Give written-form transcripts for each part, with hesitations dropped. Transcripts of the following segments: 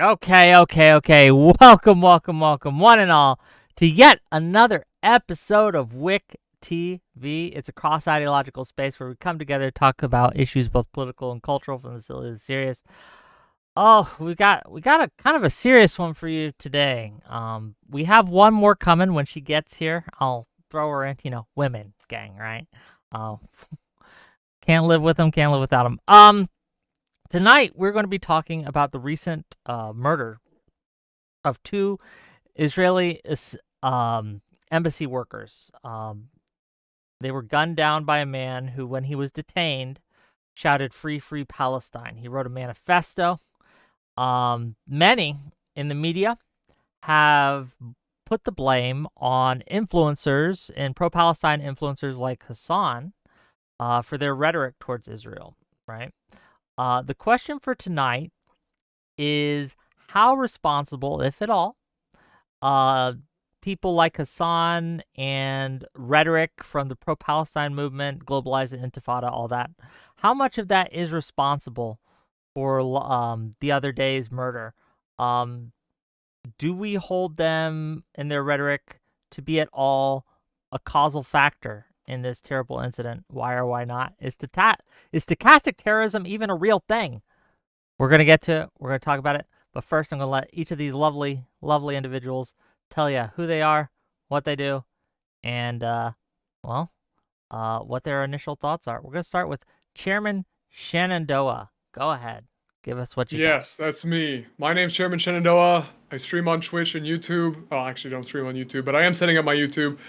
Okay. Welcome, one and all, to yet another episode of WIC TV. It's a cross-ideological space where we come together to talk about issues both political and cultural, from the silly to the serious. Oh, we got a kind of a serious one for you today. We have one more coming when she gets here. I'll throw her in, women gang, right? Uh, can't live with them, can't live without them. Tonight, we're going to be talking about the recent murder of two Israeli embassy workers. They were gunned down by a man who, when he was detained, shouted, "Free, free Palestine." He wrote a manifesto. Many in the media have put the blame on influencers and pro-Palestine influencers like Hassan for their rhetoric towards Israel, right? The question for tonight is how responsible, if at all, people like Hassan and Rhetoric from the Pro Palestine movement, globalize, intifada, all that, how much of that is responsible for the other day's murder? Do we hold them and their rhetoric to be at all a causal factor in this terrible incident? Why or why not? Is stochastic terrorism even a real thing? We're going to get to it. We're going to talk about it. But first, I'm going to let each of these lovely, lovely individuals tell you who they are, what they do, and, what their initial thoughts are. We're going to start with Chairman Shenandoah. Go ahead. Give us what you got. Yes, that's me. My name's Chairman Shenandoah. I stream on Twitch and YouTube. Oh, I actually don't stream on YouTube, but I am setting up my YouTube.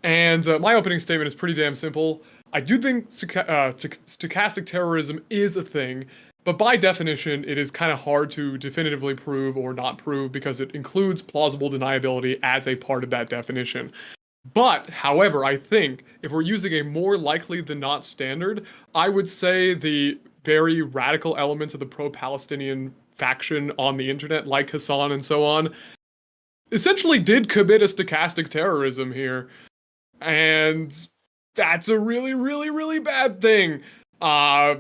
And my opening statement is pretty damn simple. I do think stochastic terrorism is a thing, but by definition, it is kind of hard to definitively prove or not prove because it includes plausible deniability as a part of that definition. But, however, I think if we're using a more likely than not standard, I would say the very radical elements of the pro-Palestinian faction on the internet, like Hassan and so on, essentially did commit a stochastic terrorism here. And that's a really, really, really bad thing. I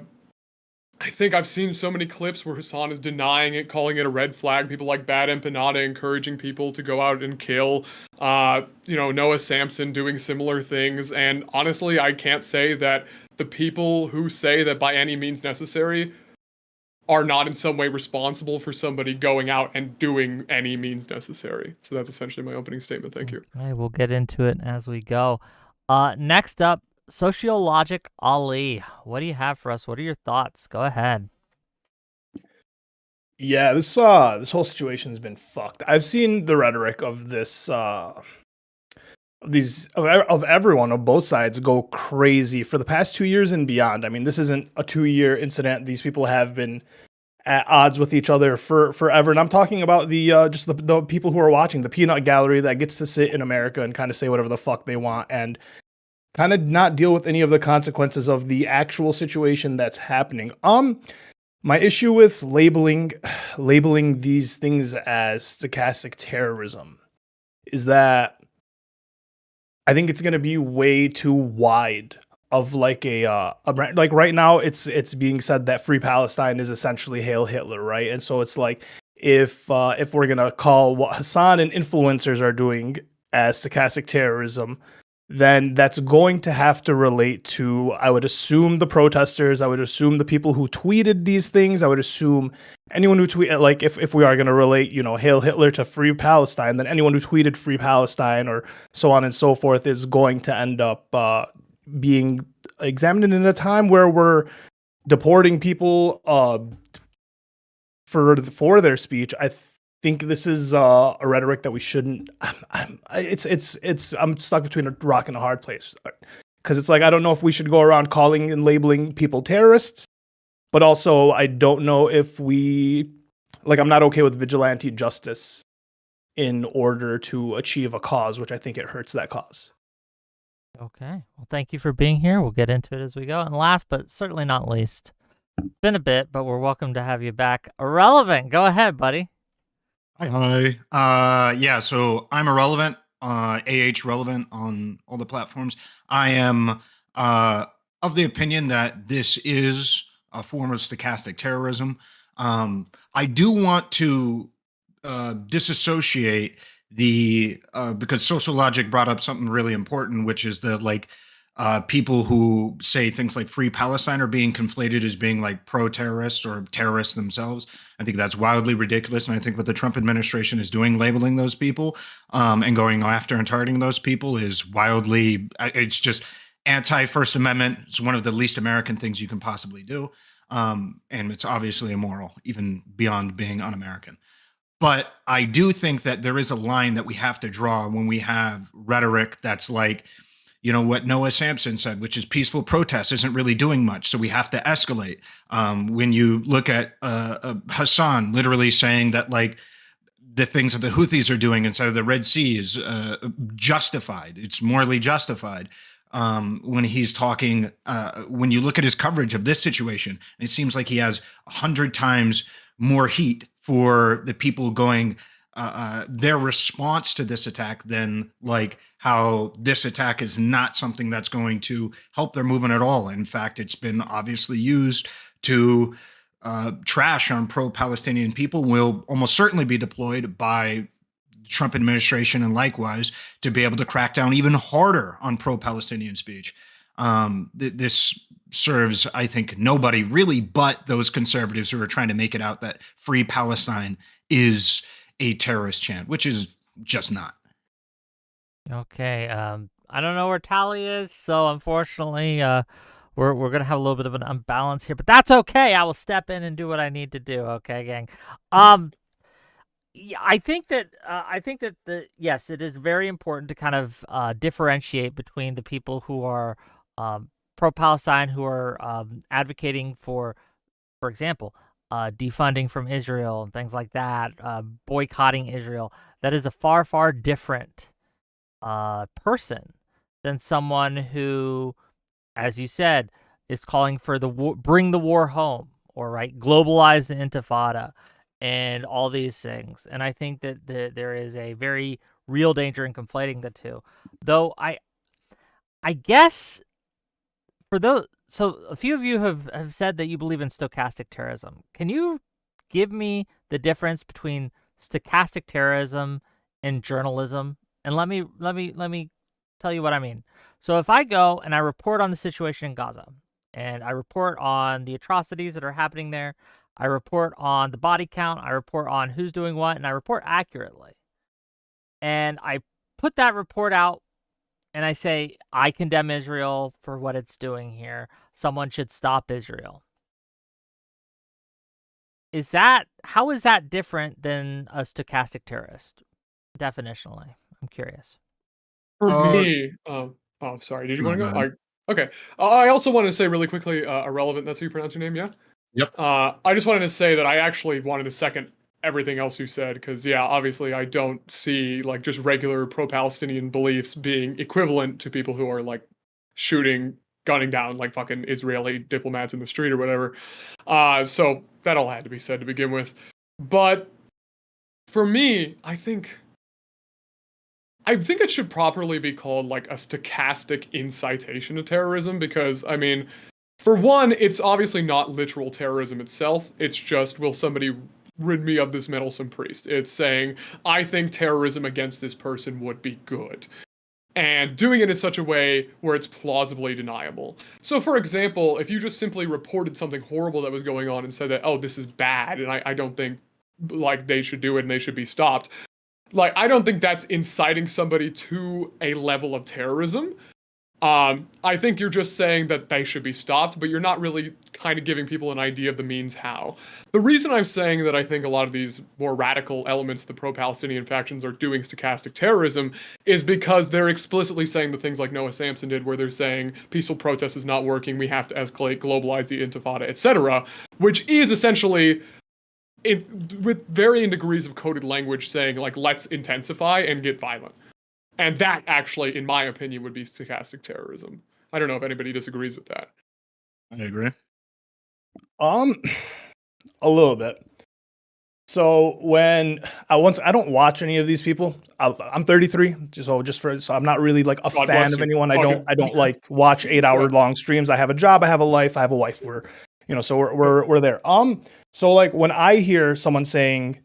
think I've seen so many clips where Hassan is denying it, calling it a red flag. People like Bad Empanada encouraging people to go out and kill. Noah Samson doing similar things. And honestly, I can't say that the people who say that by any means necessary are not in some way responsible for somebody going out and doing any means necessary. So that's essentially my opening statement. Thank you. Okay, we'll get into it as we go. Next up, Sociologic Ali. What do you have for us? What are your thoughts? Go ahead. Yeah, this whole situation has been fucked. I've seen the rhetoric of this of everyone of both sides go crazy for the past 2 years and beyond. I mean, this isn't a 2-year incident. These people have been at odds with each other for forever. And I'm talking about the people who are watching, the peanut gallery that gets to sit in America and kind of say whatever the fuck they want and kind of not deal with any of the consequences of the actual situation that's happening. My issue with labeling these things as stochastic terrorism is that I think it's going to be way too wide of like like right now it's being said that Free Palestine is essentially Hail Hitler, right? And so it's like if we're going to call what Hassan and influencers are doing as stochastic terrorism, then that's going to have to relate to, I would assume, the protesters. I would assume the people who tweeted these things. I would assume anyone who tweeted, like if we are going to relate, Hail Hitler to Free Palestine, then anyone who tweeted Free Palestine or so on and so forth is going to end up being examined in a time where we're deporting people for their speech. I think this is a rhetoric that we shouldn't. I'm stuck between a rock and a hard place because it's like I don't know if we should go around calling and labeling people terrorists, but also I don't know if I'm not okay with vigilante justice in order to achieve a cause, which I think it hurts that cause. Okay. Well, thank you for being here. We'll get into it as we go. And last, but certainly not least, been a bit, but we're welcome to have you back. Irrelevant. Go ahead, buddy. Hi. Yeah, so I'm Irrelevant, relevant on all the platforms. I am of the opinion that this is a form of stochastic terrorism. I do want to disassociate because social logic brought up something really important, which is the people who say things like free Palestine are being conflated as being like pro-terrorist or terrorists themselves. I think that's wildly ridiculous. And I think what the Trump administration is doing, labeling those people and going after and targeting those people is wildly, it's just anti-First Amendment. It's one of the least American things you can possibly do. And it's obviously immoral, even beyond being un-American. But I do think that there is a line that we have to draw when we have rhetoric that's like, you know, what Noah Sampson said, which is peaceful protest isn't really doing much, so we have to escalate. When you look at Hassan literally saying that like the things that the Houthis are doing inside of the Red Sea is justified, it's morally justified. When he's talking, when you look at his coverage of this situation, it seems like he has 100 times more heat for the people going their response to this attack than like how this attack is not something that's going to help their movement at all. In fact, it's been obviously used to trash on pro-Palestinian people, will almost certainly be deployed by the Trump administration and likewise to be able to crack down even harder on pro-Palestinian speech. This serves, I think, nobody really but those conservatives who are trying to make it out that free Palestine is a terrorist chant, which is just not. Okay. I don't know where Tally is, so unfortunately, we're gonna have a little bit of an imbalance here, but that's okay. I will step in and do what I need to do. Okay, gang. Yeah, I think that yes, it is very important to kind of differentiate between the people who are pro-Palestine, who are advocating for example, defunding from Israel and things like that, boycotting Israel. That is a far, far different person than someone who, as you said, is calling for the bring the war home, or right, globalize the intifada, and all these things. And I think that there is a very real danger in conflating the two. Though I guess for those, so a few of you have said that you believe in stochastic terrorism. Can you give me the difference between stochastic terrorism and journalism? And let me tell you what I mean. So if I go and I report on the situation in Gaza, and I report on the atrocities that are happening there, I report on the body count, I report on who's doing what, and I report accurately. And I put that report out and I say, I condemn Israel for what it's doing here. Someone should stop Israel. How is that different than a stochastic terrorist? Definitionally, I'm curious. For me, sorry, did you want to go? Okay. I also wanted to say really quickly, Irrelevant, that's how you pronounce your name, yeah? Yep. I just wanted to say that I actually wanted to second everything else you said, because yeah, obviously I don't see like just regular pro-Palestinian beliefs being equivalent to people who are like gunning down like fucking Israeli diplomats in the street or whatever. So that all had to be said to begin with. But for me, I think it should properly be called like a stochastic incitation to terrorism, because I mean, for one, it's obviously not literal terrorism itself. It's just, will somebody rid me of this meddlesome priest? It's saying, I think terrorism against this person would be good, and doing it in such a way where it's plausibly deniable. So for example, if you just simply reported something horrible that was going on and said that, oh, this is bad, and I don't think like they should do it and they should be stopped, like, I don't think that's inciting somebody to a level of terrorism. I think you're just saying that they should be stopped, but you're not really kind of giving people an idea of the means how. The reason I'm saying that I think a lot of these more radical elements of the pro-Palestinian factions are doing stochastic terrorism is because they're explicitly saying the things like Noah Sampson did, where they're saying peaceful protest is not working, we have to escalate, globalize the intifada, etc., which is essentially, with varying degrees of coded language, saying like, let's intensify and get violent. And that actually, in my opinion, would be stochastic terrorism. I don't know if anybody disagrees with that. I agree. A little bit. So when I don't watch any of these people. I'm 33, so I'm not really like a fan of anyone. I don't like watch 8-hour long streams. I have a job, I have a life, I have a wife. So we're there. So like when I hear someone saying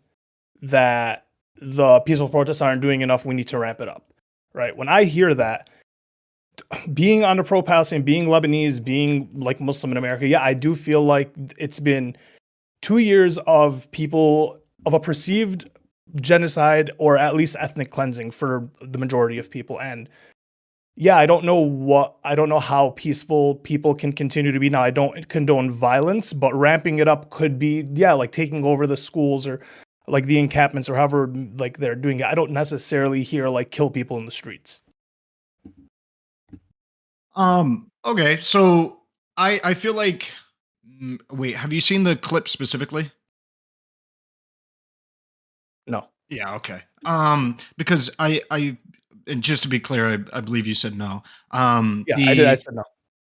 that the peaceful protests aren't doing enough, we need to ramp it up, right? When I hear that, being on the Pro Palestine, being Lebanese, being like Muslim in America, yeah, I do feel like it's been 2 years of a perceived genocide or at least ethnic cleansing for the majority of people. And yeah, I don't know how peaceful people can continue to be now. I don't condone violence, but ramping it up could be, yeah, like taking over the schools or like the encampments or however like they're doing it. I don't necessarily hear like kill people in the streets. Okay, so I feel like wait, have you seen the clip specifically? No. Yeah, okay. Because and just to be clear, I believe you said no. Yeah, I did. I said no.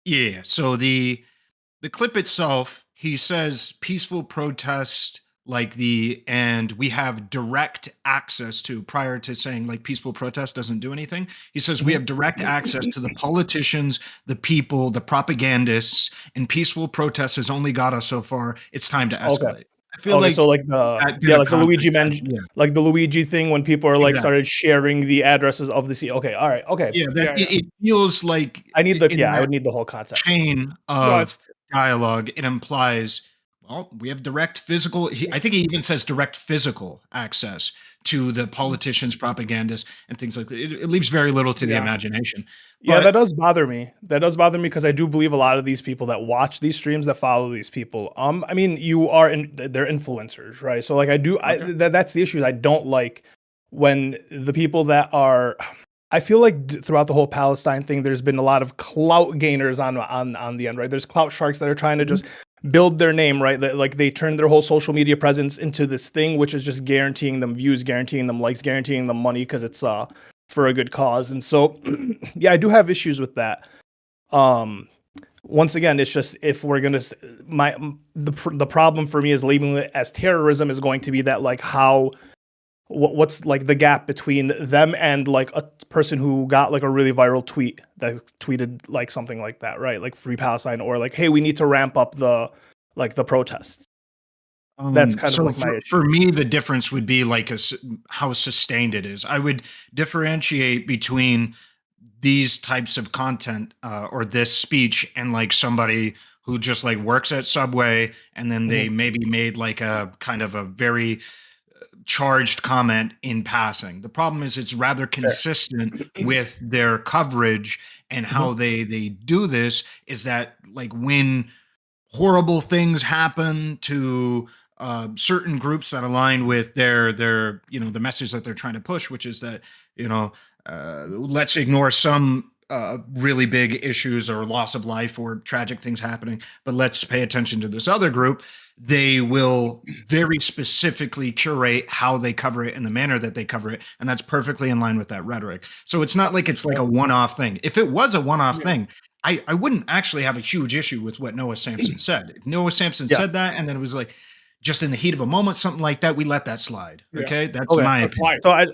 Yeah, so the clip itself, he says peaceful protest and we have direct access to, prior to saying like peaceful protest doesn't do anything. He says we have direct access to the politicians, the people, the propagandists, and peaceful protest has only got us so far. It's time to escalate. I feel like so like that bit of like the Luigi context, yeah, like the Luigi thing when people are like exactly. started sharing the addresses of the sea. Okay, all right, okay. Yeah, that Yeah, it feels like I would that need the whole context. chain No, it's of dialogue, it implies, well, we have direct physical. I think he even says direct physical access to the politicians, propagandists, and things like that. It leaves very little to the Yeah. imagination. Yeah, But that does bother me. That does bother me because I do believe a lot of these people that watch these streams, that follow these people, I mean, they're influencers, right? So like Okay. that's the issue. I don't like when the people that are. I feel like throughout the whole Palestine thing, there's been a lot of clout gainers on the end, right? There's clout sharks that are trying to just build their name, right? Like they turn their whole social media presence into this thing, which is just guaranteeing them views, guaranteeing them likes, guaranteeing them money because it's for a good cause. And so, yeah, I do have issues with that. Once again, it's just if we're gonna the problem for me is labeling it as terrorism is going to be that like what's like the gap between them and like a person who got like a really viral tweet that tweeted like something like that, right? Like Free Palestine or like, hey, we need to ramp up the protests. That's kind of so like my issue. for me, the difference would be like how sustained it is. I would differentiate between these types of content or this speech and like somebody who just like works at Subway and then they maybe made like a kind of a very charged comment in passing. The problem is it's rather consistent with their coverage and how they do this is that like when horrible things happen to certain groups that align with their the message that they're trying to push, which is that let's ignore some really big issues or loss of life or tragic things happening, but let's pay attention to this other group. They will very specifically curate how they cover it and the manner that they cover it, and that's perfectly in line with that rhetoric. So it's not like it's like a one-off thing. If it was a one-off thing, I wouldn't actually have a huge issue with what Noah Samson said. If Noah Samson said that, and then it was like just in the heat of a moment, something like that, we let that slide. Okay, that's my opinion. So I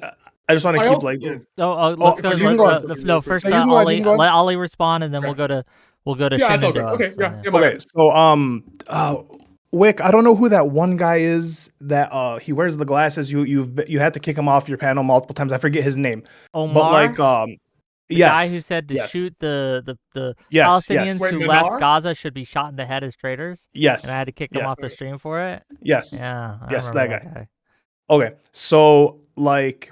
just want to keep like. Let's go. You can go on. No, first No, you can go on, you Ollie. can go on. Let Ollie respond, and then we'll go to Yeah, it's all good. Shenandoah. Okay, So, yeah, my Okay, bad. so Wick, I don't know who that one guy is that he wears the glasses. You had to kick him off your panel multiple times. I forget his name. Omar, But like the yes, guy who said to yes, shoot the yes, Palestinians yes, Wait, who Minar? left Gaza should be shot in the head as traitors, yes, and I had to kick him yes, off the stream for it. yes, Yeah, I yes, remember that guy. Okay, so like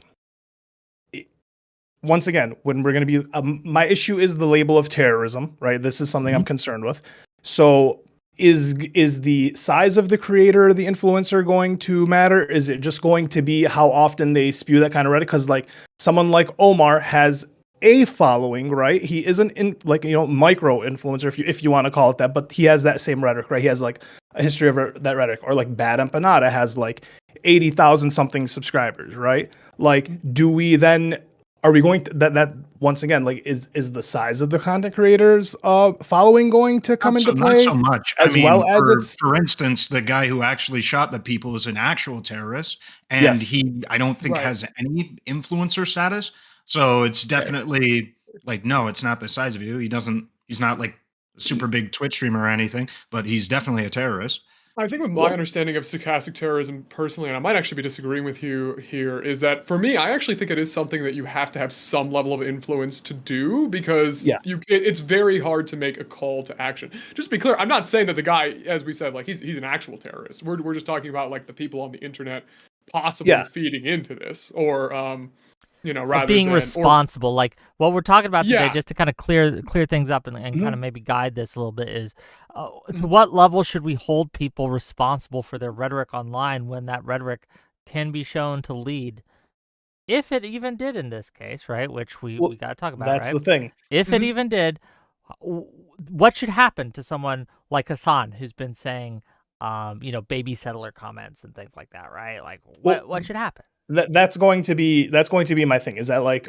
once again, when we're going to be my issue is the label of terrorism, right? This is something I'm concerned with. So is the size of the creator, the influencer, going to matter? Is it just going to be how often they spew that kind of rhetoric? Because like someone like Omar has a following, right? He isn't in like micro influencer, if you want to call it that, but he has that same rhetoric, right? He has like a history of that rhetoric. Or like Bad Empanada has like 80,000 something subscribers, right? Like, do we then are we going to that once again, like is the size of the content creators following going to come into play? Not so much. As well as for instance, the guy who actually shot the people is an actual terrorist, and he I don't think has any influencer status. So it's definitely like, no, it's not the size of you. He's not like a super big Twitch streamer or anything, but he's definitely a terrorist. I think with my understanding of stochastic terrorism personally, and I might actually be disagreeing with you here, is that for me, I actually think it is something that you have to have some level of influence to do, because Yeah. it's very hard to make a call to action. Just to be clear, I'm not saying that the guy, as we said, like he's an actual terrorist. We're just talking about like the people on the internet possibly Yeah. feeding into this, or Or rather being than responsible. Like what we're talking about today, Yeah. just to kind of clear things up and Mhm. kind of maybe guide this a little bit, is to what level should we hold people responsible for their rhetoric online when that rhetoric can be shown to lead, if it even did in this case, right? Which we got to talk about, That's right? the thing. If it even did, what should happen to someone like Hassan, who's been saying, baby settler comments and things like that, right? Like what should happen? That's going to be my thing, is that like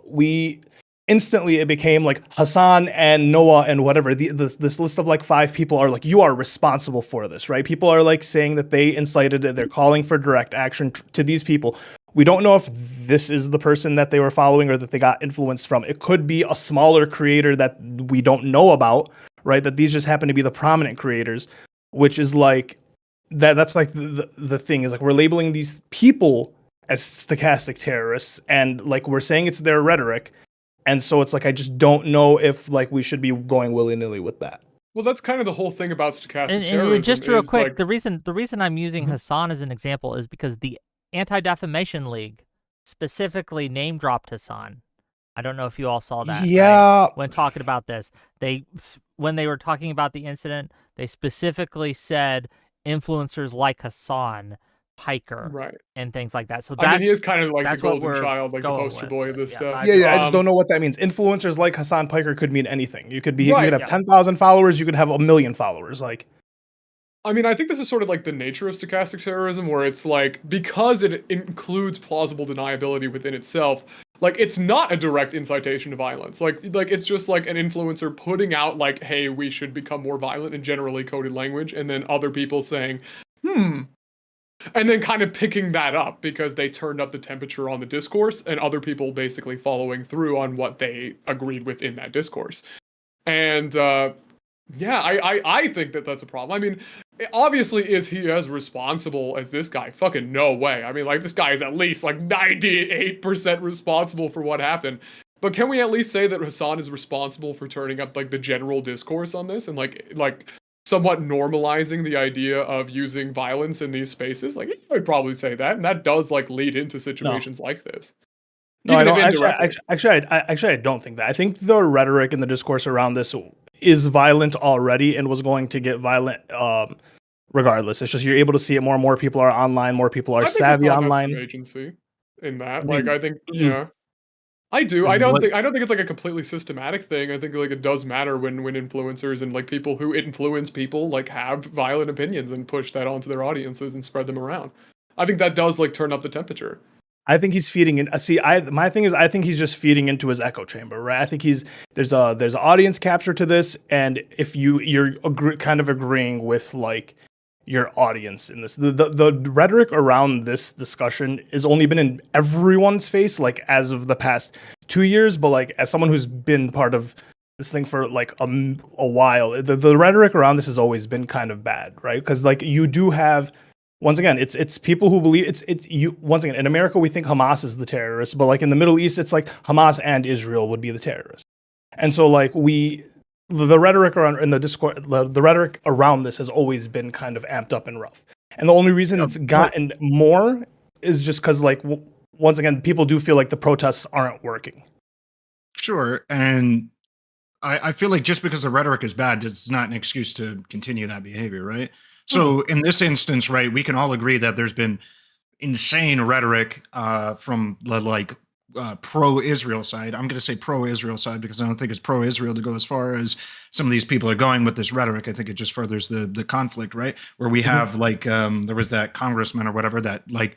we instantly, it became like Hassan and Noah and whatever, this list of like 5 people are like, you are responsible for this, right? People are like saying that they incited it, they're calling for direct action to these people. We don't know if this is the person that they were following or that they got influence from. It could be a smaller creator that we don't know about, right? That these just happen to be the prominent creators, which is like that's like the thing, is like we're labeling these people as stochastic terrorists, and like we're saying it's their rhetoric, and so it's like I just don't know if like we should be going willy-nilly with that. Well, that's kind of the whole thing about stochastic And terrorism. just real is, quick, like, the reason I'm using Hassan as an example is because the Anti-Defamation League specifically name dropped Hassan. I don't know if you all saw that. Yeah. Right? When talking about this, when they were talking about the incident, they specifically said influencers like Hassan, Piker, right. and things like that. So I mean, he is kind of like the that's what golden we're child, like the going poster with, boy of but this yeah, stuff. I Yeah, I just don't know what that means. Influencers like Hassan Piker could mean anything. You could Right. have 10,000 followers, you could have 1 million followers. Like, I mean, I think this is sort of like the nature of stochastic terrorism, where it's like, because it includes plausible deniability within itself, like it's not a direct incitation to violence. Like it's just like an influencer putting out like, hey, we should become more violent in generally coded language, and then other people saying, and then kind of picking that up because they turned up the temperature on the discourse, and other people basically following through on what they agreed with in that discourse. And yeah, I think that that's a problem. I mean, obviously, is he as responsible as this guy? Fucking no way. I mean, like, this guy is at least like 98% responsible for what happened. But can we at least say that Hassan is responsible for turning up like the general discourse on this, and like somewhat normalizing the idea of using violence in these spaces? Like, I would probably say that, and that does like lead into situations like this. no, I Even if don't indirectly. actually I don't think that. I think the rhetoric and the discourse around this is violent already and was going to get violent regardless. It's just you're able to see it more and more people are online, more people are I think savvy Hassan has online. some agency in that. I Like, mean, I think, yeah. I do. I and don't what- think it's like a completely systematic thing. I think like it does matter when influencers and like people who influence people like have violent opinions and push that onto their audiences and spread them around. I think that does like turn up the temperature. I think he's feeding in. See, my thing is, I think he's just feeding into his echo chamber, right? I think there's an audience capture to this, and if you're kind of agreeing with like your audience in this, the rhetoric around this discussion has only been in everyone's face, like as of the past 2 years, but like as someone who's been part of this thing for like a while, the rhetoric around this has always been kind of bad, right? Because like you do have. Once again, it's people who believe it's you. Once again, in America, we think Hamas is the terrorist, but like in the Middle East, it's like Hamas and Israel would be the terrorists. And so like the rhetoric around in the discourse, the rhetoric around this has always been kind of amped up and rough. And the only reason it's gotten more is just because like once again, people do feel like the protests aren't working. Sure, and I feel like just because the rhetoric is bad, it's not an excuse to continue that behavior, right? So in this instance, right, we can all agree that there's been insane rhetoric from the like pro-Israel side. I'm going to say pro-Israel side because I don't think it's pro-Israel to go as far as some of these people are going with this rhetoric. I think it just furthers the conflict, right? Where we have like there was that congressman or whatever that like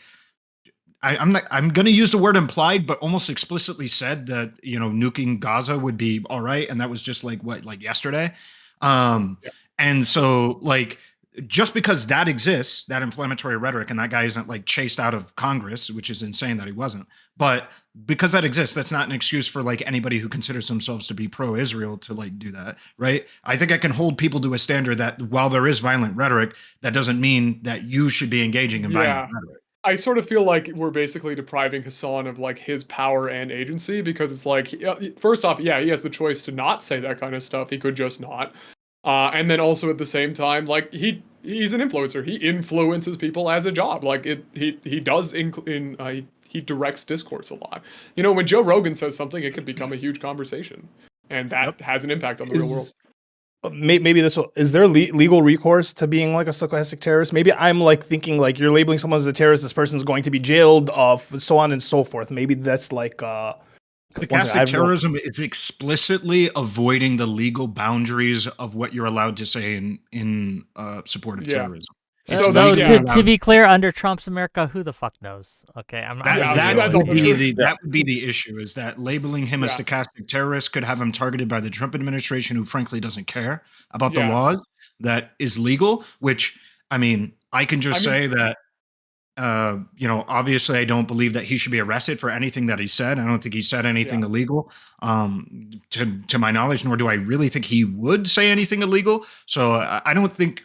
I'm going to use the word implied, but almost explicitly said that, you know, nuking Gaza would be all right, and that was just like what, like yesterday. And so like just because that exists, that inflammatory rhetoric, and that guy isn't like chased out of Congress, which is insane that he wasn't. But because that exists, that's not an excuse for like anybody who considers themselves to be pro-Israel to like do that, right? I think I can hold people to a standard that while there is violent rhetoric, that doesn't mean that you should be engaging in violent rhetoric. I sort of feel like we're basically depriving Hassan of like his power and agency, because it's like, first off, yeah, he has the choice to not say that kind of stuff. He could just not. And then also at the same time, like he's an influencer. He influences people as a job. Like he does he directs discourse a lot. You know, when Joe Rogan says something, it could become a huge conversation, and that has an impact on the real world. Maybe is there legal recourse to being like a stochastic terrorist? Maybe I'm like thinking like you're labeling someone as a terrorist, this person's going to be jailed, so on and so forth. Maybe that's like stochastic terrorism is explicitly avoiding the legal boundaries of what you're allowed to say in support of terrorism. So to be clear, under Trump's America, who the fuck knows? Okay, that would be the issue, is that labeling him a stochastic terrorist could have him targeted by the Trump administration, who frankly doesn't care about the laws that is legal. Which, I mean, I can just say that, you know, obviously I don't believe that he should be arrested for anything that he said. I don't think he said anything illegal, to my knowledge, nor do I really think he would say anything illegal. So I don't think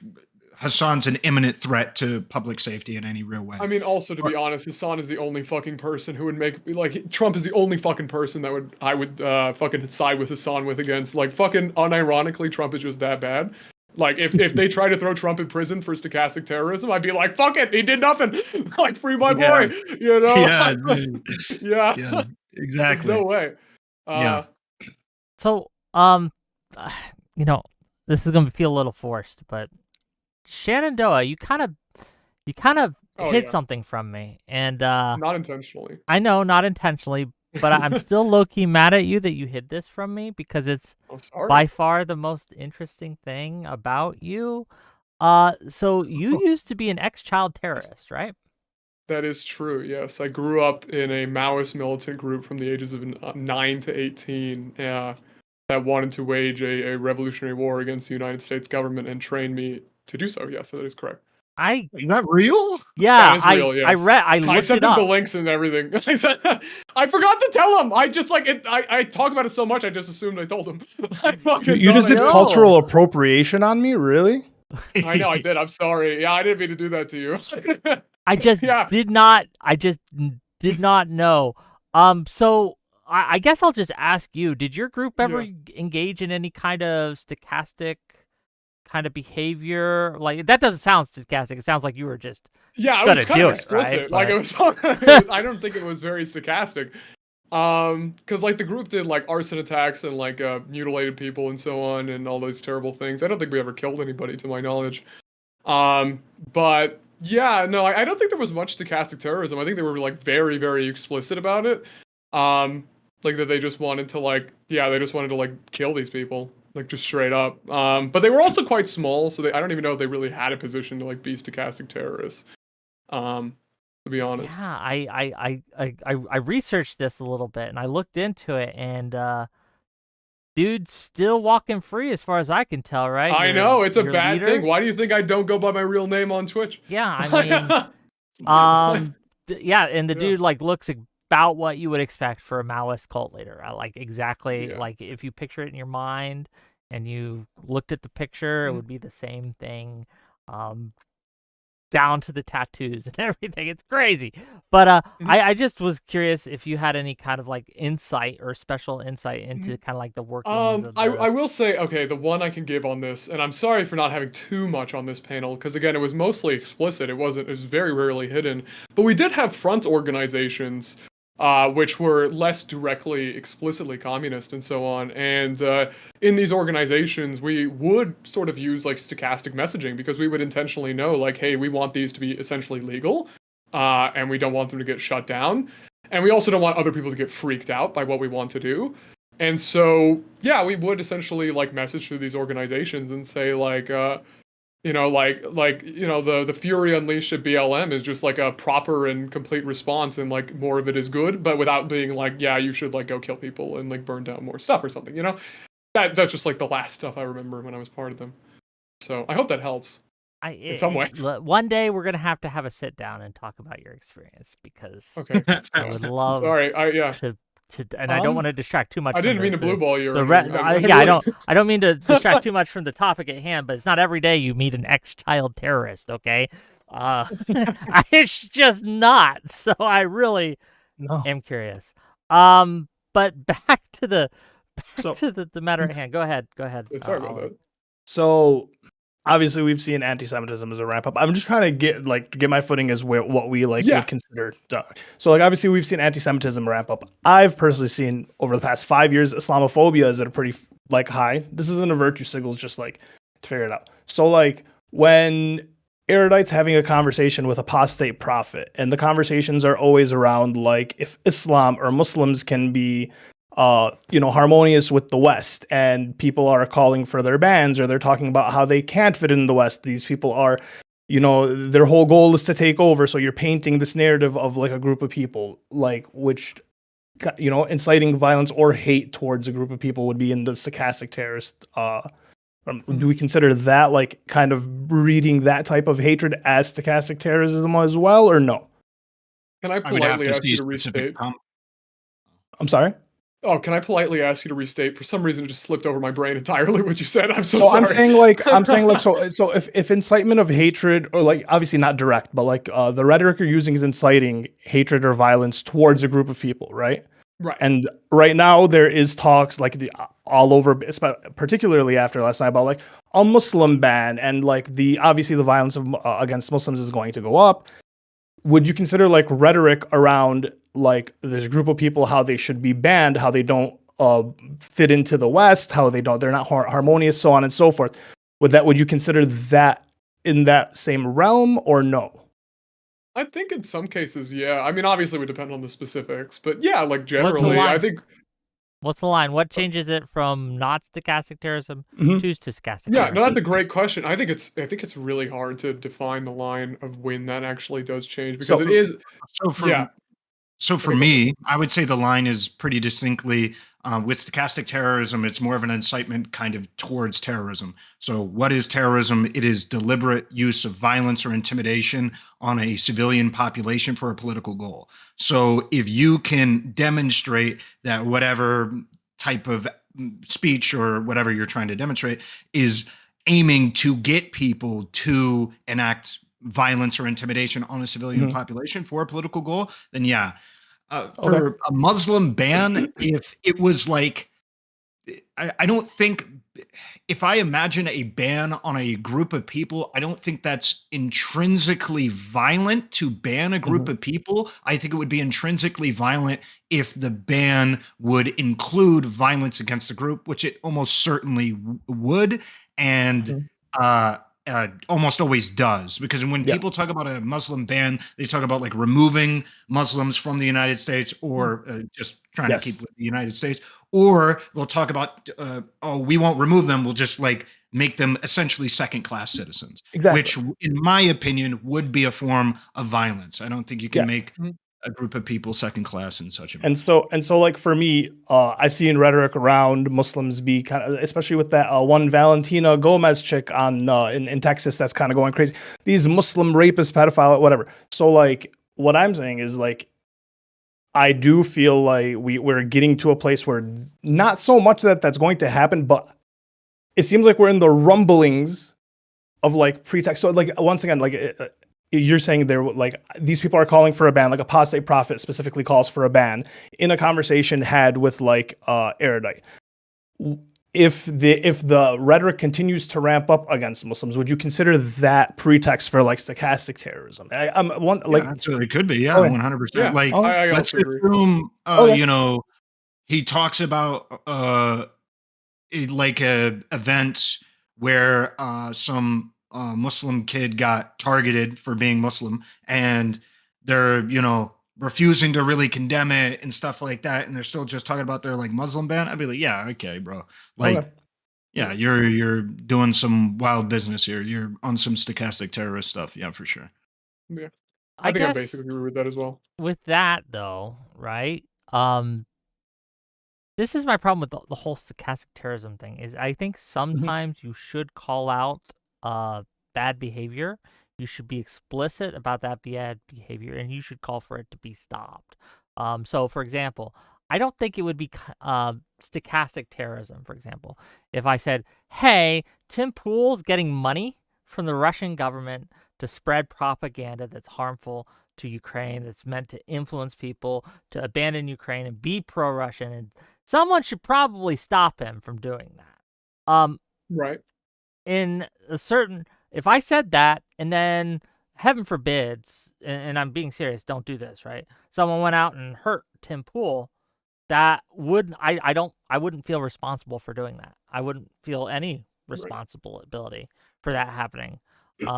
Hassan's an imminent threat to public safety in any real way. I mean, also, to be honest, Hassan is the only fucking person who would make, like, Trump is the only fucking person that I would fucking side with Hassan with against. Like, fucking unironically, Trump is just that bad. Like, if they try to throw Trump in prison for stochastic terrorism, I'd be like, fuck it, he did nothing. Like, free my boy, you know? Yeah, exactly. There's no way. So, you know, this is going to feel a little forced, but Shenandoah, you kind of hid something from me, and not intentionally. I know, not intentionally, but I'm still low-key mad at you that you hid this from me, because it's by far the most interesting thing about you. So you used to be an ex-child terrorist, right? That is true, yes. I grew up in a Maoist militant group from the ages of 9 to 18 that wanted to wage a revolutionary war against the United States government and train me to do so. Yes, that is correct. Is that real? Yeah, that is real, yes. I looked sent it up. him the links and everything. I forgot to tell him. I just like it. I talk about it so much. I just assumed I told him. You just did cultural appropriation on me, really? I know I did. I'm sorry. Yeah, I didn't mean to do that to you. I just did not. I just did not know. So I guess I'll just ask you: did your group ever engage in any kind of stochastic kind of behavior? Like, that doesn't sound stochastic. It sounds like you were just it was kind of explicit. Right? Like it was, I don't think it was very stochastic. Because like the group did like arson attacks and like mutilated people and so on and all those terrible things. I don't think we ever killed anybody, to my knowledge. But yeah, no, I don't think there was much stochastic terrorism. I think they were like very, very explicit about it. Like that they just wanted to like kill these people. Like just straight up. But they were also quite small, so I don't even know if they really had a position to like be stochastic terrorists. To be honest. Yeah, I researched this a little bit and I looked into it, and dude's still walking free as far as I can tell, right? I know, it's a bad thing. Why do you think I don't go by my real name on Twitch? Yeah, I mean and the dude like looks about what you would expect for a Maoist cult leader. Like exactly like if you picture it in your mind and you looked at the picture, it would be the same thing, down to the tattoos and everything. It's crazy. But I just was curious if you had any kind of like insight or special insight into kind of like the workings of I will say, okay, the one I can give on this, and I'm sorry for not having too much on this panel, because again, it was mostly explicit. It was very rarely hidden. But we did have front organizations which were less directly, explicitly communist and so on. And in these organizations, we would sort of use like stochastic messaging, because we would intentionally know like, hey, we want these to be essentially legal, and we don't want them to get shut down. And we also don't want other people to get freaked out by what we want to do. And so, yeah, we would essentially like message to these organizations and say like, the fury unleashed at BLM is just like a proper and complete response, and like more of it is good, but without being like, yeah, you should like go kill people and like burn down more stuff or something, you know? That's just like the last stuff I remember when I was part of them. So I hope that helps. in some way. One day we're gonna have to have a sit down and talk about your experience because Okay. I would love Sorry. and I don't want to distract too much. I from didn't mean to blue ball you. I really... don't mean to distract too much from the topic at hand, but it's not every day you meet an ex-child terrorist. Okay, it's just not. So I really am curious. But back to the matter at hand. Go ahead. Sorry about that. So obviously we've seen anti-Semitism as a ramp up. I'm just trying to get my footing as what we would consider. So like obviously we've seen anti-Semitism ramp up. I've personally seen over the past 5 years Islamophobia is at a pretty high. This isn't a virtue signal, it's just like to figure it out. So like when erudite's having a conversation with apostate prophet, and the conversations are always around like if Islam or Muslims can be harmonious with the West, and people are calling for their bans, or they're talking about how they can't fit in the West. These people are, their whole goal is to take over. So you're painting this narrative of like a group of people, like which, inciting violence or hate towards a group of people would be in the stochastic terrorist. Do we consider that like kind of breeding that type of hatred as stochastic terrorism as well, or no? Can I politely ask you to restate? I'm sorry? Oh, can I politely ask you to restate? For some reason, it just slipped over my brain entirely what you said. I'm so sorry. I'm saying like, so if incitement of hatred, or like obviously not direct, but like the rhetoric you're using is inciting hatred or violence towards a group of people, right? Right. And right now there is talks like all over, particularly after last night, about like a Muslim ban, and like obviously the violence against Muslims is going to go up. Would you consider like rhetoric around like this group of people, how they should be banned, how they don't fit into the West, how they're not harmonious, so on and so forth? Would you consider that in that same realm, or no? I think in some cases, yeah. I mean, obviously it would depend on the specifics, but yeah, like generally, I think. What's the line? What changes it from not stochastic terrorism to stochastic terrorism? Yeah, no, that's a great question. I think it's really hard to define the line of when that actually does change, because it is. So for me, I would say the line is pretty distinctly with stochastic terrorism. It's more of an incitement kind of towards terrorism. So what is terrorism? It is deliberate use of violence or intimidation on a civilian population for a political goal. So if you can demonstrate that whatever type of speech or whatever you're trying to demonstrate is aiming to get people to enact violence or intimidation on a civilian population for a political goal, then yeah. For a Muslim ban, if it was like, I don't think, if I imagine a ban on a group of people, I don't think that's intrinsically violent to ban a group of people. I think it would be intrinsically violent if the ban would include violence against the group, which it almost certainly would. And almost always does, because when people talk about a Muslim ban, they talk about like removing Muslims from the United States, or just trying to keep with the United States, or they'll talk about we won't remove them, we'll just like make them essentially second-class citizens, which in my opinion would be a form of violence. I don't think you can make a group of people second class in such a way. And so like for me, I've seen rhetoric around Muslims be kind of, especially with that one Valentina Gomez chick on in Texas that's kind of going crazy. These Muslim rapists, pedophile, whatever. So like what I'm saying is like I do feel like we're getting to a place where not so much that's going to happen, but it seems like we're in the rumblings of like pretext. So like once again, like you're saying there, like these people are calling for a ban, like apostate prophet specifically calls for a ban in a conversation had with like erudite. If the rhetoric continues to ramp up against Muslims, would you consider that pretext for like stochastic terrorism? Absolutely, it could be, 100%. Like, let's assume, he talks about like a event where some Muslim kid got targeted for being Muslim, and they're refusing to really condemn it and stuff like that, and they're still just talking about their like Muslim ban. I'd be like, yeah, okay, bro, like yeah, you're doing some wild business here, you're on some stochastic terrorist stuff, yeah, for sure. Yeah, I think I basically agree with that as well. With that though, right, this is my problem with the whole stochastic terrorism thing, is I think sometimes you should call out bad behavior, you should be explicit about that bad behavior, and you should call for it to be stopped. So, for example, I don't think it would be stochastic terrorism, for example, if I said, hey, Tim Pool's getting money from the Russian government to spread propaganda that's harmful to Ukraine, that's meant to influence people to abandon Ukraine and be pro-Russian, and someone should probably stop him from doing that. Right. If I said that, and then heaven forbids, and I'm being serious, don't do this, right? Someone went out and hurt Tim Pool, I wouldn't feel responsible for doing that. I wouldn't feel any responsibility for that happening,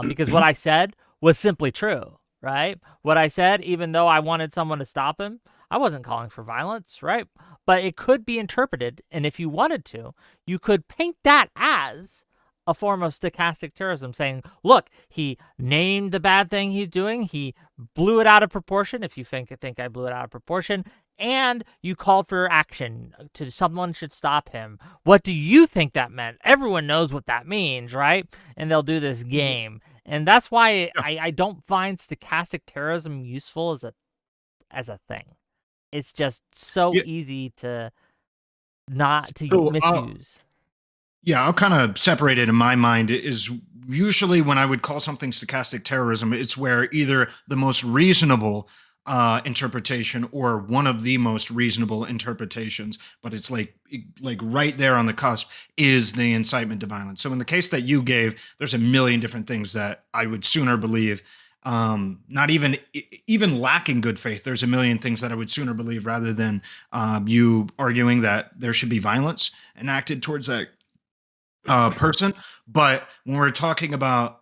because what I said was simply true, right? What I said, even though I wanted someone to stop him, I wasn't calling for violence, right? But it could be interpreted, and if you wanted to, you could paint that as a form of stochastic terrorism, saying, look, he named the bad thing he's doing, he blew it out of proportion, if you think I blew it out of proportion, and you called for action, to someone should stop him. What do you think that meant? Everyone knows what that means, right? And they'll do this game. And that's why I don't find stochastic terrorism useful as a thing. It's just so easy to misuse. I'll kind of separate it in my mind. Is usually when I would call something stochastic terrorism, it's where either the most reasonable interpretation or one of the most reasonable interpretations, but it's like right there on the cusp, is the incitement to violence. So in the case that you gave, there's a million different things that I would sooner believe. Not even lacking good faith, there's a million things that I would sooner believe rather than you arguing that there should be violence enacted towards that person. But when we're talking about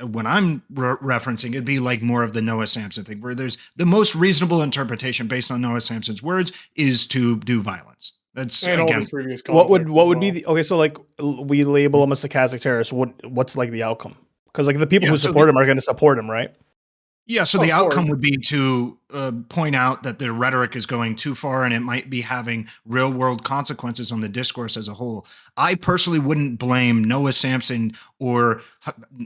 when I'm referencing, it'd be like more of the Noah Samson thing, where there's the most reasonable interpretation based on Noah Samson's words is to do violence. That's And all the against previous What would context be as the okay? So like we label him a stochastic terrorist. What's like the outcome? Because like the people who so support him are going to support him, right? Yeah, so Of the outcome course. would be to point out that the rhetoric is going too far and it might be having real world consequences on the discourse as a whole. I personally wouldn't blame Noah Samson or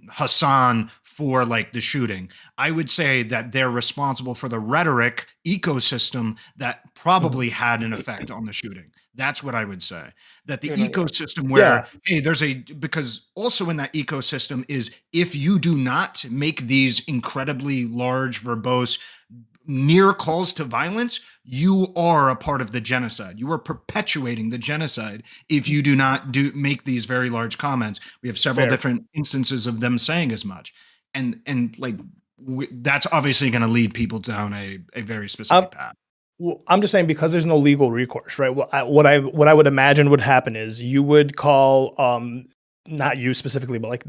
Hassan for like the shooting. I would say that they're responsible for the rhetoric ecosystem that probably had an effect on the shooting. That's what I would say. That the Yeah, no, yeah. ecosystem where, Yeah. hey, because also in that ecosystem is if you do not make these incredibly large, verbose, near calls to violence, you are a part of the genocide. You are perpetuating the genocide if you do not make these very large comments. We have several Fair. different instances of them saying as much. And like that's obviously going to lead people down a very specific path. Well, I'm just saying because there's no legal recourse, right? What I would imagine would happen is you would call not you specifically, but like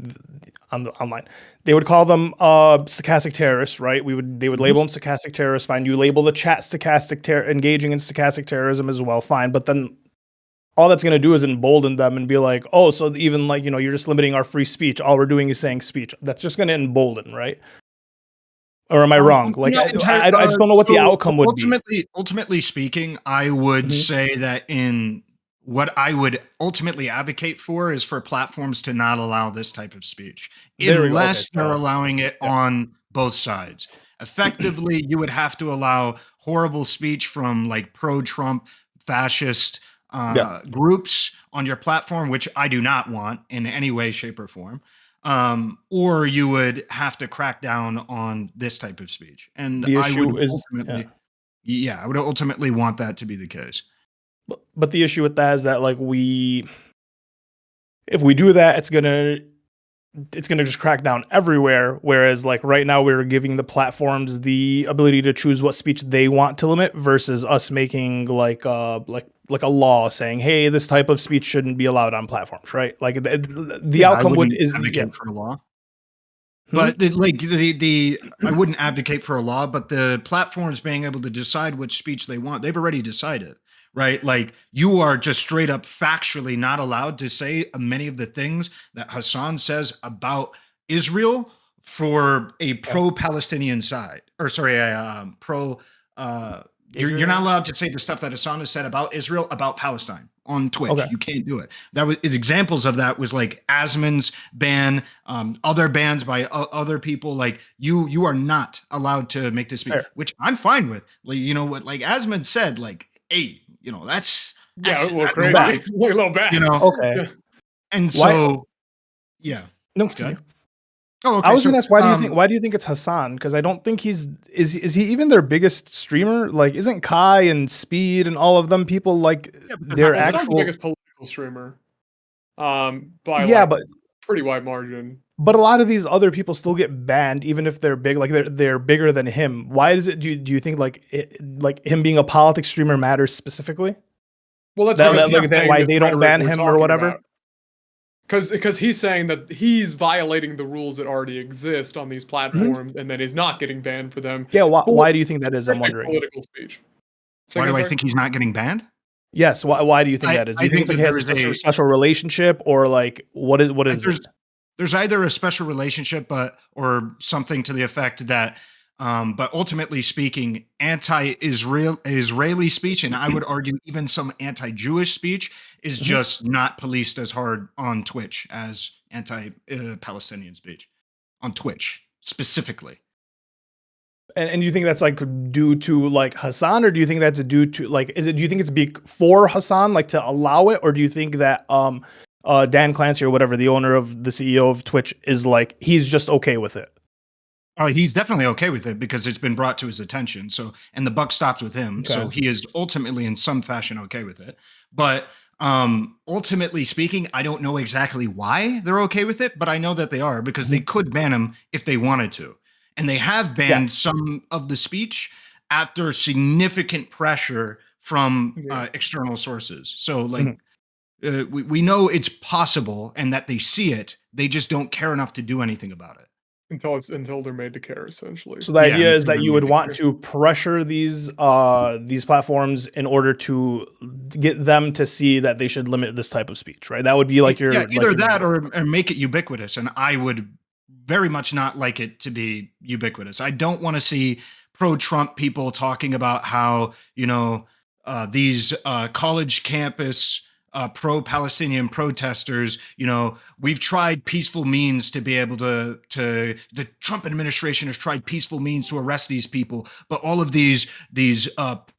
on the online, they would call them stochastic terrorists, right? They would label them stochastic terrorists. Fine. You label the chat engaging in stochastic terrorism as well. Fine. But then all that's going to do is embolden them and be like, oh, so even like you're just limiting our free speech. All we're doing is saying speech. That's just going to embolden, right? Or am I wrong? Like, I just don't know what the outcome would be. Ultimately speaking, I would say that in what I would ultimately advocate for is for platforms to not allow this type of speech, unless they're allowing it on both sides. Effectively, you would have to allow horrible speech from like pro-Trump fascist groups on your platform, which I do not want in any way, shape, or form. Or you would have to crack down on this type of speech. And The I issue would is I would ultimately want that to be the case. But the issue with that is that like if we do that, it's gonna just crack down everywhere. Whereas like right now we're giving the platforms the ability to choose what speech they want to limit versus us making like a law saying, hey, this type of speech shouldn't be allowed on platforms, right? Like the outcome would advocate for a law. But I wouldn't advocate for a law, but the platforms being able to decide which speech they want, they've already decided, right? Like you are just straight up factually not allowed to say many of the things that Hassan says about Israel for a pro-Palestinian side, or sorry, You're not allowed to say the stuff that Hassan has said about Israel, about Palestine on Twitch. Okay. You can't do it. That was examples of that was like Asman's ban, other bans by other people. Like you are not allowed to make this speech, which I'm fine with. Like, you know what, like Asman said, like, hey, you know, that's a little crazy, bad. a little bad. You know, Okay. and so yeah. No, Good. Oh, okay. I was gonna ask, why do you think it's Hassan? Because I don't think is he even their biggest streamer? Like, isn't Kai and Speed and all of them people like their Hassan's actual the biggest political streamer, by yeah, like, but pretty wide margin. But a lot of these other people still get banned, even if they're big. Like they're bigger than him. Why does it? Do you think like him being a politics streamer matters specifically? Well, that's why they don't ban him or whatever. Because he's saying that he's violating the rules that already exist on these platforms, and then he's not getting banned for them. Yeah. Why do you think that is? I'm wondering. Political speech. Why do I think he's not getting banned? Yes. Why do you think that is? Do you think it's like he has a special relationship, or like what is it? There's either a special relationship, or something to the effect that, but ultimately speaking, Israeli speech, and I would argue even some anti-Jewish speech, is just not policed as hard on Twitch as anti-Palestinian speech on Twitch specifically. And you think that's like due to like Hassan, or do you think that's due to like do you think it's for Hassan, like to allow it, or do you think that Dan Clancy or whatever, the owner of the CEO of Twitch, is like he's just okay with it? Oh, he's definitely okay with it because it's been brought to his attention. So, and the buck stops with him. Okay. So he is ultimately in some fashion okay with it. But ultimately speaking, I don't know exactly why they're okay with it, but I know that they are because they could ban him if they wanted to. And they have banned some of the speech after significant pressure from external sources. So like we know it's possible and that they see it. They just don't care enough to do anything about it. Until they're made to care, essentially. So the idea is that you would want to pressure these platforms in order to get them to see that they should limit this type of speech, right? That would be like your either that or make it ubiquitous. And I would very much not like it to be ubiquitous. I don't want to see pro-Trump people talking about how, you know, these college campus pro-Palestinian protesters, you know, we've tried peaceful means to be able to the Trump administration has tried peaceful means to arrest these people, but all of these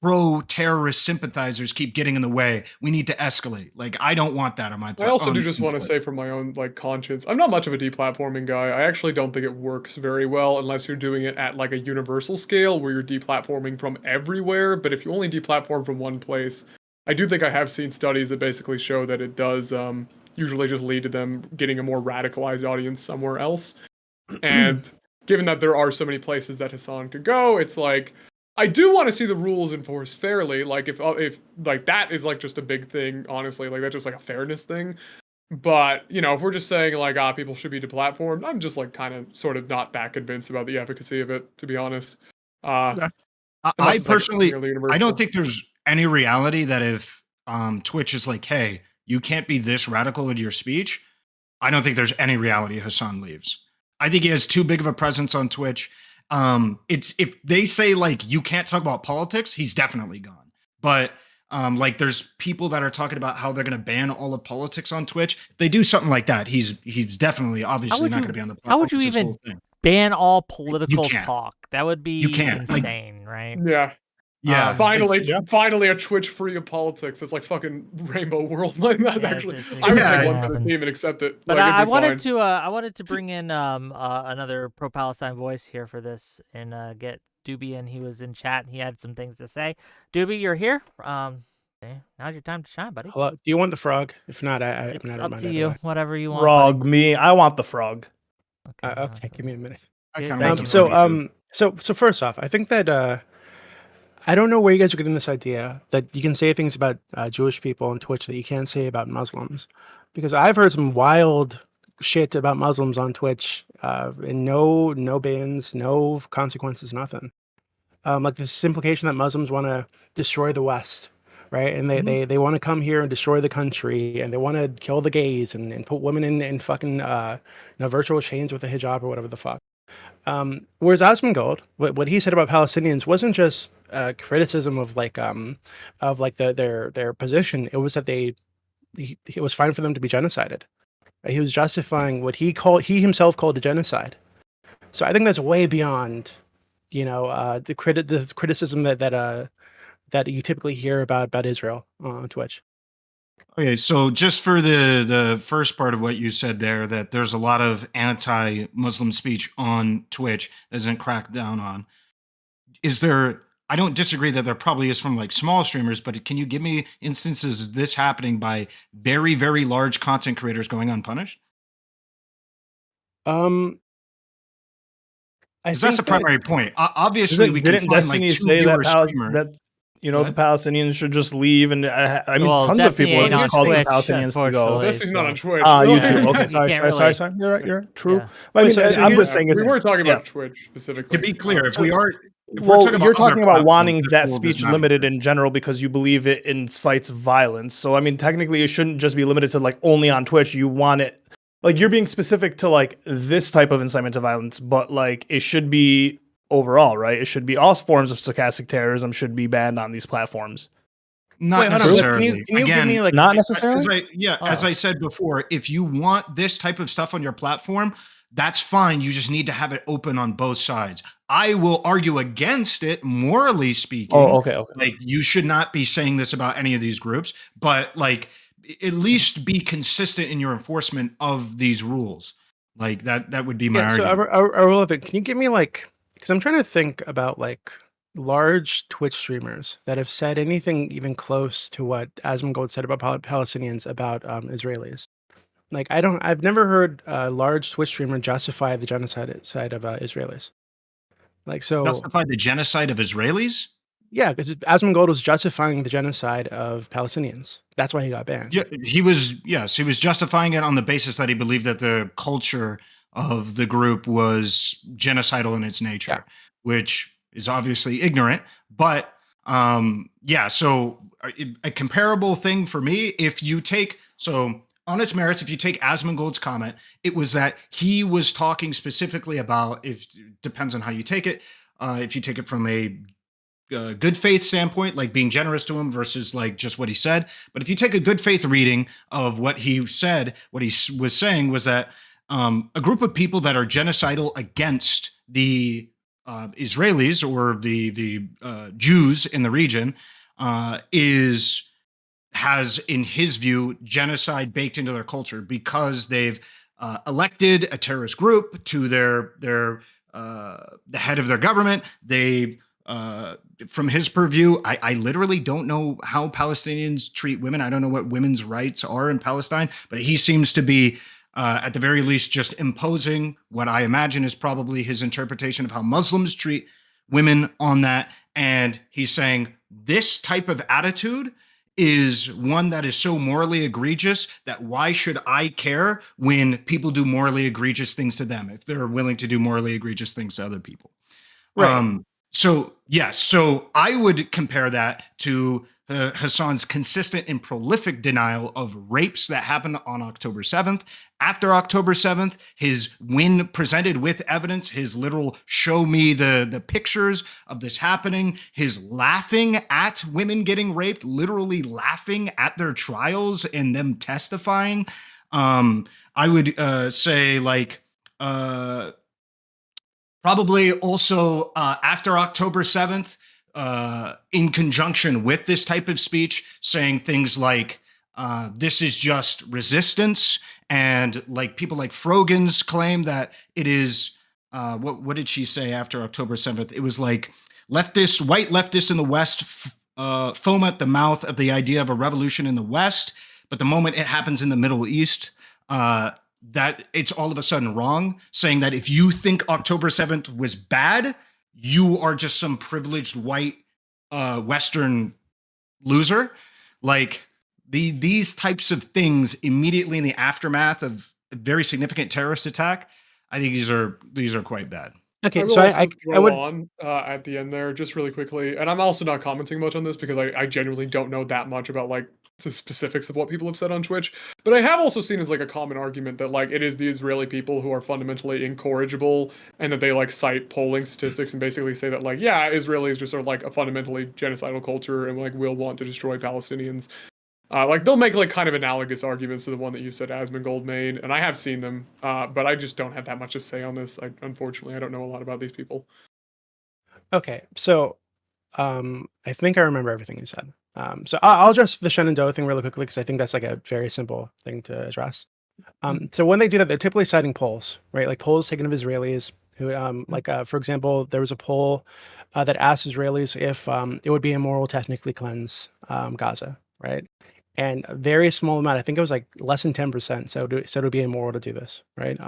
pro-terrorist sympathizers keep getting in the way. We need to escalate. Like, I don't want that on my platform. I also do just want to say from my own like conscience, I'm not much of a deplatforming guy. I actually don't think it works very well unless you're doing it at like a universal scale where you're deplatforming from everywhere. But if you only deplatform from one place, I do think I have seen studies that basically show that it does usually just lead to them getting a more radicalized audience somewhere else. And given that there are so many places that Hassan could go, it's like, I do want to see the rules enforced fairly. Like if like that is like just a big thing, honestly, like that's just like a fairness thing. But, you know, if we're just saying like, people should be deplatformed, I'm just like kind of sort of not that convinced about the efficacy of it, to be honest. I personally, I don't think there's any reality that if Twitch is like, hey, you can't be this radical in your speech, I don't think there's any reality Hassan leaves. I think he has too big of a presence on Twitch. It's if they say like you can't talk about politics, he's definitely gone. But like there's people that are talking about how they're going to ban all of politics on Twitch. If they do something like that, he's definitely obviously not going to be on the platform. How would you even ban all political talk? That would be insane, right? Yeah. Yeah, finally a Twitch free of politics. It's like fucking Rainbow World like that. Actually, I would take one for the team and accept it. But like, I wanted to bring in another pro Palestine voice here for this and get Doobie in. He was in chat and he had some things to say. Doobie, you're here. Okay, now's your time to shine, buddy. Hello. Do you want the frog? If not, it's up to you. Whatever you want. Frog, buddy. me. I want the frog. Okay, okay, give me a minute. So first off, I think that I don't know where you guys are getting this idea that you can say things about Jewish people on Twitch that you can't say about Muslims, because I've heard some wild shit about Muslims on Twitch, and no bans, no consequences, nothing. Like this implication that Muslims want to destroy the West, right? And they want to come here and destroy the country, and they want to kill the gays and put women in fucking virtual chains with a hijab or whatever the fuck. Whereas Osmongold, what he said about Palestinians wasn't just criticism of their position, it was that it was fine for them to be genocided. He was justifying what he himself called a genocide. So I think that's way beyond, the criticism that you typically hear about Israel on Twitch. Okay, so just for the first part of what you said there, that there's a lot of anti-Muslim speech on Twitch that isn't cracked down on. Is there? I don't disagree that there probably is from like small streamers, but can you give me instances of this happening by very, very large content creators going unpunished? Um, I Because that's the think that primary point. Obviously, we can Didn't find like Destiny two say viewer streamers. that Go the ahead. Palestinians should just leave? And I mean, Well, tons of Destiny people ain't have on just called for the Twitch, Palestinians to go. unfortunately. This is not on So- Twitch. YouTube. You Okay, sorry. can't You're true. Yeah. But I Wait, mean, so I'm you- just saying. We were talking yeah. about Twitch specifically. To be clear, if we're Well, talking you're about other talking about platforms, wanting this that rule does speech not limited exist. in general because you believe it incites violence. So, I mean, technically, it shouldn't just be limited to like only on Twitch. You want it, like, you're being specific to like this type of incitement to violence, but like it should be overall, right? It should be all forms of stochastic terrorism should be banned on these platforms. Not Wait, hold on. necessarily. Can you give me like Not necessarily. As I said before, if you want this type of stuff on your platform, that's fine. You just need to have it open on both sides. I will argue against it, morally speaking. Oh, okay. Like, you should not be saying this about any of these groups, but like, at least be consistent in your enforcement of these rules. Like that would be my so argument. irrelevant. Can you give me like, because I'm trying to think about like large Twitch streamers that have said anything even close to what Asmongold said about Palestinians about Israelis. Like I've never heard a large Twitch streamer justify the genocide side of Israelis. Like, so Justify the genocide of Israelis? yeah, because Asmongold was justifying the genocide of Palestinians. That's why he got banned. Yeah, he was justifying it on the basis that he believed that the culture of the group was genocidal in its nature, which is obviously ignorant. But so a comparable thing for me, if you take, so on its merits, if you take Asmongold's comment, it was that he was talking specifically about, if depends on how you take it, if you take it from a good faith standpoint, like being generous to him versus like just what he said. But if you take a good faith reading of what he said, what he was saying was that a group of people that are genocidal against the Israelis or the Jews in the region has, in his view, genocide baked into their culture because they've elected a terrorist group to the head of their government. They from his purview, I literally don't know how Palestinians treat women. I don't know what women's rights are in Palestine, but he seems to be, at the very least, just imposing what I imagine is probably his interpretation of how Muslims treat women on that. And he's saying this type of attitude is one that is so morally egregious that why should I care when people do morally egregious things to them if they're willing to do morally egregious things to other people? Right. So I would compare that to Hassan's consistent and prolific denial of rapes that happened on October 7th. After October 7th, when presented with evidence, his literal show me the pictures of this happening, his laughing at women getting raped, literally laughing at their trials and them testifying. I would say like probably also after October 7th, in conjunction with this type of speech, saying things like, this is just resistance. And like people like Frogans claim that it is, what did she say after October 7th? It was like white leftists in the West foam at the mouth of the idea of a revolution in the West. But the moment it happens in the Middle East, that it's all of a sudden wrong, saying that if you think October 7th was bad, you are just some privileged white Western loser. Like these types of things immediately in the aftermath of a very significant terrorist attack, I think these are quite bad. Okay, I will so also I throw would on at the end there just really quickly, and I'm also not commenting much on this because I genuinely don't know that much about like the specifics of what people have said on Twitch. But I have also seen as like a common argument that like it is the Israeli people who are fundamentally incorrigible, and that they like cite polling statistics and basically say that like yeah, Israelis just are like a fundamentally genocidal culture and like will want to destroy Palestinians. Like they'll make like kind of analogous arguments to the one that you said Asmongold made, and I have seen them, but I just don't have that much to say on this. Unfortunately, I don't know a lot about these people. okay. So I think I remember everything you said. So I'll address the Shenandoah thing really quickly because I think that's like a very simple thing to address. So when they do that, they're typically citing polls, right? Like polls taken of Israelis who, for example, there was a poll that asked Israelis if it would be immoral to ethnically cleanse Gaza, right? And a very small amount, I think it was like less than 10%, said it would be immoral to do this, right?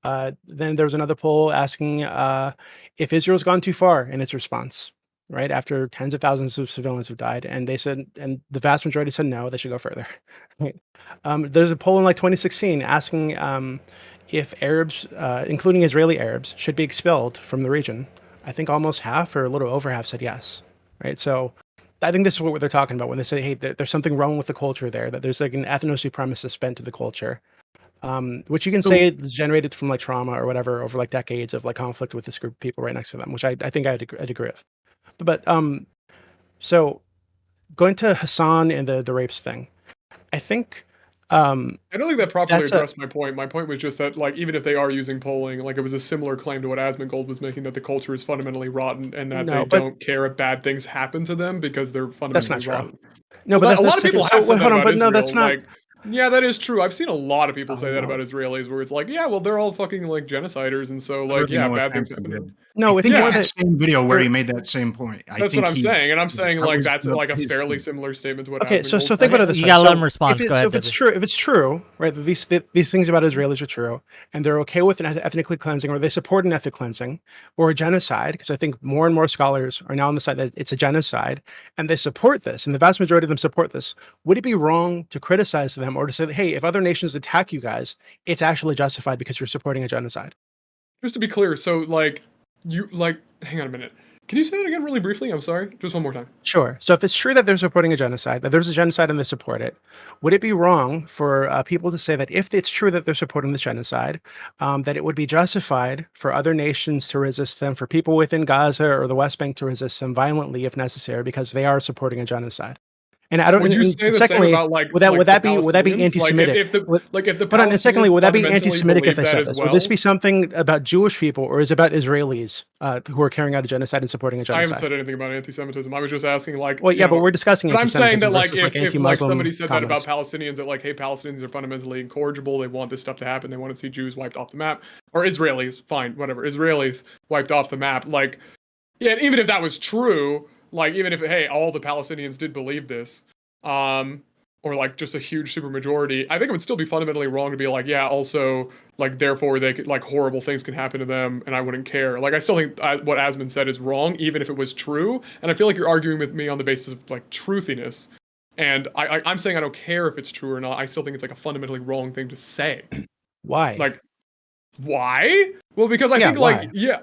Then there was another poll asking if Israel's gone too far in its response, right? After tens of thousands of civilians have died, and they said, and the vast majority said no, they should go further. Right? There's a poll in like 2016 asking if Arabs, including Israeli Arabs, should be expelled from the region. I think almost half or a little over half said yes, right? So I think this is what they're talking about when they say, hey, there's something wrong with the culture there, that there's like an ethno-supremacist bent to the culture. Which you can say is generated from like trauma or whatever over like decades of like conflict with this group of people right next to them, which I think I'd agree with. But so going to Hassan and the rapes thing, I think I don't think that properly that's a addressed my point. My point was just that, like, even if they are using polling, like, it was a similar claim to what Asmongold was making, that the culture is fundamentally rotten and that no, they but don't care if bad things happen to them because they're that's not fundamentally true. rotten. No, Well, but a lot that's of people different. have So said wait, that hold on, about but no, that's Israel. not. Like, yeah, that is true. I've seen a lot of people say that no. about Israelis, where it's like, yeah, well, they're all fucking like genociders, and so I like, already yeah, know what bad things Samson happen to did. them. No, I it's think more in that that same video where Or- he made that same point. I That's think what I'm saying, and I'm saying that like was that's the- like a his fairly point. similar statement to what okay. Asmongold So think about it this You way. gotta let So him respond. Go ahead, if it's David. true, right, that these things about Israelis are true, and they're okay with an ethnically cleansing, or they support an ethnic cleansing, or a genocide, because I think more and more scholars are now on the side that it's a genocide, and they support this, and the vast majority of them support this. Would it be wrong to criticize them or to say, hey, if other nations attack you guys, it's actually justified because you're supporting a genocide? Just to be clear, so like hang on a minute. Can you say that again really briefly? I'm sorry. Just one more time. Sure. So if it's true that they're supporting a genocide, that there's a genocide and they support it, would it be wrong for people to say that if it's true that they're supporting the genocide, that it would be justified for other nations to resist them, for people within Gaza or the West Bank to resist them violently if necessary, because they are supporting a genocide? And I don't. Would you And say the same secondly, about would like the that be Palestinians? Like anti-Semitic? if the if the Hold on. And secondly, Palestinians would that be fundamentally anti-Semitic if believe they that said as this? Would this well? be something about Jewish people, or is it about Israelis who are carrying out a genocide and supporting a I haven't genocide? said anything about anti-Semitism. I was just asking, like, Well, you yeah, but know, we're discussing but I'm saying anti-Semitism that, like, versus like if like somebody anti-Muslim said that about comments. Palestinians, that like, hey, Palestinians are fundamentally incorrigible, they want this stuff to happen, they want to see Jews wiped off the map, or Israelis, fine, whatever, Israelis wiped off the map, like, yeah, and even if that was true, like, even if hey, all the Palestinians did believe this, or like just a huge supermajority, I think it would still be fundamentally wrong to be like, yeah, also like therefore they could like horrible things can happen to them, and I wouldn't care. Like I still think what Asmund said is wrong, even if it was true, and I feel like you're arguing with me on the basis of like truthiness, and I'm saying I don't care if it's true or not. I still think it's like a fundamentally wrong thing to say. Why? Like why? Well, because I Yeah, think like why? yeah,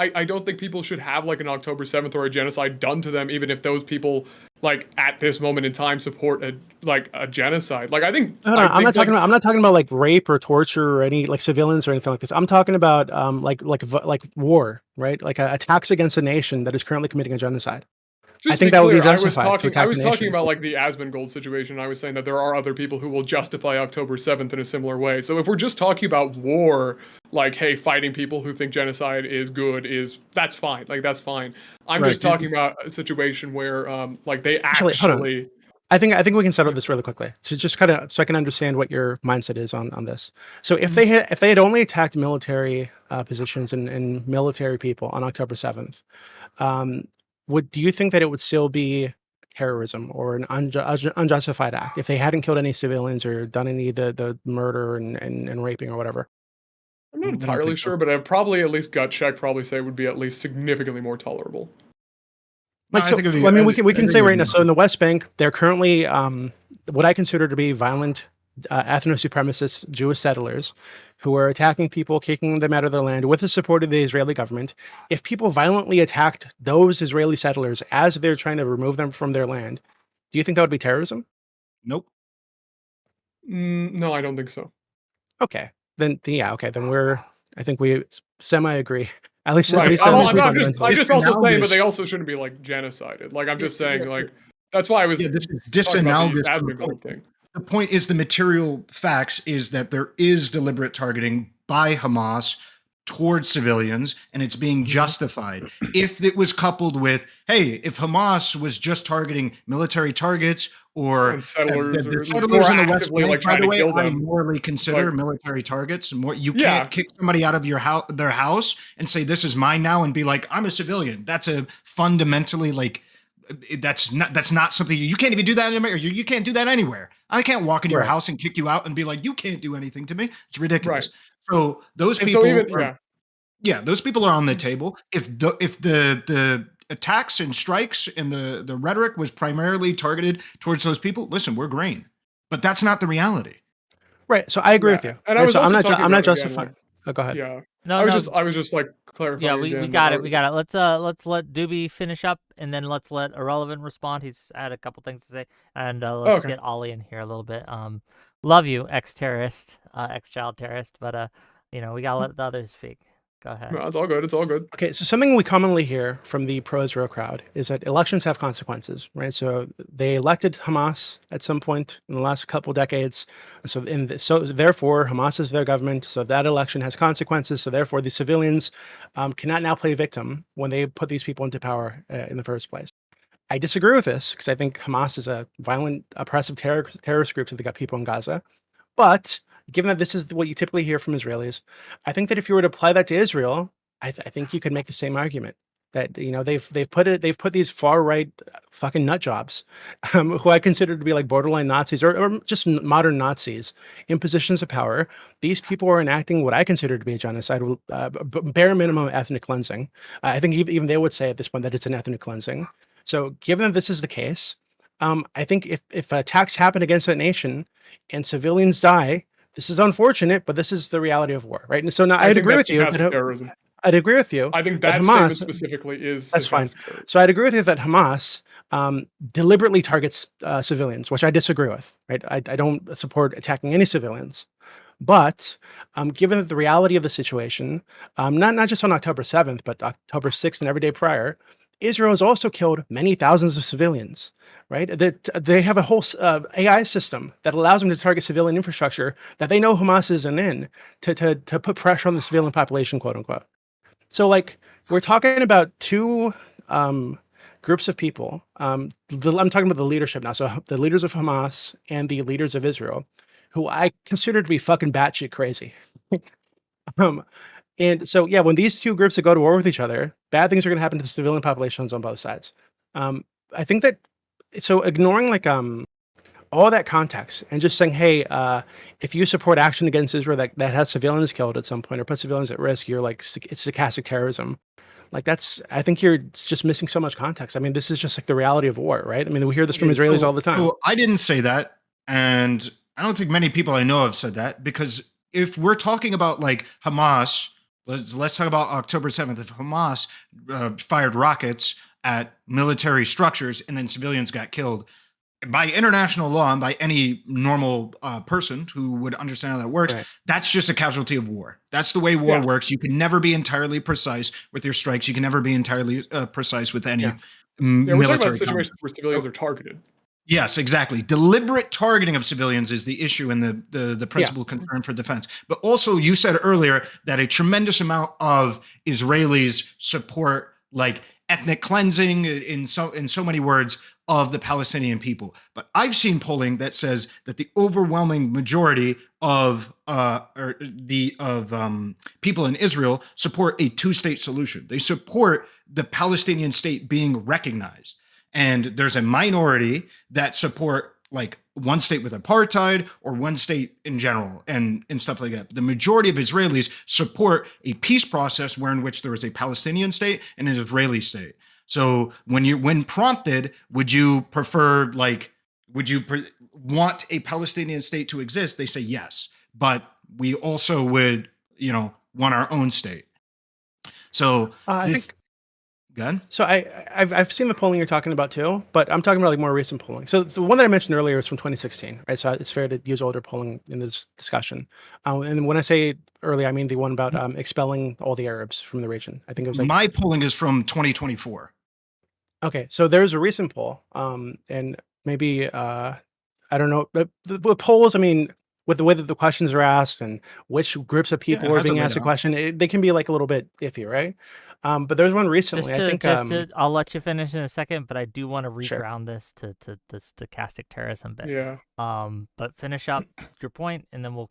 I don't think people should have like an October 7th or a genocide done to them, even if those people like at this moment in time support a genocide. Like I think Hold I on, think like I'm not talking about like rape or torture or any like civilians or anything like this. I'm talking about like war, right? Like attacks against a nation that is currently committing a genocide. I just to think be that would be clear, I was justified to talking I attack the was talking nation. about like the Asmongold situation. I was saying that there are other people who will justify October 7th in a similar way. So if we're just talking about war, like hey, fighting people who think genocide is good that's fine. Like that's fine. I'm Right. just talking about a situation where like they Actually, hold on. actually I think we can settle this really quickly. So just kind of so I can understand what your mindset is on this. So if they had only attacked military positions and military people on October 7th, um, do you think that it would still be terrorism or an unjustified act if they hadn't killed any civilians or done any of the murder and raping or whatever? I'm not I don't entirely think so. sure, but I'd probably at least gut check probably say it would be at least significantly more tolerable. No, Like I so, think it'd so, be, I mean, I we can think say it'd right be now. So in more. the West Bank, they're currently what I consider to be violent ethno-supremacist Jewish settlers who are attacking people, kicking them out of their land with the support of the Israeli government, if people violently attacked those Israeli settlers as they're trying to remove them from their land, do you think that would be terrorism? Nope. No, I don't think so. Okay, then yeah, okay, then I think we semi agree. At least Right. on I'm the I'm just also saying, but Disanalogous. they also shouldn't be like genocided. Like I'm Yeah, just yeah, saying, yeah. like that's why I was Yeah, this is talking about the disanalogous to the admin point. board thing. The point is the material facts is that there is deliberate targeting by Hamas towards civilians, and it's being justified. If it was coupled with, hey, if Hamas was just targeting military targets or And settlers the or settlers more in the West actively Bank, like by trying the to way, kill I them. morally consider Like, military targets. More, you yeah, can't kick somebody out of their house and say this is mine now and be like, I'm a civilian. That's a fundamentally like that's not something you can't even do that in America. You can't do that anywhere. I can't walk into your Right. house and kick you out and be like, you can't do anything to me. It's ridiculous. right. So those And so people even are, yeah, those people are on the table. If the attacks and strikes and the rhetoric was primarily targeted towards those people, listen, we're green. But that's not the reality. Right. So I agree with you. And I Right? was So also talking I'm not about again, justifying. like, Oh, go ahead. yeah. No, I was just like clarifying yeah, we again. got I it. We was- got it. Let's let Doobie finish up, and then let's let Irrelevant respond. He's had a couple things to say, and let's Okay. get Ollie in here a little bit. Love you, ex-terrorist, ex-child terrorist, but we gotta let the others speak. Go ahead. No, it's all good. It's all good. Okay, so something we commonly hear from the pro-Israel crowd is that elections have consequences, right? So they elected Hamas at some point in the last couple decades, so therefore Hamas is their government. So that election has consequences. So therefore the civilians cannot now play victim when they put these people into power in the first place. I disagree with this because I think Hamas is a violent, oppressive terrorist group that got people in Gaza. But given that this is what you typically hear from Israelis, I think that if you were to apply that to Israel, I think you could make the same argument that they've put these far right fucking nut jobs, who I consider to be like borderline Nazis or just modern Nazis in positions of power. These people are enacting what I consider to be a genocide, bare minimum ethnic cleansing. I think even they would say at this point that it's an ethnic cleansing. So given that this is the case, I think if attacks happen against that nation and civilians die, this is unfortunate, but this is the reality of war, right? And so now I I'd think agree that's with you stochastic terrorism. I'd agree with you I think that that statement Hamas. specifically is That's fine. stochastic terrorism. So I'd agree with you that Hamas deliberately targets civilians, which I disagree with. Right? I don't support attacking any civilians. But given the reality of the situation, not just on October 7th, but October 6th and every day prior, Israel has also killed many thousands of civilians, right? That they have a whole AI system that allows them to target civilian infrastructure that they know Hamas isn't in to put pressure on the civilian population, quote unquote. So, like, we're talking about two groups of people. I'm talking about the leadership now. So, the leaders of Hamas and the leaders of Israel, who I consider to be fucking batshit crazy. And so, yeah, when these two groups go to war with each other, bad things are going to happen to the civilian populations on both sides. I think that so ignoring all that context and just saying, hey, if you support action against Israel that has civilians killed at some point or put civilians at risk, you're like it's stochastic terrorism. Like I think you're just missing so much context. I mean, this is just like the reality of war, right? I mean, we hear this from Israelis all the time. So I didn't say that, and I don't think many people I know have said that, because if we're talking about like Hamas, let's talk about October 7th. If Hamas fired rockets at military structures and then civilians got killed, by international law and by any normal person who would understand how that works, Right. that's just a casualty of war. That's the way war works. You can never be entirely precise with your strikes. You can never be entirely precise with any Yeah, we're talking military about situations where civilians are targeted. Yes, exactly. Deliberate targeting of civilians is the issue and the principal concern for defense. But also, you said earlier that a tremendous amount of Israelis support like ethnic cleansing in so many words of the Palestinian people. But I've seen polling that says that the overwhelming majority of people in Israel support a two-state solution. They support the Palestinian state being recognized. And there's a minority that support like one state with apartheid or one state in general and stuff like that. The majority of Israelis support a peace process in which there is a Palestinian state and an Israeli state. So when prompted, would you want a Palestinian state to exist? They say yes. But we also would, want our own state. So I this, think good. so. I've seen the polling you're talking about too, but I'm talking about like more recent polling. So the one that I mentioned earlier is from 2016, right? So it's fair to use older polling in this discussion. And when I say early, I mean the one about expelling all the Arabs from the region. I think it was like My polling is from 2024. okay. So there's a recent poll, and maybe I don't know, but the polls. I mean, with the way that the questions are asked and which groups of Yeah, people it are has it being laid asked a out. question, they can be like a little bit iffy, right? But there's one recently. I think I'll let you finish in a second, but I do want to sure. reground this to the stochastic terrorism bit. Yeah. But finish up your point, and then we'll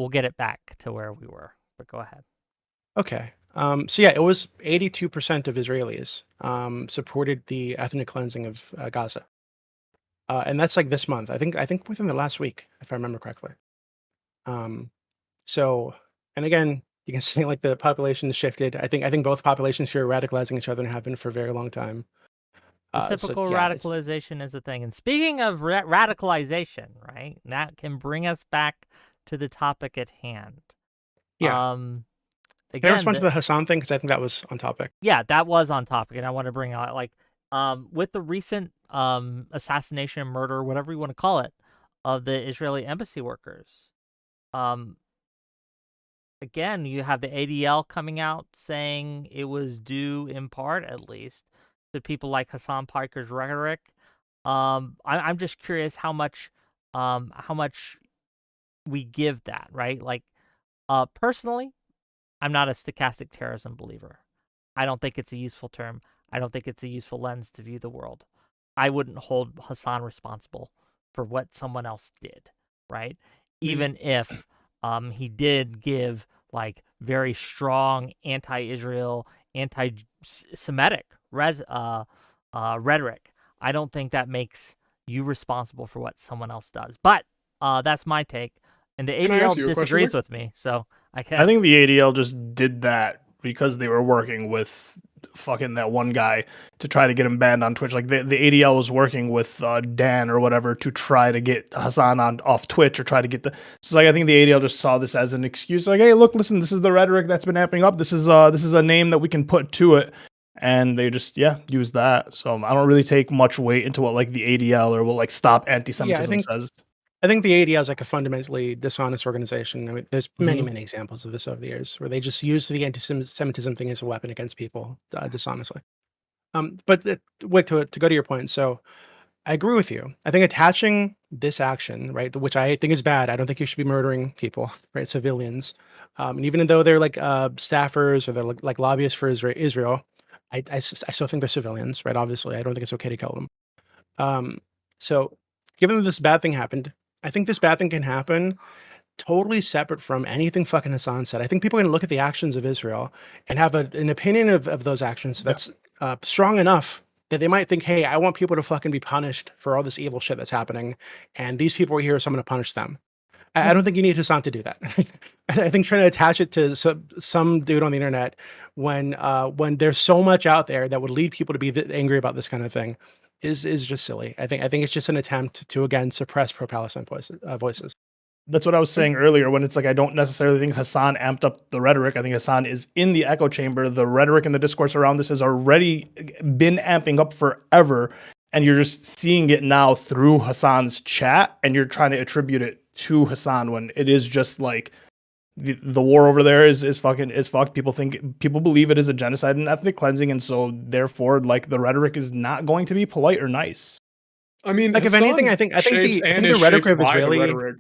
get it back to where we were. But go ahead. Okay. So yeah, it was 82% of Israelis supported the ethnic cleansing of Gaza, and that's like this month. I think within the last week, if I remember correctly. So, and again, you can see like the population has shifted. I think both populations here are radicalizing each other and have been for a very long time. Reciprocal yeah, it's radicalization is a thing. And speaking of radicalization, right? That can bring us back to the topic at hand. yeah. Can I Again, respond to the Hassan thing because I think that was on topic. yeah, that was on topic, and I want to bring out like with the recent assassination, murder, whatever you want to call it, of the Israeli embassy workers. Again, you have the ADL coming out saying it was due in part, at least, to people like Hassan Piker's rhetoric. I'm just curious how much we give that, right? Like, personally, I'm not a stochastic terrorism believer. I don't think it's a useful term. I don't think it's a useful lens to view the world. I wouldn't hold Hassan responsible for what someone else did, right? Even if he did give like very strong anti-Israel, anti-Semitic rhetoric. I don't think that makes you responsible for what someone else does. But that's my take, and the Can I ask ADL you a question, disagrees Rick? with me. So I I think the ADL just did that because they were working with fucking that one guy to try to get him banned on Twitch. Like the ADL was working with Dan or whatever to try to get Hassan off Twitch or try to get the. So like I think the ADL just saw this as an excuse. Like, hey, look, listen, this is the rhetoric that's been happening up. This is a name that we can put to it, and they just use that. So I don't really take much weight into what like the ADL or what like Stop Anti-Semitism says. I think the ADL is like a fundamentally dishonest organization. I mean, there's many, Mhm. many examples of this over the years where they just use the anti-Semitism thing as a weapon against people dishonestly. But wait, to go to your point. So I agree with you. I think attaching this action, right, which I think is bad. I don't think you should be murdering people, right, civilians. And even though they're like staffers or they're like lobbyists for Israel, I still think they're civilians, right? Obviously, I don't think it's okay to kill them. So given that this bad thing happened, I think this bad thing can happen totally separate from anything fucking Hassan said. I think people are going to look at the actions of Israel and have an opinion of those actions that's strong enough that they might think, hey, I want people to fucking be punished for all this evil shit that's happening. And these people are here, so I'm going to punish them. I don't think you need Hassan to do that. I think trying to attach it to some dude on the internet when there's so much out there that would lead people to be angry about this kind of thing is just silly. I think it's just an attempt to again suppress pro-Palestine voices. That's what I was saying earlier when it's like I don't necessarily think Hassan amped up the rhetoric. I think Hassan is in the echo chamber. The rhetoric and the discourse around this has already been amping up forever. And you're just seeing it now through Hassan's chat and you're trying to attribute it to Hassan when it is just like the war over there is fucked. People believe it is a genocide and ethnic cleansing. And so therefore like the rhetoric is not going to be polite or nice. I mean, Like if Hassan anything, I think shapes and the is rhetoric shaped of by the Israeli. rhetoric.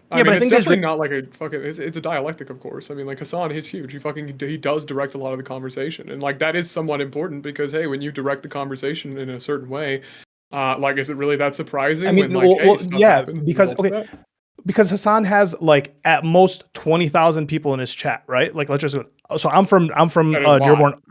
Yeah, but I it's think there's definitely not like a fucking. It's a dialectic, of course. I mean, like Hassan, he's huge. He does direct a lot of the conversation, and like that is somewhat important because hey, when you direct the conversation in a certain way, like is it really that surprising? I mean, when like stuff happens because because Hassan has like at most 20,000 people in his chat, right? Like let's just go. So I'm from That is a lot. Dearborn.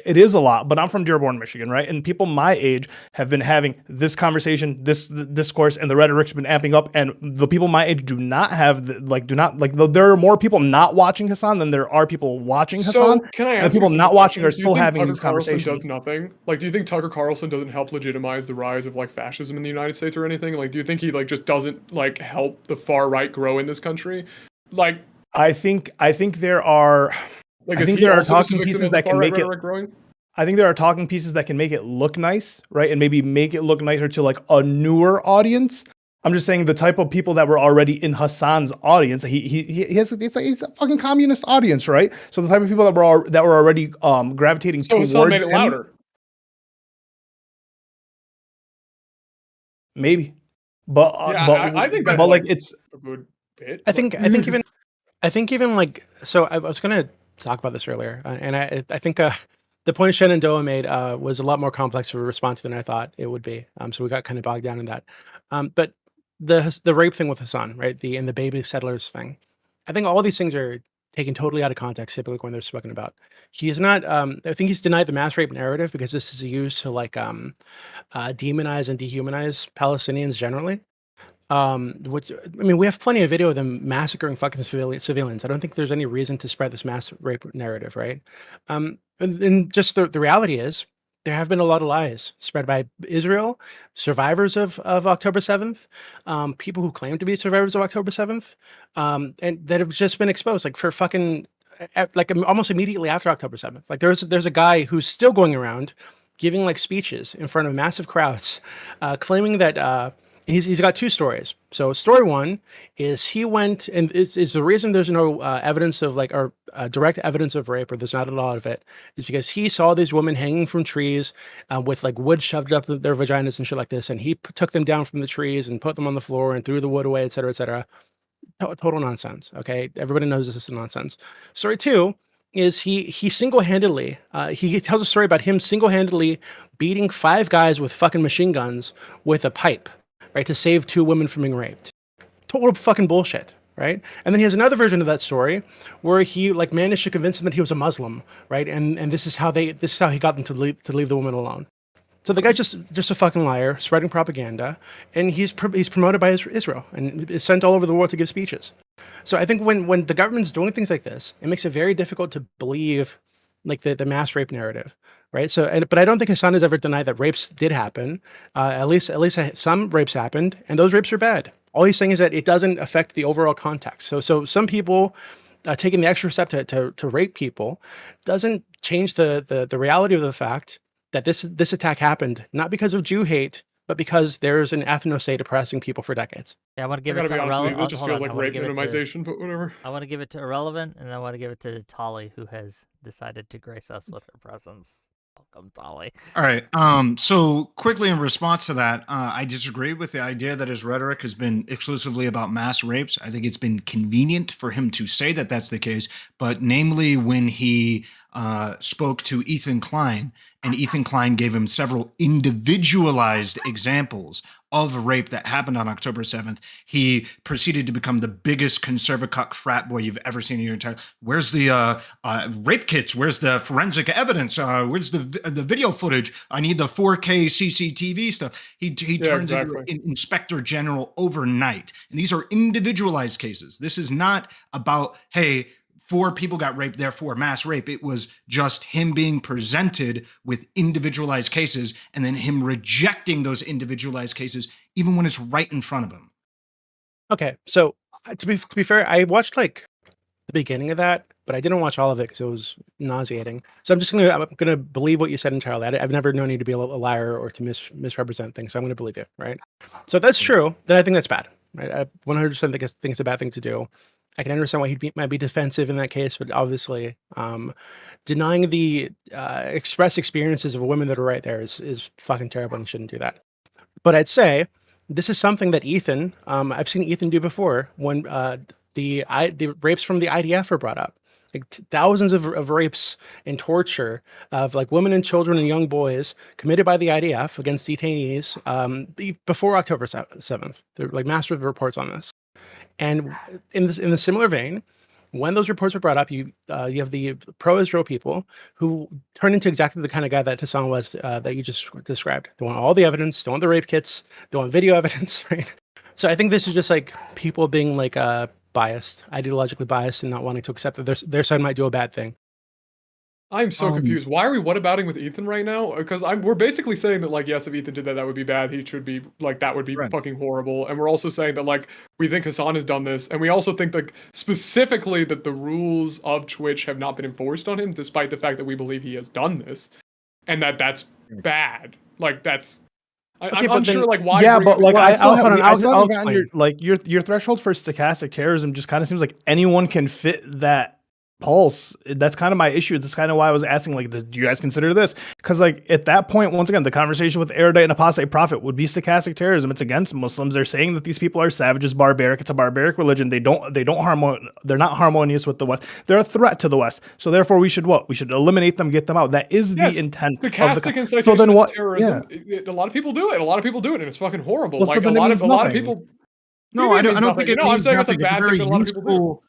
It is a lot, but I'm from Dearborn, Michigan, right? And people my age have been having this conversation, this discourse, and the rhetoric's been amping up. And the people my age do not have, there are more people not watching Hassan than there are people watching Hassan. So can I And ask the people you a not simple watching question? are Do you still think having Tucker these Carlson conversations. does nothing? Like, do you think Tucker Carlson doesn't help legitimize the rise of like fascism in the United States or anything? Like, do you think he like just doesn't like help the far right grow in this country? Like, I think there are. like I is think he there are also just a talking victim pieces of the that can far right make it. rhetoric growing? I think there are talking pieces that can make it look nice, right? And maybe make it look nicer to like a newer audience. I'm just saying the type of people that were already in Hassan's audience. He has it's a fucking communist audience, right? So the type of people that were already gravitating So towards Hassan made it him, louder. maybe. But Yeah, but I think that's but like like it's a good bit. I think even like, so I was gonna talk about this earlier, and I think the point Shenandoah made was a lot more complex of a response than I thought it would be. So we got kind of bogged down in that. But the rape thing with Hassan, right? And the baby settlers thing. I think all these things are taken totally out of context, typically when they're spoken about. He's not. I think he's denied the mass rape narrative because this is used to like demonize and dehumanize Palestinians generally. Which I mean, we have plenty of video of them massacring fucking civilians. I don't think there's any reason to spread this mass rape narrative, right? And just the reality is, there have been a lot of lies spread by Israel, survivors of October 7th, people who claim to be survivors of October 7th, and that have just been exposed, like for fucking, almost immediately after October 7th. Like there's a guy who's still going around giving like speeches in front of massive crowds, claiming that. He's got two stories. So story one is he went, and is the reason there's no evidence of like, or direct evidence of rape, or there's not a lot of it, is because he saw these women hanging from trees with like wood shoved up their vaginas and shit like this, and he took them down from the trees and put them on the floor and threw the wood away, et cetera, et cetera. Total nonsense. Okay, everybody knows this is nonsense. Story two is he single-handedly he tells a story about him single-handedly beating 5 guys with fucking machine guns with a pipe, right, to save 2 women from being raped. Total fucking bullshit, right? And then he has another version of that story where he like managed to convince them that he was a Muslim, right? And this is how he got them to leave the woman alone. So the guy's just a fucking liar, spreading propaganda, and he's promoted by Israel and is sent all over the world to give speeches. So I think when the government's doing things like this, it makes it very difficult to believe like the mass rape narrative, right? So, but I don't think Hassan has ever denied that rapes did happen. At least some rapes happened, and those rapes are bad. All he's saying is that it doesn't affect the overall context. So some people taking the extra step to rape people doesn't change the reality of the fact that this attack happened not because of Jew hate, but because there's an ethno-state oppressing people for decades. Yeah, I want to give I it gotta to be honest with you, irrelevant. that just feels like rape minimization, but whatever. I want to give it to irrelevant, and I want to give it to Tali, who has decided to grace us with her presence. Welcome, Tali. All right. So quickly in response to that, I disagree with the idea that his rhetoric has been exclusively about mass rapes. I think it's been convenient for him to say that that's the case, but namely when he spoke to Ethan Klein, and Ethan Klein gave him several individualized examples of rape that happened on October 7th, he proceeded to become the biggest conservative cuck frat boy you've ever seen in your entire. Where's the rape kits? Where's the forensic evidence? Where's the video footage? I need the 4K CCTV stuff. He turns into an inspector general overnight. And these are individualized cases. This is not about, hey, 4 people got raped, therefore mass rape. It was just him being presented with individualized cases and then him rejecting those individualized cases, even when it's right in front of him. Okay, so to be fair, I watched like the beginning of that, but I didn't watch all of it because it was nauseating. So I'm gonna believe what you said entirely. I've never known you to be a liar or to misrepresent things, so I'm gonna believe you, right? So if that's true, then I think that's bad, right? I 100% think it's a bad thing to do. I can understand why he might be defensive in that case, but obviously denying the express experiences of women that are right there is fucking terrible, and you shouldn't do that. But I'd say this is something that Ethan, I've seen Ethan do before when the rapes from the IDF are brought up. Like thousands of rapes and torture of like women and children and young boys committed by the IDF against detainees before October 7th. There are like massive reports on this. And in the similar vein, when those reports were brought up, you have the pro-Israel people who turned into exactly the kind of guy that Hassan was that you just described. They want all the evidence, they want the rape kits, they want video evidence, right? So I think this is just like people being like biased, ideologically biased, and not wanting to accept that their side might do a bad thing. I'm so confused. Why are we whatabouting with Ethan right now? Because we're basically saying that, like, yes, if Ethan did that, that would be bad. He should be, like, that would be Right. fucking horrible. And we're also saying that, like, we think Hassan has done this. And we also think, like, specifically that the rules of Twitch have not been enforced on him, despite the fact that we believe he has done this. And that's bad. Like, that's... Okay, I'm but unsure, then- like, why... Yeah, bring but it- like Well, I still I'll- haven't, hold on, I still I'll haven't gotten your explain. like your threshold for stochastic terrorism just kind of seems like anyone can fit that pulse. That's kind of my issue. That's kind of why I was asking, like, do you guys consider this? Because like at that point, once again, the conversation with erudite and apostate prophet would be stochastic terrorism. It's against Muslims. They're saying that these people are savages, barbaric. It's a barbaric religion. They're not harmonious with the West. They're a threat to the West. So therefore, we should eliminate them, get them out. That is Yes, the intent. Stochastic incitation so then is what? terrorism. Yeah. A lot of people do it. And it's fucking horrible. Well, so like, then a it lot means of nothing. people... No, What do you mean it means nothing? I don't think it No, I'm means saying it's a nothing. bad very thing that a lot of people do. useful.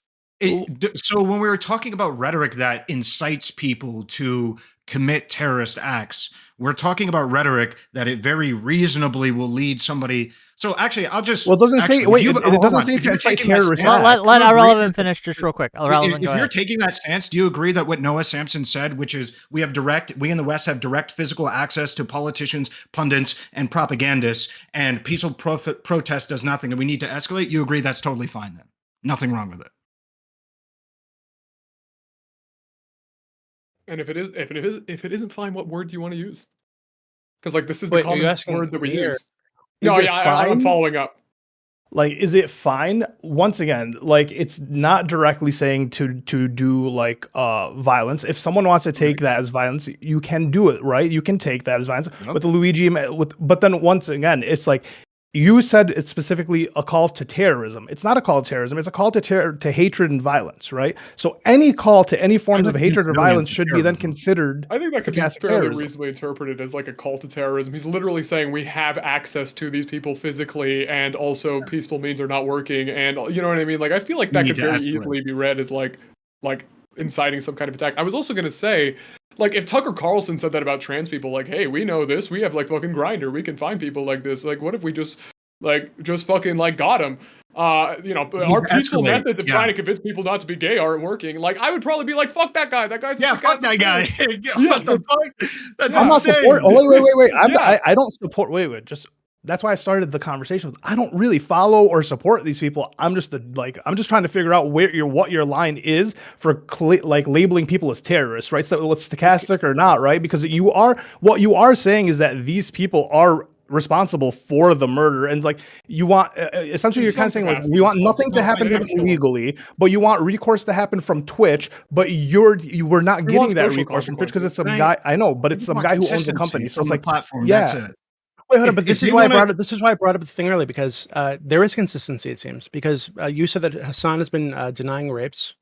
So when we were talking about rhetoric that incites people to commit terrorist acts, we're talking about rhetoric that it very reasonably will lead somebody. So actually, I'll just. Well, it doesn't say. actually, Wait, if you- it hold doesn't on. say If to you're incite taking that terrorist stance- acts. Let do you agree Irrelevant that- finish just real quick. If Irrelevant, go you're ahead. taking that stance, do you agree that what Noah Sampson said, which is we in the West have direct physical access to politicians, pundits, and propagandists, and peaceful protest does nothing, and we need to escalate? You agree that's totally fine then? Nothing wrong with it. And if it isn't fine, what word do you want to use? Because like this is Wait, the are you common asking word that we me or- use. Is No, it yeah, I'm fine? following up. Like, is it fine? Once again, like, it's not directly saying to do like violence. If someone wants to take that as violence, you can do it, right? You can take that as violence Yep. with the Luigi. But then once again, it's like you said it's specifically a call to terrorism. It's not a call to terrorism. It's a call to hatred and violence, right? So any call to any forms of think hatred or civilians violence are should be then terrorism. considered. I think that could be stochastic fairly terrorism. reasonably interpreted as like a call to terrorism. He's literally saying we have access to these people physically, and also peaceful means are not working, and you know what I mean? Like I feel like We that need could to very escalate. easily be read as like inciting some kind of attack. I was also gonna say, like if Tucker Carlson said that about trans people, like, hey, we know this, we have like fucking Grindr, we can find people like this. Like, what if we just fucking like got him? You know, our peaceful escalate, methods of yeah. trying to convince people not to be gay aren't working. Like, I would probably be like, fuck that guy. That guy's a Yeah, fuck stochastic that guy. terrorist. What the fuck? That's I'm not insane. support. Oh, wait. Yeah. I don't support. Wait. Just that's why I started the conversation with. I don't really follow or support these people. I'm just trying to figure out what your line is for like labeling people as terrorists, right? So what's stochastic or not, right? Because what you are saying is that these people are responsible for the murder, and like you want essentially you're kind of saying like we want nothing to happen to them legally, but you want recourse to happen from Twitch, but we're not We getting want that social recourse from Twitch because it's some Right. guy I know, but it's We some want guy who owns the consistency company. So from it's the like platform. yeah. That's it. Wait, hold on, If- but this if is you why I wanna- brought up. This is why I brought up the thing earlier, because there is consistency. It seems because you said that Hassan has been denying rapes.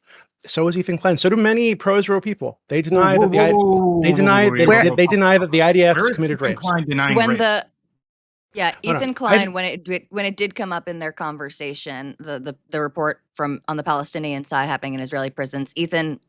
So is Ethan Klein. So do many pro-Israel people. They deny that they deny that the IDF has committed rapes. When the Hold on. Ethan Klein, when it did come up in their conversation, the report on the Palestinian side happening in Israeli prisons, Ethan,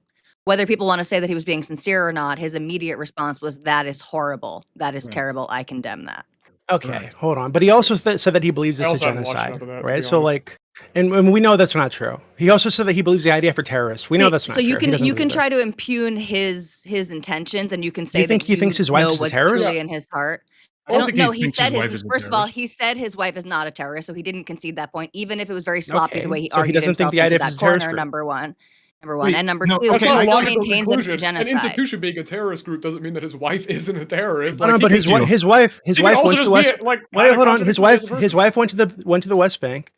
whether people want to say that he was being sincere or not, his immediate response was, "That is horrible. That is terrible. I condemn that." Okay, Right. hold on. But he also said that he believes I it's a also haven't watched genocide, enough of that, to right? be So honest. like, and we know that's not true. He also said that he believes the IDF are terrorists. We know See, that's not so true. you He doesn't can believe try that. to impugn his intentions, and you can say think that he thinks his wife know is a what's terrorist? truly in his heart. I don't I don't think know. he He thinks his said wife is a first of all, terrorist. he said his wife is not a terrorist, so he didn't concede that point, even if it was very sloppy the Okay, way he so he argued doesn't himself think the into IDF that is a terrorist corner. group. Number one, Wait, and number no, two, That's he not a still logical maintains that it's a conclusion. An genocide. institution being a terrorist group doesn't mean that his wife isn't a terrorist. No, no, he but could his be- wife, his wife he could went also to just the West. be like Wait, hold on. His wife, contradictory as a person. went to the West Bank,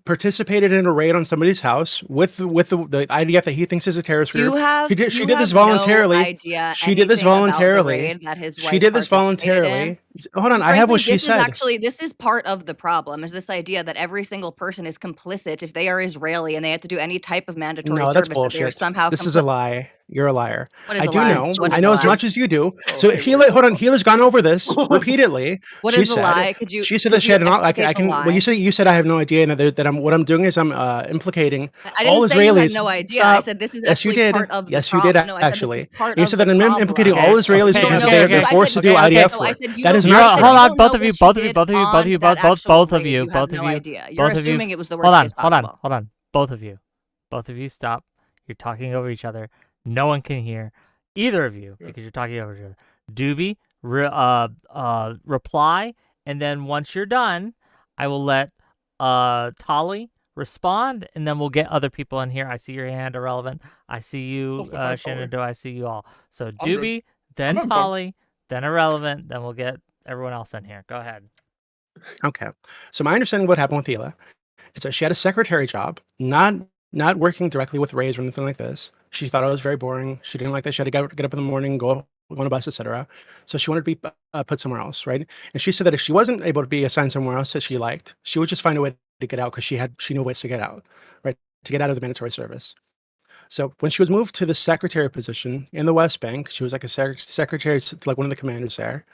participated in a raid on somebody's house with the IDF that he thinks is a terrorist group. You have She did you this have no voluntarily. idea She did this anything about the voluntarily. raid that his She wife did this participated in. voluntarily. Hold on, And I have what frankly, she said. this is part of the problem, is this idea that every single person is complicit if they are Israeli and they have to do any type of mandatory No, that's service that they're bullshit. somehow This is a lie. You're a liar. What is I a do lie? know. What I is know a as lie? much as you do. Oh, So okay, Hila, hold on. Hila's gone over this repeatedly. What She is a said- lie? Could you? She said could that she you had not. Like explicate I the can. lie? Well, you said I have no idea, and that I'm. What I'm doing is I'm implicating I all didn't say you had Israelis. no idea. I Stop. said this is Yes, you actually did. part of the Yes, you problem. did. No, I said Actually, this is part you of said the that I'm problem. implicating Okay, all Israelis okay, because okay, they're okay. forced to do No, IDF I work. said you That is don't- You're- I not. said hold you on, don't both know of you, what she both of you, did both of you, on both of you, that both actual of raid. you, have both no of you, idea. You're both of you. assuming it was the worst Hold on, case hold on, possible. hold on. Both of you. Both of you, stop. You're talking over each other. No one can hear either of you because you're talking over each other. Doobie, reply, and then once you're done, I will let Tali respond, and then we'll get other people in here. I see your hand, Irrelevant. I see you, Also, hi, Tali. Shenandoah. I see you all. So I'm good. Doobie, then having fun. Tali, then Irrelevant, then we'll get everyone else in here. Go ahead. Okay. So my understanding of what happened with Hila is that she had a secretary job, not working directly with Rays or anything like this. She thought it was very boring. She didn't like that she had to get up in the morning, go on a bus, etc. So she wanted to be put somewhere else, right? And she said that if she wasn't able to be assigned somewhere else that she liked, she would just find a way to get out because she knew ways to get out, right? To get out of the mandatory service. So when she was moved to the secretary position in the West Bank, she was like a secretary, like one of the commanders there.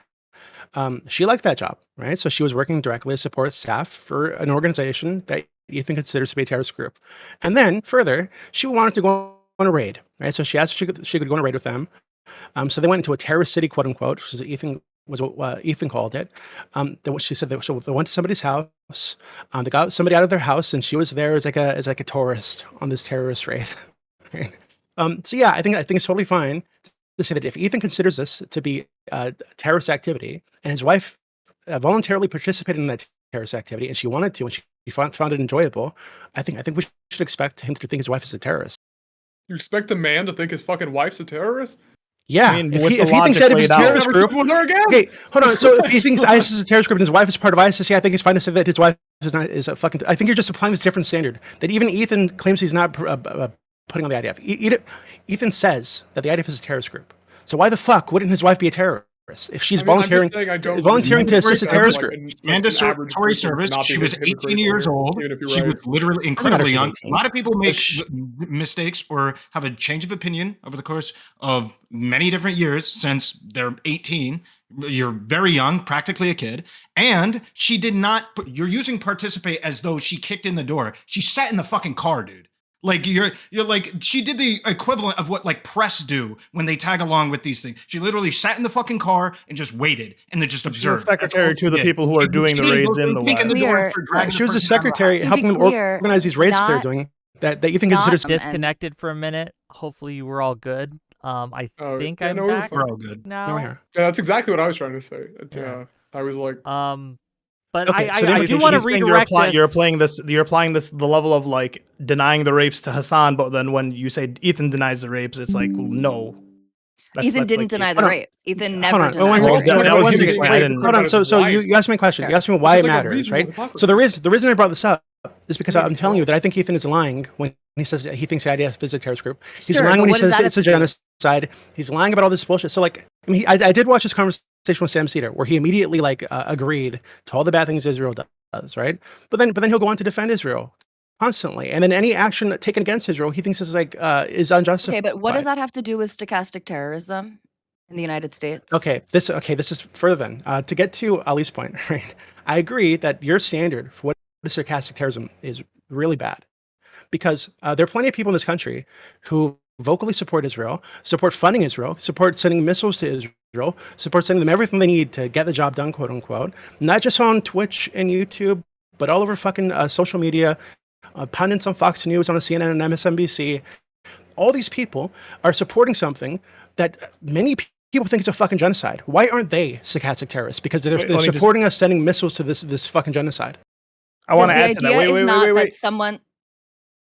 She liked that job, right? So she was working directly as support staff for an organization that Ethan considers to be a terrorist group. And then further, she wanted to go on a raid, right? So she asked if she could go on a raid with them. So they went into a terrorist city, quote unquote, which is what Ethan called it. She said so they went to somebody's house. They got somebody out of their house, and she was there as like a tourist on this terrorist raid. Right? So yeah, I think it's totally fine to say that if Ethan considers this to be terrorist activity, and his wife voluntarily participated in that terrorist activity, and she wanted to, and she found it enjoyable, I think we should expect him to think his wife is a terrorist. You expect a man to think his fucking wife's a terrist? Yeah, I mean, if with he the thinks logic that if laid it's a out. terrorist Never group, sleep with her again? okay, hold on. So if he thinks ISIS is a terrorist group and his wife is part of ISIS, yeah, I think it's fine to say that his wife is a fucking. I think you're just applying this different standard that even Ethan claims he's not putting on the IDF. Ethan says that the IDF is a terrorist group. So why the fuck wouldn't his wife be a terrorist if she's I mean, I'm just volunteering saying I don't volunteering to believe assist a that, terrorist like, group? an average Mandatory person service. not She being a was hypocrite 18 years here, old. even if you're She right. was literally matter incredibly if young. she's A lot of people make Sh- mistakes or have a change of opinion over the course of many different years since they're 18. You're very young, practically a kid. And she did not, you're using participate as though she kicked in the door. She sat in the fucking car, dude. Like you're like, she did the equivalent of what like press do when they tag along with these things. She literally sat in the fucking car and just waited and then just She's the observed. secretary That's all to the she did. people who are doing the She didn't raids go in the kicking West. door Clear. for dragging She was the a person out of the secretary To be helping them clear, organize these raids that they're not- doing. That Ethan not- considers. And- Disconnected for a minute. Hopefully you were all good. I Oh, think yeah, I'm no, we were back fine. We're all good. now. Now we're here. Yeah, that's exactly what I was trying to say. Yeah. I was like, But Okay, so the I do implication- want to She's saying redirect this. You're applying the level of like denying the rapes to Hassan, but then when you say Ethan denies the rapes, it's like well, no. Ethan didn't like the- deny the Hold on. rape. Ethan Hold never on. denied One the Well, second. rape. that was One his second. point. I Wait, didn't- hold on. So you asked me a question. Sure. You asked me why It's it like a matters, reasonable right? hypocrisy. So the reason I brought this up is because I'm telling you that I think Ethan is lying when he says that he thinks the IDF is a terrorist group. He's Sure, lying but when he what does says that it's a have to do with- genocide. He's lying about all this bullshit. So like, I mean, I did watch this conversation with Sam Cedar where he immediately like agreed to all the bad things Israel does, right? But then he'll go on to defend Israel constantly, and then any action taken against Israel, he thinks is like is unjustified. Okay, but what does that have to do with stochastic terrorism in the United States? Okay, this is further then. To get to Ali's point, right? I agree that your standard for what is stochastic terrorism is really bad, because there are plenty of people in this country who vocally support Israel, support funding Israel, support sending missiles to Israel, support sending them everything they need to get the job done, quote unquote. Not just on Twitch and YouTube, but all over fucking social media, pundits on Fox News, on CNN and MSNBC. All these people are supporting something that many people think is a fucking genocide. Why aren't they stochastic terrorists? Because they're Wait, let me supporting us sending missiles to this fucking genocide. I want to Because add to the that. idea is not Wait. that someone.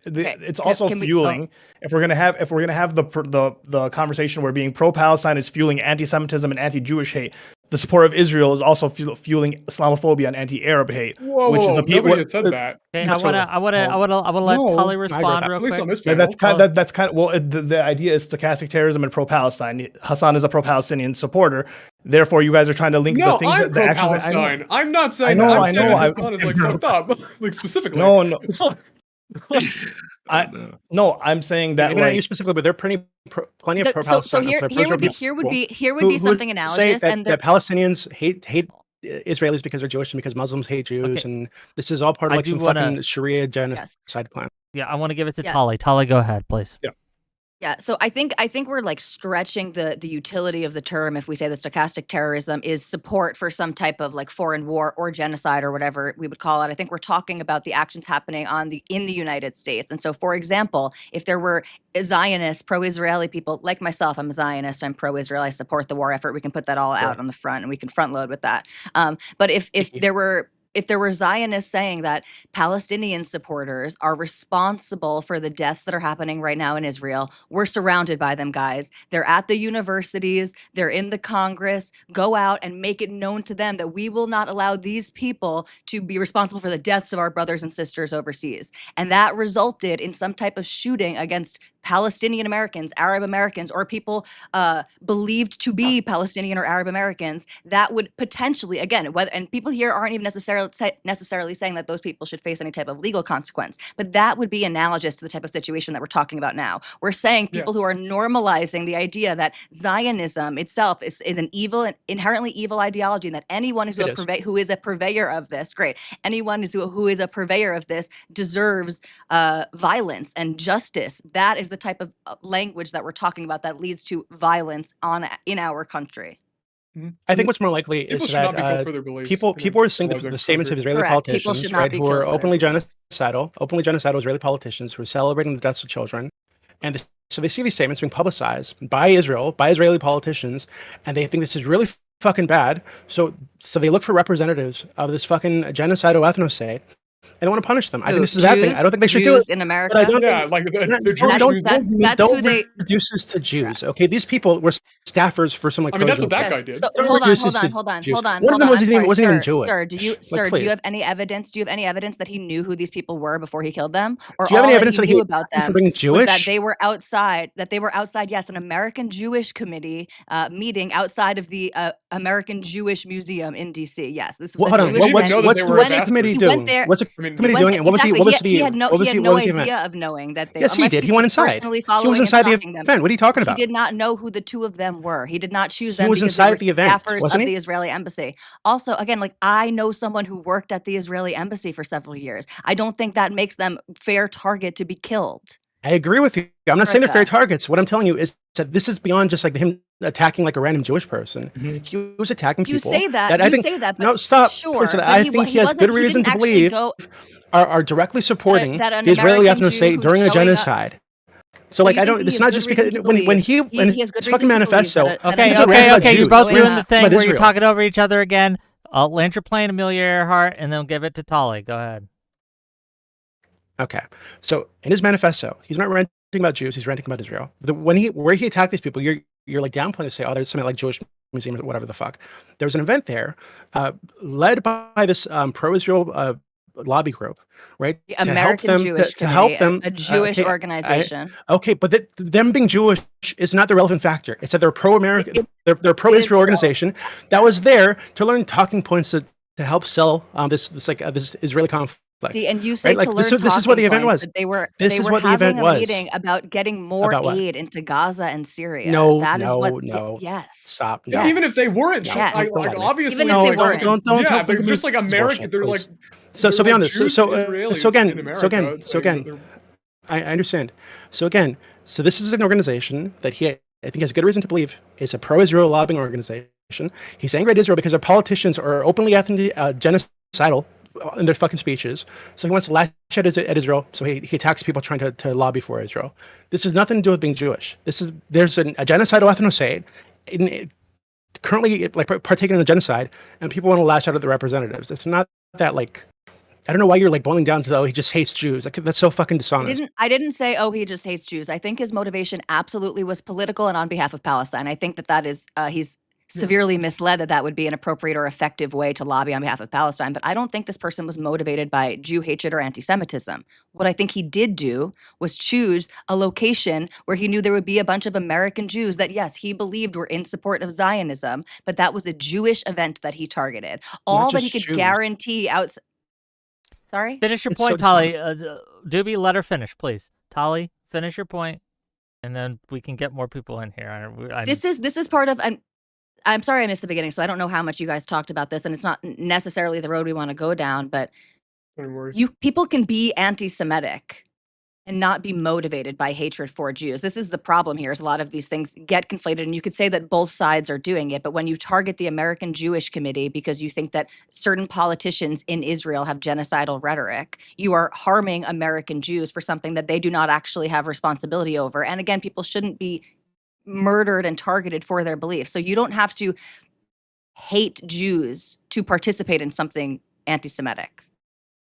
Okay, It's can- also can we- fueling. If we're gonna have the conversation where being pro-Palestine is fueling anti-Semitism and anti-Jewish hate, the support of Israel is also fueling Islamophobia and anti-Arab hate. whoa, which is whoa, the nobody what- had said that. Okay, That's I want to let No, Tully I agree with respond that. real At least quick. on this Yeah, channel. that's kind of well. The idea is stochastic terrorism and pro-Palestine. Hassan is a pro-Palestinian supporter. Therefore, you guys are trying to link No, the things I'm that the actions. pro-Palestine. I'm not saying I know, that. I'm I saying know, that I- Hassan is like fucked up, like specifically. No. No, I'm saying that Maybe not you like specifically, but there are plenty of So pro-Palestine. here would be something say analogous, that, and that Palestinians hate Israelis because they're Jewish and because Muslims hate Jews, Okay. and this is all part of I like do some wanna- fucking Sharia genocide plan. Yeah, I want to give it to Yeah. Tali. Tali, go ahead, please. Yeah, so I think we're like stretching the utility of the term if we say that stochastic terrorism is support for some type of like foreign war or genocide or whatever we would call it. I think we're talking about the actions happening in the United States. And so, for example, if there were Zionist, pro-Israeli people like myself, I'm a Zionist, I'm pro-Israel, I support the war effort. We can put that all out on the front, and we can front load with that. But if there were Zionists saying that Palestinian supporters are responsible for the deaths that are happening right now in Israel, we're surrounded by them, guys. They're at the universities, they're in the Congress. Go out and make it known to them that we will not allow these people to be responsible for the deaths of our brothers and sisters overseas. And that resulted in some type of shooting against Palestinian Americans, Arab Americans, or people believed to be Palestinian or Arab Americans. That would potentially, again, and people here aren't even necessarily saying that those people should face any type of legal consequence, but that would be analogous to the type of situation that we're talking about now. We're saying people who are normalizing the idea that Zionism itself is an evil, inherently evil ideology, and that anyone who is a purveyor of this, anyone who is a purveyor of this deserves violence and justice. That is the type of language that we're talking about that leads to violence in our country. I think what's more likely People is should not that be killed for their beliefs. people are saying that the statements of Israeli Correct. People politicians, should not right, be who killed are for their openly beliefs. genocidal Israeli politicians who are celebrating the deaths of children, and so they see these statements being publicized by Israel, by Israeli politicians, and they think this is really fucking bad. So they look for representatives of this fucking genocidal ethnostate, and they want to punish them. I think this is a bad thing. I don't think they should do Jews it in America. But I don't Yeah, like the Jewish don't Muslims. that's who they reduce us to Jews. Okay, these people were staffers for some like. I mean, that's what that Yes. guy did. So Don't hold on. reduce us to Jews. One of them wasn't even Jewish. Sir, do you please. have any evidence? Do you have any evidence that he knew who these people were before he killed them? Or Do you have any evidence that he knew about for them being was Jewish? that they were outside? Yes, an American Jewish committee meeting outside of the American Jewish Museum in D.C. Yes, this was Hold a on. Jewish What's event. what's the committee He doing? went there. What's the I mean, committee doing? And what was He had no event? idea of knowing that they. Yes, he unless did. He was went inside. personally He following was and inside the stalking them. event. What are you talking He about? did not know who the two of them were. He did not choose He them was because inside they were the event, staffers wasn't of he? the Israeli embassy. Also, again, like I know someone who worked at the Israeli embassy for several years. I don't think that makes them fair target to be killed. I agree with you. I'm not saying they're fair America. targets. What I'm telling you is that this is beyond just like him attacking like a random Jewish person. He was attacking You people. say that. I You think, say that. But no, stop. Sure. Please, but I think he has good he reason didn't to actually believe go are directly supporting that an the Israeli American Jew ethnostate who's during a showing up- genocide. So Well, like you I think don't. he It's has not good just reason because to when believe- he he has good his fucking reason to believe manifesto. that Okay, he's ranting okay, about okay. You're Jews, both but doing the it's thing about where you're Israel. talking over each other again. Land your plane, Amelia Earhart, and then give it to Tali. Go ahead. Okay, so in his manifesto, he's not ranting about Jews. He's ranting about Israel. Where he attacked these people, you're like downplaying to say, oh, there's something like Jewish museum or whatever the fuck. There was an event there, led by this pro-Israel lobby group, right? The to help American them, Jewish to help Committee, them, a Jewish okay, organization. Okay, but them being Jewish is not the relevant factor. It's that they're pro-American, they're pro-Israel organization that was there to learn talking points to help sell this Israeli conflict. See, and you say Right? to Like, learn this is what the event points, was. but they were This is what the having event a was. meeting about getting more About what? aid into Gaza and Syria. No, that is no, what. no. Yes. Stop. Yeah, No. even if they weren't, No, like, don't lie to me. obviously, Even if they like, weren't. Don't yeah, tell they're me just like it's American. bullshit, They're please. like So be like honest. Jews So and Israelis so again, in America. It's like, they're- I understand. So again, so this is an organization that I think has good reason to believe is a pro-Israel lobbying organization. He's angry at Israel because their politicians are openly genocidal in their fucking speeches. So he wants to lash at Israel. So he attacks people trying to lobby for Israel. This has nothing to do with being Jewish. There's a genocidal ethnostate currently like partaking in the genocide, and people want to lash out at the representatives. It's not that like. I don't know why you're like boiling down to he just hates Jews. That's so fucking dishonest. I didn't say, oh, he just hates Jews. I think his motivation absolutely was political and on behalf of Palestine. I think that is he's severely misled that would be an appropriate or effective way to lobby on behalf of Palestine. But I don't think this person was motivated by Jew hatred or anti-Semitism. What I think he did do was choose a location where he knew there would be a bunch of American Jews that, yes, he believed were in support of Zionism, but that was a Jewish event that he targeted. All that he could Jews. guarantee outside. Sorry? Finish your It's so point, Tali. Doobie, let her finish, please. Tali, finish your point, and then we can get more people in here. This is part of. I'm sorry I missed the beginning, so I don't know how much you guys talked about this, and it's not necessarily the road we want to go down. But Don't worry. people can be anti-Semitic and not be motivated by hatred for Jews. This is the problem here, is a lot of these things get conflated, and you could say that both sides are doing it, but when you target the American Jewish Committee because you think that certain politicians in Israel have genocidal rhetoric, you are harming American Jews for something that they do not actually have responsibility over. And again, people shouldn't be murdered and targeted for their beliefs. So you don't have to hate Jews to participate in something anti-Semitic.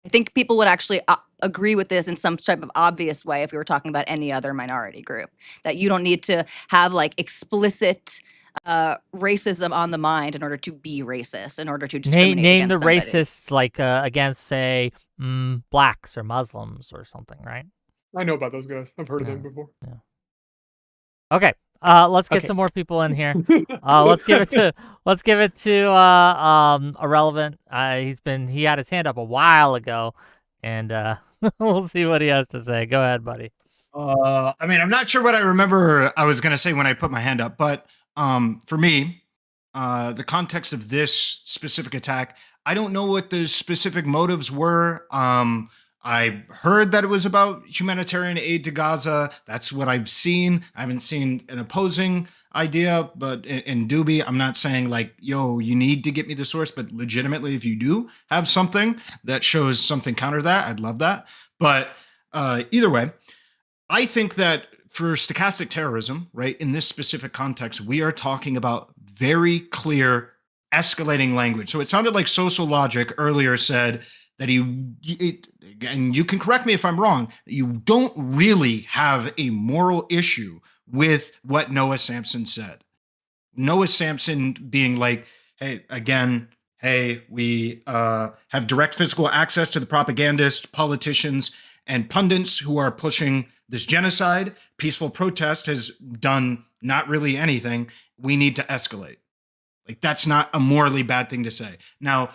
I think people would actually agree with this in some type of obvious way if we were talking about any other minority group, that you don't need to have like explicit racism on the mind in order to be racist, in order to discriminate name the against somebody. racists like against, say, blacks or Muslims or something, right? I know about those guys. I've heard of Yeah. them before. Okay. Let's get Okay. some more people in here. Let's give it to Irrelevant. He had his hand up a while ago, and we'll see what he has to say. Go ahead, buddy. I mean, I'm not sure what I remember I was going to say when I put my hand up, but for me, the context of this specific attack, I don't know what the specific motives were. I heard that it was about humanitarian aid to Gaza. That's what I've seen. I haven't seen an opposing idea, but in Doobie, I'm not saying like, yo, you need to get me the source, but legitimately, if you do have something that shows something counter to that, I'd love that. But either way, I think that for stochastic terrorism, right, in this specific context, we are talking about very clear escalating language. So it sounded like Social Logic earlier said that and you can correct me if I'm wrong, you don't really have a moral issue with what Noah Samson said. Noah Samson being like, hey, we have direct physical access to the propagandists, politicians, and pundits who are pushing this genocide. Peaceful protest has done not really anything. We need to escalate. Like, that's not a morally bad thing to say. Now,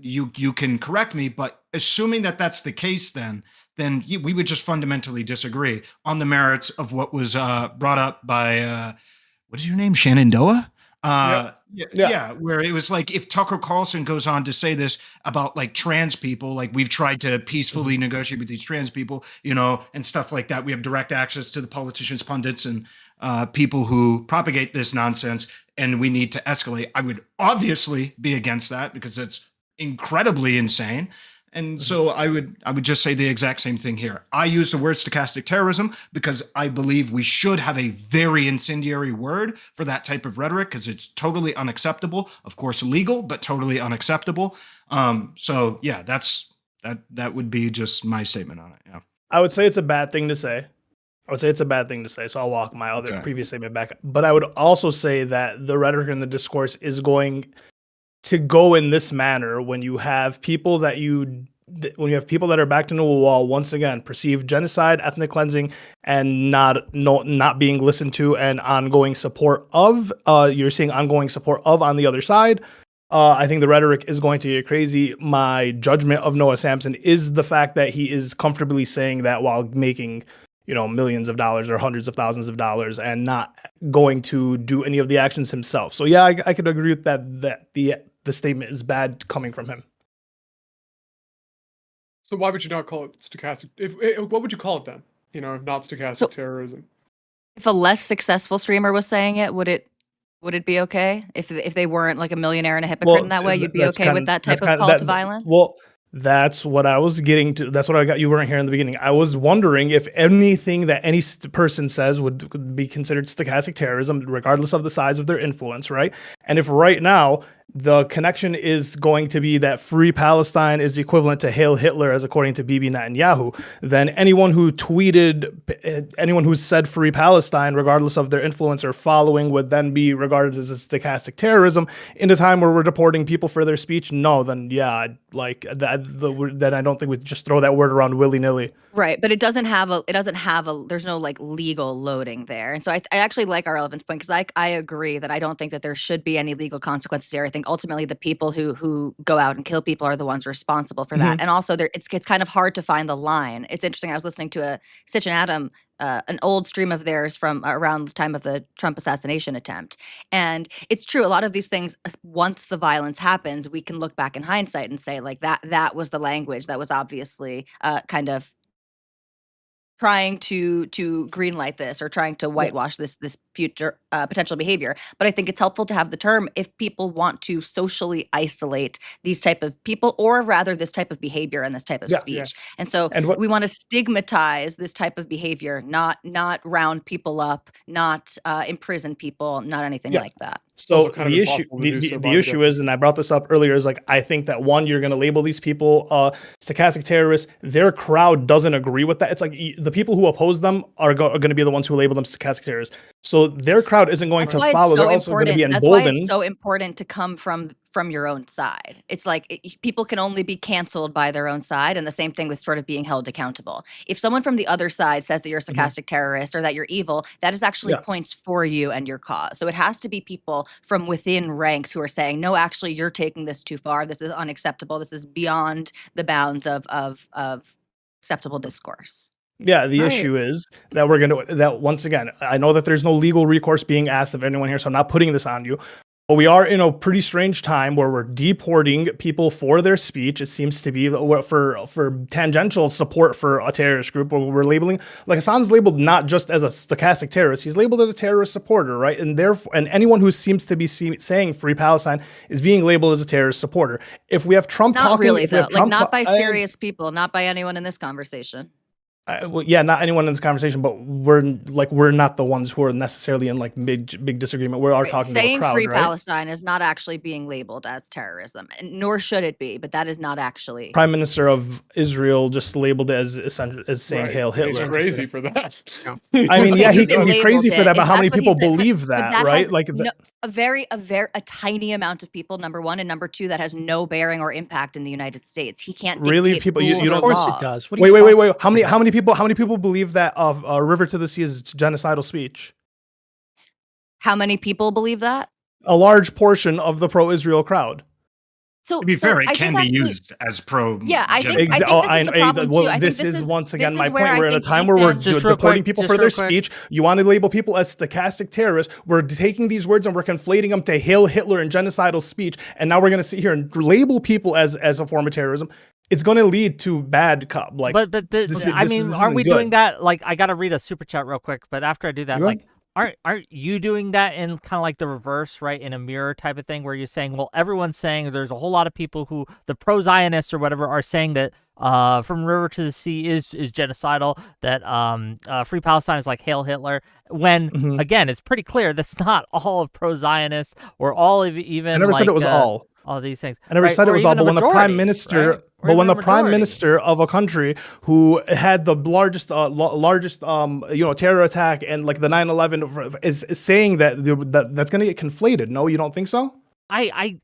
you can correct me, but assuming that that's the case, then we would just fundamentally disagree on the merits of what was brought up by, what is your name? Shenandoah? Yeah, where it was like, if Tucker Carlson goes on to say this about like trans people, like we've tried to peacefully negotiate with these trans people, and stuff like that. We have direct access to the politicians, pundits, and people who propagate this nonsense, and we need to escalate. I would obviously be against that because it's incredibly insane. And so I would just say the exact same thing here. I use the word stochastic terrorism because I believe we should have a very incendiary word for that type of rhetoric because it's totally unacceptable. Of course, illegal, but totally unacceptable. So yeah, that would be just my statement on it. Yeah. I would say it's a bad thing to say. So I'll walk my other previous statement back. But I would also say that the rhetoric and the discourse is going to go in this manner when you have people that are backed into a wall, once again, perceive genocide, ethnic cleansing, and not being listened to, and ongoing support of, you're seeing ongoing support of on the other side. I think the rhetoric is going to get crazy. My judgment of Noah Samson is the fact that he is comfortably saying that while making, millions of dollars or hundreds of thousands of dollars and not going to do any of the actions himself. So yeah, I could agree with that the statement is bad coming from him. So why would you not call it stochastic? What would you call it then? If not stochastic terrorism. If a less successful streamer was saying it, would it be okay? If they weren't like a millionaire and a hypocrite in that way, you'd be okay with that type of call to violence? Well, that's what I was getting to. That's what I got. You weren't here in the beginning. I was wondering if anything that any person says would be considered stochastic terrorism, regardless of the size of their influence, right? And if right now the connection is going to be that Free Palestine is equivalent to Hail Hitler, as according to Bibi Netanyahu, then anyone who said Free Palestine, regardless of their influence or following, would then be regarded as a stochastic terrorism in a time where we're deporting people for their speech. No, then yeah, like that. I don't think we just throw that word around willy nilly. Right, but it doesn't have a there's no like legal loading there. And so I actually like our relevance point, because I agree that I don't think that there should be any legal consequences here. I think ultimately the people who go out and kill people are the ones responsible for that. And also it's kind of hard to find the line. It's interesting. I was listening to a Stitch and Adam, an old stream of theirs from around the time of the Trump assassination attempt. And it's true, a lot of these things, once the violence happens, we can look back in hindsight and say like that was the language that was obviously kind of trying to greenlight this or trying to whitewash this future potential behavior. But I think it's helpful to have the term if people want to socially isolate these type of people, or rather this type of behavior and this type of speech. And so we want to stigmatize this type of behavior, not round people up, not imprison people, not anything like that. So the issue is, and I brought this up earlier, is like, I think that one, you're going to label these people stochastic terrorists. Their crowd doesn't agree with that. It's like the people who oppose them are going to be the ones who label them stochastic terrorists. So their crowd isn't going to follow. They're also going to be emboldened. That's why it's so important to come from your own side. It's like people can only be canceled by their own side, and the same thing with sort of being held accountable. If someone from the other side says that you're a stochastic terrorist or that you're evil, that is actually points for you and your cause. So it has to be people from within ranks who are saying, no, actually, you're taking this too far. This is unacceptable. This is beyond the bounds of acceptable discourse. Yeah, the issue is that once again, I know that there's no legal recourse being asked of anyone here, so I'm not putting this on you. But we are in a pretty strange time where we're deporting people for their speech. It seems to be for tangential support for a terrorist group, where we're labeling, like Hassan's labeled not just as a stochastic terrorist, he's labeled as a terrorist supporter, right? And therefore, and anyone who seems to be saying Free Palestine is being labeled as a terrorist supporter. If we have Trump not talking, really though, like not by serious people, not by anyone in this conversation. Not anyone in this conversation, but we're not the ones who are necessarily in like big disagreement. We are talking saying about a crowd, Free right? Palestine is not actually being labeled as terrorism, and nor should it be. But that is not actually. Prime Minister of Israel just labeled it as saying Hail Hitler. He's crazy for that. I mean, yeah, he can be crazy for that, but how many people believe that, right? Like a tiny amount of people. Number one, and number two, that has no bearing or impact in the United States. He can't really dictate people. rules You don't. or Of course law. it does. Wait. How many people believe that of River to the Sea is genocidal speech? How many people believe that? A large portion of the pro-Israel crowd. So, To be fair, I it can think be used as pro. Yeah, I think this is the problem too. I think this is once again my where point. We're in a time where we're deporting people for their speech. You want to label people as stochastic terrorists. We're taking these words and we're conflating them to Hail Hitler and genocidal speech. And now we're going to sit here and label people as a form of terrorism. It's going to lead to bad cop. Like, aren't we doing that? Like, I got to read a super chat real quick, but after I do that, like, aren't you doing that in kind of like the reverse, right? In a mirror type of thing, where you're saying, well, everyone's saying there's a whole lot of people who the pro-Zionists or whatever are saying that From River to the Sea is genocidal, that Free Palestine is like Hail Hitler, when again it's pretty clear that's not all of pro-Zionists or all of even. I never said it was all these things. I never said it was all, but when the prime minister, prime minister of a country who had the largest terror attack and like the 9/11 is saying that's going to get conflated. No, you don't think so? I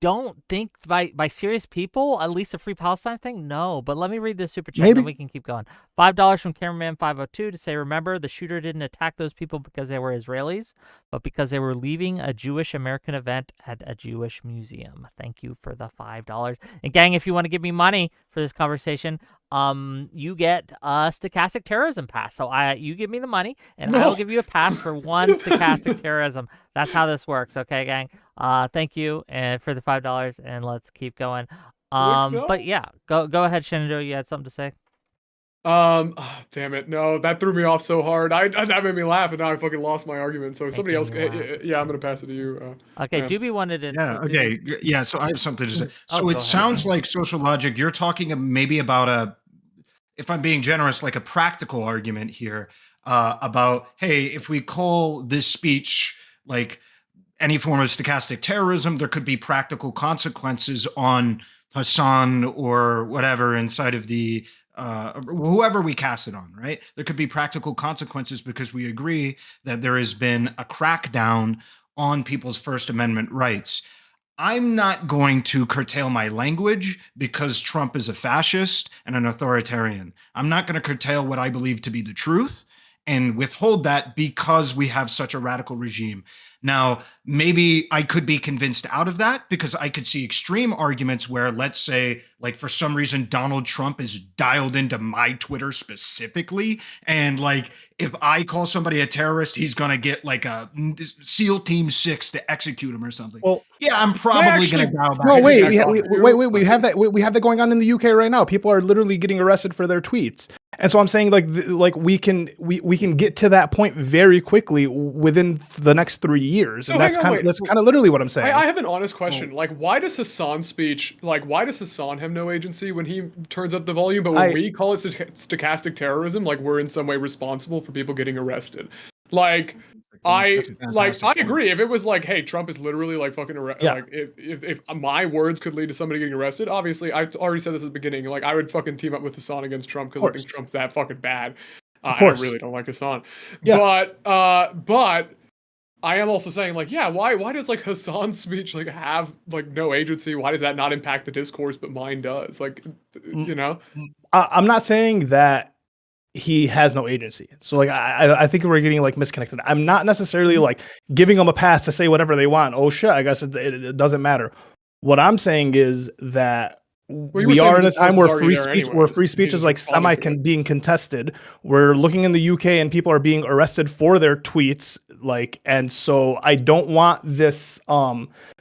don't think by serious people, at least a Free Palestine thing, no. But let me read this super chat and then we can keep going. $5 from Cameraman 502 to say, remember, the shooter didn't attack those people because they were Israelis, but because they were leaving a Jewish American event at a Jewish museum. Thank you for the $5. And gang, if you want to give me money for this conversation, you get a stochastic terrorism pass. So you give me the money and I'll give you a pass for one stochastic terrorism. That's how this works. Okay, gang. Thank you for the $5 and let's keep going. But yeah, go ahead, Shenandoah. You had something to say? Damn it. No, that threw me off so hard. That made me laugh and now I fucking lost my argument. So somebody else, yeah, I'm going to pass it to you. Okay, Doobie wanted it. Yeah, okay. Yeah, so I have something to say. So it sounds like social logic. You're talking maybe about if I'm being generous, like a practical argument here about, hey, if we call this speech like any form of stochastic terrorism, there could be practical consequences on Hassan or whatever inside of the whoever we cast it on, right? There could be practical consequences because we agree that there has been a crackdown on people's First Amendment rights. I'm not going to curtail my language because Trump is a fascist and an authoritarian. I'm not going to curtail what I believe to be the truth and withhold that because we have such a radical regime. Now, maybe I could be convinced out of that because I could see extreme arguments where, let's say, like for some reason, Donald Trump is dialed into my Twitter specifically. And like, if I call somebody a terrorist, he's going to get like a SEAL Team 6 to execute him or something. Well, yeah, I'm probably going to dial back. no, I wait, disagree. we have that. We have that going on in the UK right now. People are literally getting arrested for their tweets, and so I'm saying like we can get to that point very quickly within the next 3 years, and So that's hang on, kind of wait. literally what I'm saying. I have an honest question. Like, why does Hassan's speech, like, why does Hassan have no agency when he turns up the volume, but when we call it stochastic terrorism, like we're in some way responsible for people getting arrested? Like, I agree. If it was like, hey, Trump is literally like fucking like if my words could lead to somebody getting arrested, obviously I already said this at the beginning. Like, I would fucking team up with Hassan against Trump because I think Trump's that fucking bad. Of I course. really don't like Hassan. Yeah. But I am also saying, like, yeah, why does like Hassan's speech like have like no agency? Why does that not impact the discourse, but mine does? Like, you know, I'm not saying that he has no agency. So like I think we're getting like misconnected. I'm not necessarily like giving them a pass to say whatever they want. Oh shit, I guess it doesn't matter. What I'm saying is that we are in a time where free speech is like being contested. We're looking in the UK and people are being arrested for their tweets. Like, and so I don't want this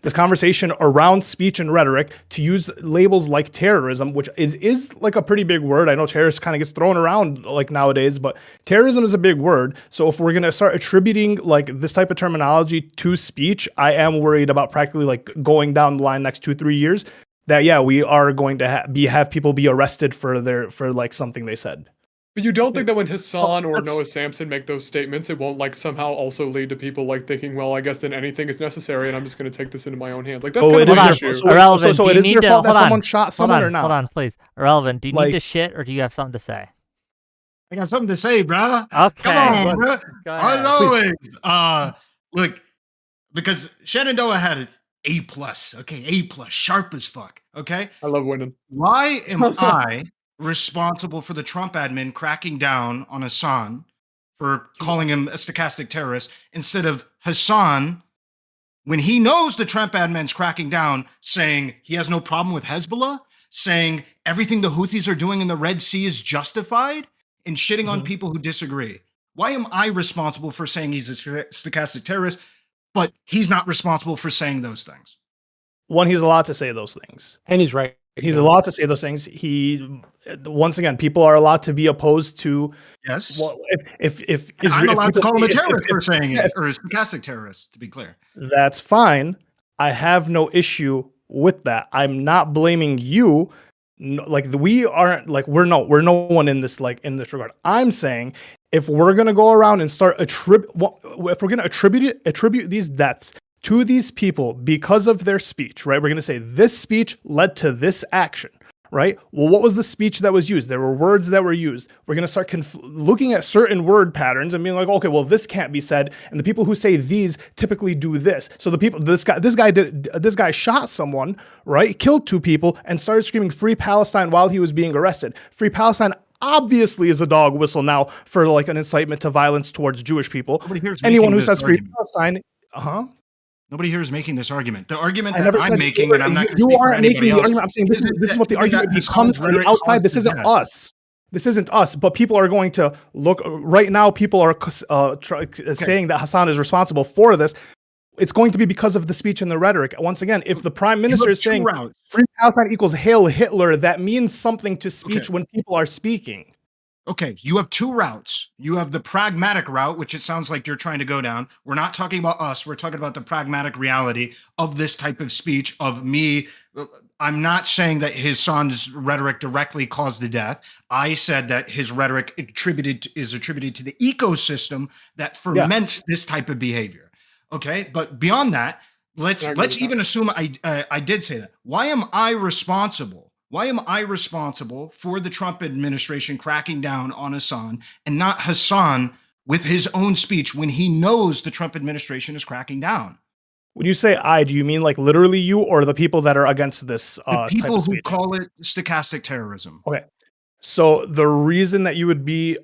this conversation around speech and rhetoric to use labels like terrorism, which is like a pretty big word. I know terrorist kind of gets thrown around like nowadays, but terrorism is a big word. So if we're gonna start attributing like this type of terminology to speech, I am worried about practically like going down the line next 2-3 years. That we are going to have people be arrested for like something they said. But you don't think that when Hassan or Noah Samson make those statements, it won't like somehow also lead to people like thinking, well, I guess then anything is necessary, and I'm just going to take this into my own hands. Like that's kind of an issue. Irrelevant. So it is their fault that someone shot someone or not? Hold on, please. Irrelevant. Do you need to shit or do you have something to say? I got something to say, bro. Okay. Come on, bro. As always, look, because Shenandoah had it. A+, okay, A+, sharp as fuck, okay? I love winning. Why am I responsible for the Trump admin cracking down on Hassan for calling him a stochastic terrorist instead of Hassan, when he knows the Trump admin's cracking down, saying he has no problem with Hezbollah, saying everything the Houthis are doing in the Red Sea is justified, and shitting on people who disagree? Why am I responsible for saying he's a stochastic terrorist, but he's not responsible for saying those things? One, he's allowed to say those things. And he's right. He's allowed to say those things. Once again, people are allowed to be opposed to. Yes. Well, if I'm allowed to call him a terrorist for saying it, or a stochastic terrorist, to be clear. That's fine. I have no issue with that. I'm not blaming you. Like we aren't like we're no one in this regard. I'm saying if we're gonna go around and start if we're gonna attribute these deaths to these people because of their speech, right? We're gonna say this speech led to this action, right? Well, what was the speech that was used? There were words that were used. We're gonna start looking at certain word patterns and being like, okay, well, this can't be said, and the people who say these typically do this. So this guy shot someone, right? Killed 2 people and started screaming "Free Palestine" while he was being arrested. Free Palestine obviously is a dog whistle now for like an incitement to violence towards Jewish people. Anyone who says "Free Palestine," Nobody here is making this argument. The argument that I'm making, and I'm not. You aren't making the argument. I'm saying this is what the argument becomes on the outside. This isn't us. This isn't us. But people are going to look right now. People are saying that Hassan is responsible for this. It's going to be because of the speech and the rhetoric. Once again, if the prime minister is saying "Free Palestine" equals "Hail Hitler," that means something to speech when people are speaking. Okay, you have 2 routes. You have the pragmatic route, which it sounds like you're trying to go down. We're not talking about us. We're talking about the pragmatic reality of this type of speech, of me. I'm not saying that his son's rhetoric directly caused the death. I said that his rhetoric is attributed to the ecosystem that ferments this type of behavior. Okay, but beyond that, let's even assume I did say that. Why am I responsible? Why am I responsible for the Trump administration cracking down on Hassan and not Hassan with his own speech when he knows the Trump administration is cracking down? When you say I, do you mean like literally you or the people that are against this The type people of who speech? call it stochastic terrorism. Okay. So the reason that you would be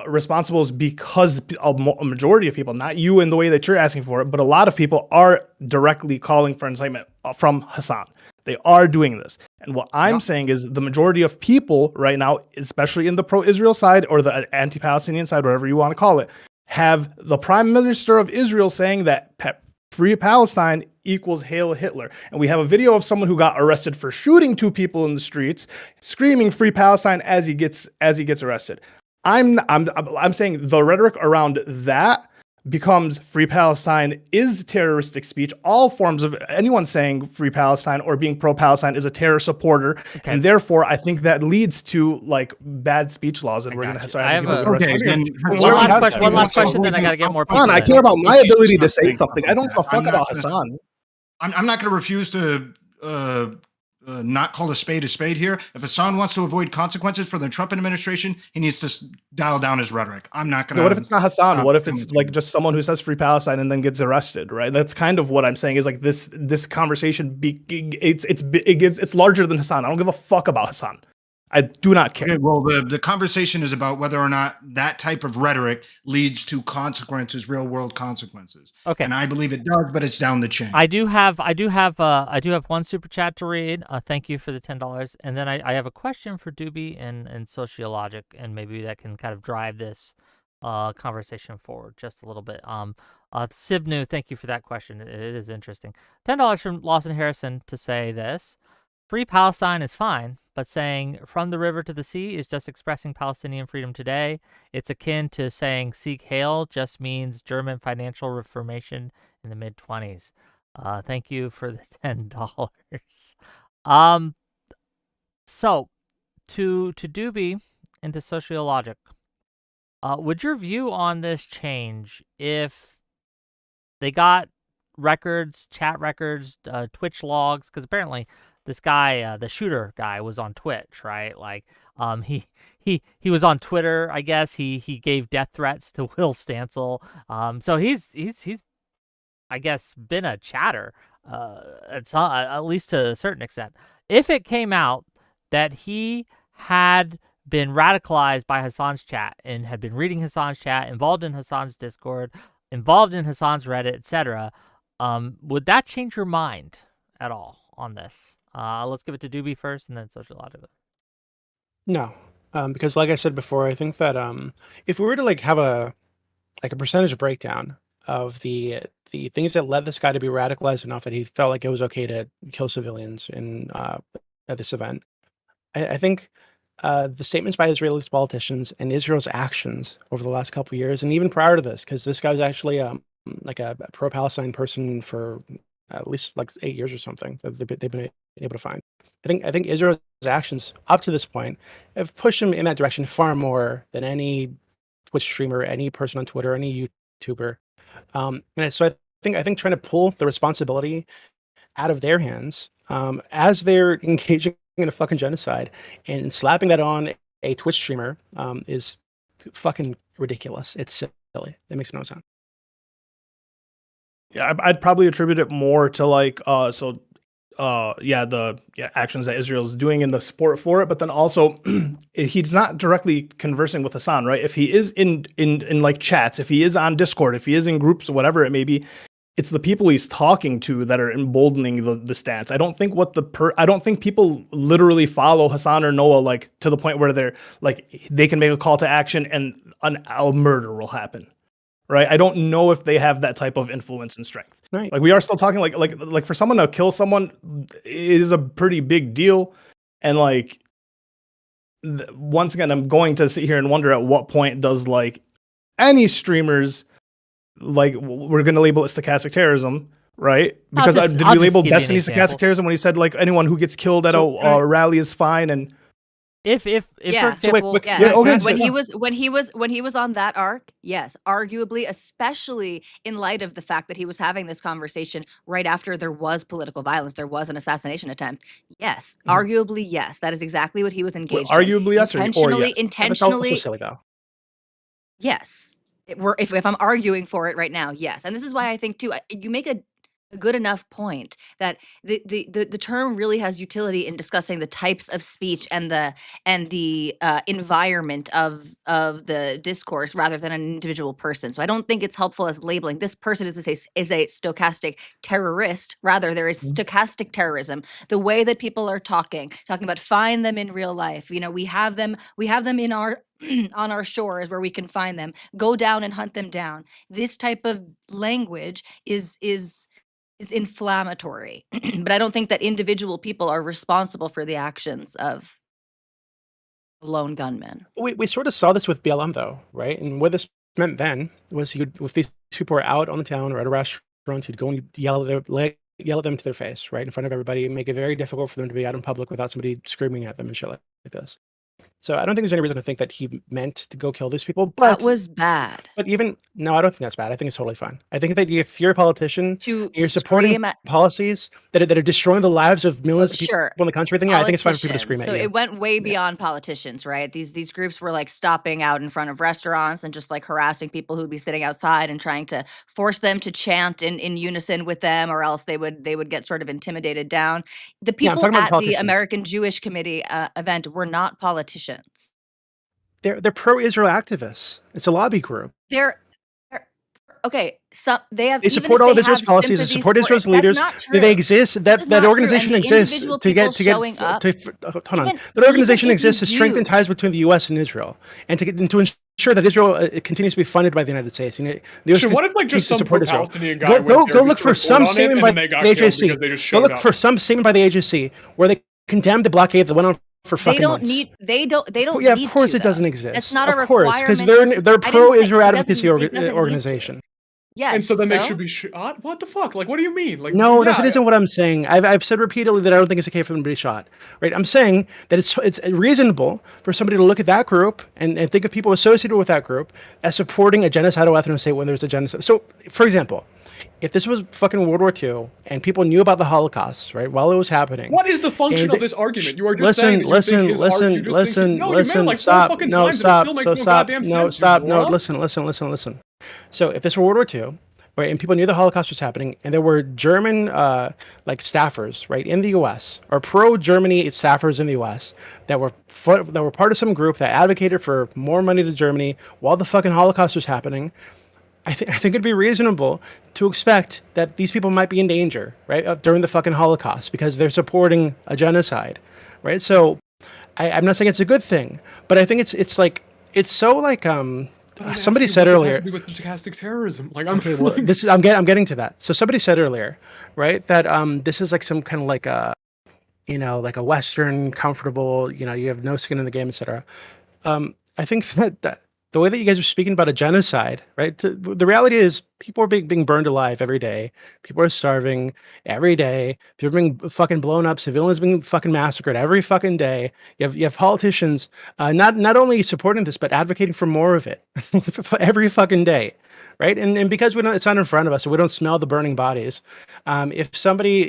responsible is because a majority of people, not you in the way that you're asking for it, but a lot of people are directly calling for incitement from Hassan. They are doing this. And what I'm Yeah. saying is the majority of people right now, especially in the pro-Israel side or the anti-Palestinian side, whatever you want to call it, have the prime minister of Israel saying that Free Palestine equals Hail Hitler. And we have a video of someone who got arrested for shooting 2 people in the streets, screaming Free Palestine as he gets arrested. I'm saying the rhetoric around that becomes Free Palestine is terroristic speech. All forms of anyone saying Free Palestine or being pro-Palestine is a terror supporter, Okay. and therefore I think that leads to like bad speech laws, and I we're got gonna you. start I having have people a- get Okay, arrested. then One last question, then I gotta get more people Hassan, I in. care about my Okay, ability to stop say saying something. stuff I don't like give a that. fuck I'm not about gonna- Hassan. I'm not going to refuse to not call a spade here. If Hassan wants to avoid consequences for the Trump administration, he needs to dial down his rhetoric. I'm not going to. What if it's not Hassan? What if it's commenting. like just someone who says Free Palestine and then gets arrested, right? That's kind of what I'm saying is like this conversation. It's larger than Hassan. I don't give a fuck about Hassan. I do not care. Okay, well, the conversation is about whether or not that type of rhetoric leads to consequences, real world consequences. Okay. And I believe it does, but it's down the chain. I do have one super chat to read. Thank you for the $10, and then I have a question for Doobie and Sociologic, and maybe that can kind of drive this conversation forward just a little bit. Sibnu, thank you for that question. It is interesting. $10 from Lawson Harrison to say this: Free Palestine is fine, but saying from the river to the sea is just expressing Palestinian freedom today. It's akin to saying Sieg Heil just means German financial reformation in the mid-20s. Thank you for the $10. So to Doobie and to Sociologic, would your view on this change if they got records, chat records, Twitch logs? Because apparently this guy, the shooter guy, was on Twitch, right? Like, he was on Twitter, I guess. He gave death threats to Will Stancil. So he's I guess been a chatter, at least to a certain extent. If it came out that he had been radicalized by Hassan's chat and had been reading Hassan's chat, involved in Hassan's Discord, involved in Hassan's Reddit, etc., would that change your mind at all on this? Let's give it to Doobie first, and then Sociological. No, because like I said before, I think that if we were to like have a percentage breakdown of the things that led this guy to be radicalized enough that he felt like it was okay to kill civilians in at this event, I think the statements by Israeli politicians and Israel's actions over the last couple of years, and even prior to this, because this guy was actually like a pro-Palestine person for at least like 8 years or something that they've been able to find. I think Israel's actions up to this point have pushed him in that direction far more than any Twitch streamer, any person on Twitter, any YouTuber. And so I think trying to pull the responsibility out of their hands as they're engaging in a fucking genocide and slapping that on a Twitch streamer is fucking ridiculous. It's silly. It makes no sense. Yeah, I'd probably attribute it more to like the actions that Israel's doing and the support for it, but then also he's not directly conversing with Hassan, right? If he is in like chats, if he is on Discord, if he is in groups, whatever it may be, it's the people he's talking to that are emboldening the stance. I don't think I don't think people literally follow Hassan or Noah like to the point where they're like they can make a call to action and a murder will happen. Right, I don't know if they have that type of influence and strength. Right. Like we are still talking like for someone to kill someone is a pretty big deal, and like once again, I'm going to sit here and wonder at what point does like any streamers like we're going to label it stochastic terrorism, right? Because did we label Destiny stochastic terrorism when he said like anyone who gets killed at a rally is fine and. If for example, when he was on that arc, yes, arguably, especially in light of the fact that he was having this conversation right after there was political violence, there was an assassination attempt. Yes, arguably, yes, that is exactly what he was engaged in. Arguably, yes, intentionally. That's also silly though. Yes, if I'm arguing for it right now, yes, and this is why I think too. You make a a good enough point that the term really has utility in discussing the types of speech and the environment of the discourse rather than an individual person. So I don't think it's helpful as labeling this person is a stochastic terrorist. Rather, there is stochastic terrorism. The way that people are talking about find them in real life. You know, we have them in our on our shores where we can find them. Go down and hunt them down. This type of language is inflammatory. But I don't think that individual people are responsible for the actions of lone gunmen. We sort of saw this with BLM though, right? And what this meant then was if these people were out on the town or at a restaurant, you'd go and yell at them to their face, right, in front of everybody, and make it very difficult for them to be out in public without somebody screaming at them and shit like this. So I don't think there's any reason to think that he meant to go kill these people. But That was bad. But no, I don't think that's bad. I think it's totally fine. I think that if you're a politician, To you're supporting scream at policies that are destroying the lives of millions of people sure. in the country. I think it's fine for people to scream Politicians. at So you. it went way beyond politicians, right? These groups were like stopping out in front of restaurants and just like harassing people who'd be sitting outside and trying to force them to chant in unison with them, or else they would get sort of intimidated down. The Yeah, I'm people talking about at the politicians. American Jewish Committee event were not politicians. They're pro-Israel activists. It's a lobby group. They're okay. So they have. They even support if all of they Israel's have policies. They sympathies support for Israel's it, leaders. That's not They true. exist. This That is not true, organization and the exists individual to get people showing up. hold on. Even- That organization even if you exists to strengthen do- ties between the U.S. and Israel, and to ensure that Israel continues to be funded by the United States. And the US Shit, what if like continues just to some support Israel. Pro-Palestinian guy Go went there look just for to report some on it, statement and by then they got the killed AJC. because they just Go showed look up? for some statement by the AJC where they condemned the blockade that went on for They fucking don't months. need. They don't. Yeah, need of course to, it doesn't though. exist. That's not a of course, because requirement. they're I didn't say- pro-Israel it advocacy doesn't need to. organization. Yes. And so then they so? should be shot? What the fuck? Like, what do you mean? Like, No, yeah, that isn't what I'm saying. I've said repeatedly that I don't think it's okay for them to be shot. Right? I'm saying that it's reasonable for somebody to look at that group and think of people associated with that group as supporting a genocidal ethnic state when there's a genocide. So, for example, if this was fucking World War II and people knew about the Holocaust, right, while it was happening. What is the function And of this argument? You are just saying that you think his listen, stop, fucking no, times stop, and it still makes so no stop, goddamn no, sense, stop, you no, moron. listen. So if this were World War II, right, and people knew the Holocaust was happening, and there were German like staffers, right, in the U.S. or pro-Germany staffers in the U.S. that were part of some group that advocated for more money to Germany while the fucking Holocaust was happening, I think it'd be reasonable to expect that these people might be in danger, right, during the fucking Holocaust because they're supporting a genocide, right? So I'm not saying it's a good thing, but I think it's so like somebody said This earlier. has to do with stochastic terrorism. Like, I'm Okay, well, I'm getting to that. So somebody said earlier, right, that this is like some kind of like a, like a Western comfortable, you have no skin in the game, etc. I think that the way that you guys are speaking about a genocide, right? The reality is people are being burned alive every day. People are starving every day. People are being fucking blown up. Civilians being fucking massacred every fucking day. You have politicians not only supporting this but advocating for more of it every fucking day. Right, and because it's not in front of us, so we don't smell the burning bodies. If somebody,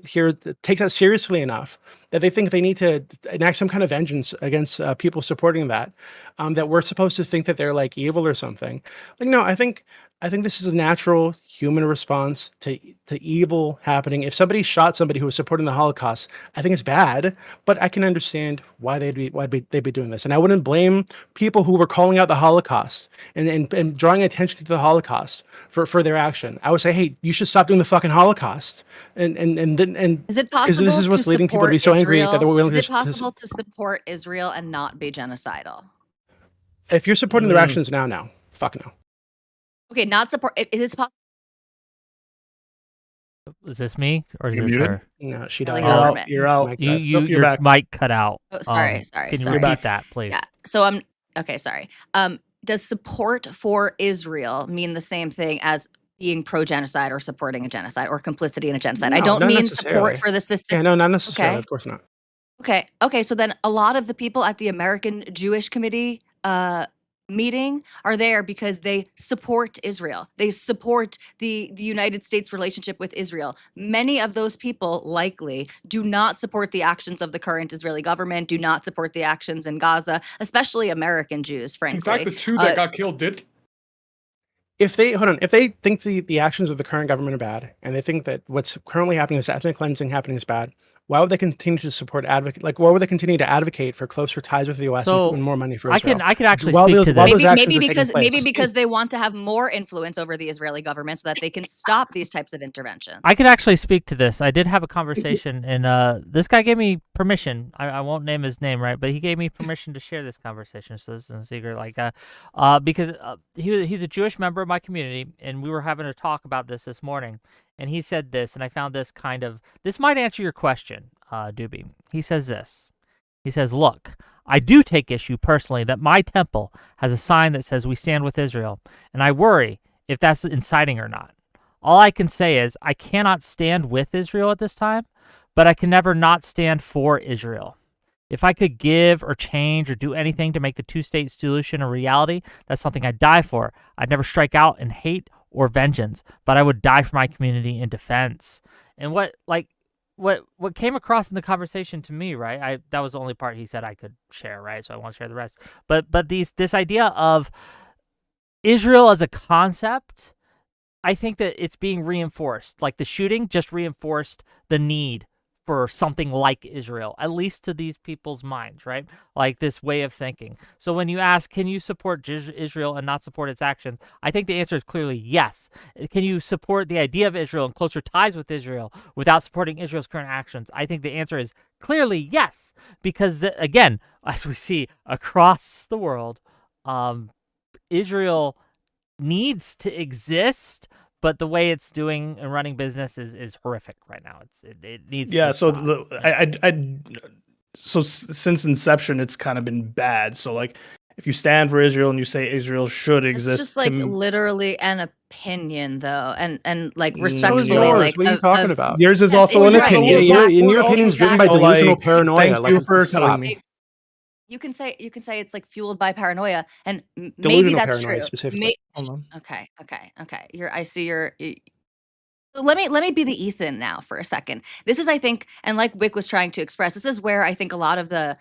here takes that seriously enough that they think they need to enact some kind of vengeance against people supporting that, that we're supposed to think that they're like evil or something. Like, no, I think this is a natural human response to evil happening. If somebody shot somebody who was supporting the Holocaust, I think it's bad, but I can understand why they'd be doing this, and I wouldn't blame people who were calling out the Holocaust and drawing attention to the Holocaust for their action. I would say, hey, you should stop doing the fucking Holocaust, and Is it because possible this is what's to leading people to be support so angry that they're willing Is it to. possible to support Israel and not be genocidal? If you're supporting their actions now, fuck no. Okay, not support. Is it possible? Is this me or is You're this muted? her? No, she Really died. government. You're out. Mike You died. you Nope, you're your back. mic cut out. Oh, sorry. Can you Sorry. repeat that, please? Yeah. So I'm okay. Sorry. Does support for Israel mean the same thing as being pro-genocide or supporting a genocide or complicity in a genocide? I No, don't not mean necessarily. support for the specific. Yeah, no, not necessarily. Okay. Of course not. Okay. So then a lot of the people at the American Jewish Committee meeting are there because they support Israel. They support the United States relationship with Israel. Many of those people likely do not support the actions of the current Israeli government, do not support the actions in Gaza, especially American Jews, frankly. In fact, the two that got killed did. if they think the actions of the current government are bad, and they think that what's currently happening is ethnic cleansing happening is bad, why would they continue to support why would they continue to advocate for closer ties with the US So, and more money for I Israel? could actually While speak those- to while this. those actions are taking maybe place. because they want to have more influence over the Israeli government so that they can stop these types of interventions. I could actually speak to this. I did have a conversation, and this guy gave me permission. I won't name his name, right? But he gave me permission to share this conversation, so this isn't a secret. Like, because he's a Jewish member of my community, and we were having a talk about this morning, and he said this, and I found this this might answer your question, Doobie. He says this. He says, "Look, I do take issue personally that my temple has a sign that says we stand with Israel, and I worry if that's inciting or not. All I can say is I cannot stand with Israel at this time, but I can never not stand for Israel. If I could give or change or do anything to make the two-state solution a reality, that's something I'd die for. I'd never strike out in hate or vengeance, but I would die for my community in defense." And what came across in the conversation to me, right? That was the only part he said I could share, right? So I won't share the rest. But this idea of Israel as a concept, I think that it's being reinforced. Like the shooting just reinforced the need for something like Israel, at least to these people's minds, right? Like this way of thinking. So when you ask, can you support Israel and not support its actions? I think the answer is clearly yes. Can you support the idea of Israel and closer ties with Israel without supporting Israel's current actions? I think the answer is clearly yes, because again, as we see across the world, Israel needs to exist, but the way it's doing and running business is horrific right now. It needs to stop. So since inception, it's kind of been bad. So like, if you stand for Israel and you say Israel should exist, It's just like literally an opinion, though, and like So is respectfully, yours. like What are you talking about? yours is Yes, also an exactly. opinion. Yeah, Exactly. your opinion is driven by Exactly. delusional Like, paranoia. thank you for stop. telling me. You can say it's like fueled by paranoia, and maybe Delusional that's paranoia true. specifically. Hold on. Okay. I see your. Let me be the Ethan now for a second. This is, I think, and like Wick was trying to express, this is where I think a lot of the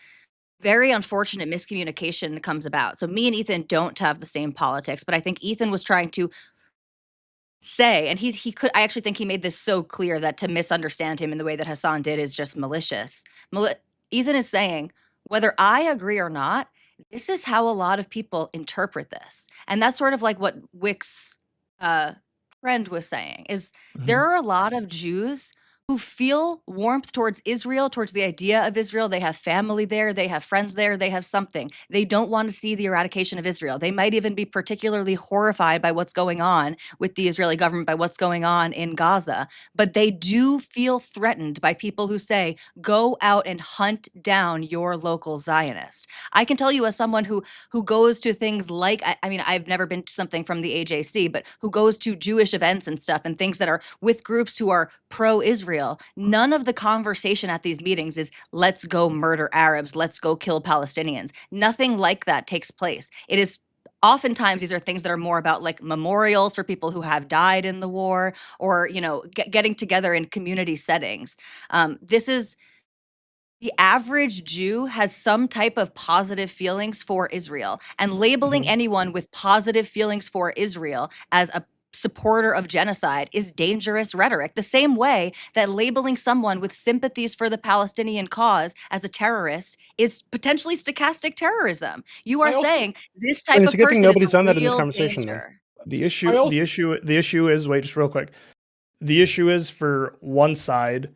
very unfortunate miscommunication comes about. So me and Ethan don't have the same politics, but I think Ethan was trying to say, and I actually think he made this so clear that to misunderstand him in the way that Hassan did is just malicious. Ethan is saying, whether I agree or not, this is how a lot of people interpret this. And that's sort of like what Wick's friend was saying, is there are a lot of Jews who feel warmth towards Israel, towards the idea of Israel. They have family there, they have friends there, they have something. They don't want to see the eradication of Israel. They might even be particularly horrified by what's going on with the Israeli government, by what's going on in Gaza. But they do feel threatened by people who say, go out and hunt down your local Zionist. I can tell you, as someone who goes to things like, I mean, I've never been to something from the AJC, but who goes to Jewish events and stuff and things that are with groups who are pro-Israel, none of the conversation at these meetings is, let's go murder Arabs, let's go kill Palestinians. Nothing like that takes place. It is oftentimes these are things that are more about like memorials for people who have died in the war, or, getting together in community settings. This is the average Jew has some type of positive feelings for Israel, and labeling anyone with positive feelings for Israel as a supporter of genocide is dangerous rhetoric. The same way that labeling someone with sympathies for the Palestinian cause as a terrorist is potentially stochastic terrorism. You are saying this type it's of a good thing person nobody's is a done that in this real conversation, though. danger. The issue is, wait, just real quick. The issue is, for one side,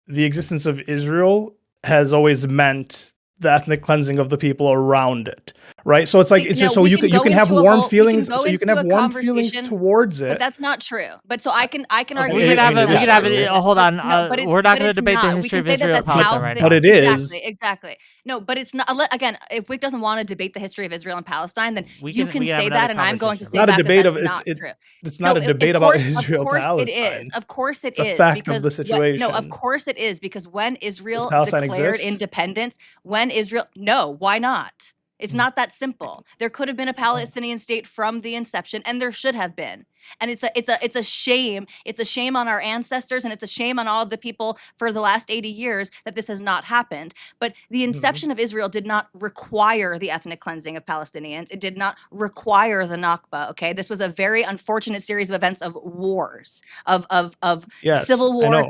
the existence of Israel has always meant the ethnic cleansing of the people around it, right? So it's like you can have warm feelings, towards it. But that's not true. But so I can argue. We could have it. Hold on. But we're not going to debate the history of Israel and Palestine right now. But it is. Exactly. No, but it's not. Again, if Wick doesn't want to debate the history of Israel and Palestine, then you can say that, and I'm going to say not a debate that's of not true. It's not a debate about Israel Palestine. It is. Of course it is. It's a fact of the situation. No, of course it is, because when Israel Palestine declared exist? independence, why not? It's not that simple. There could have been a Palestinian state from the inception, and there should have been. And it's a shame. It's a shame on our ancestors, and it's a shame on all of the people for the last 80 years that this has not happened. But the inception of Israel did not require the ethnic cleansing of Palestinians. It did not require the Nakba. Okay, this was a very unfortunate series of events of wars, of Yes, civil I war know.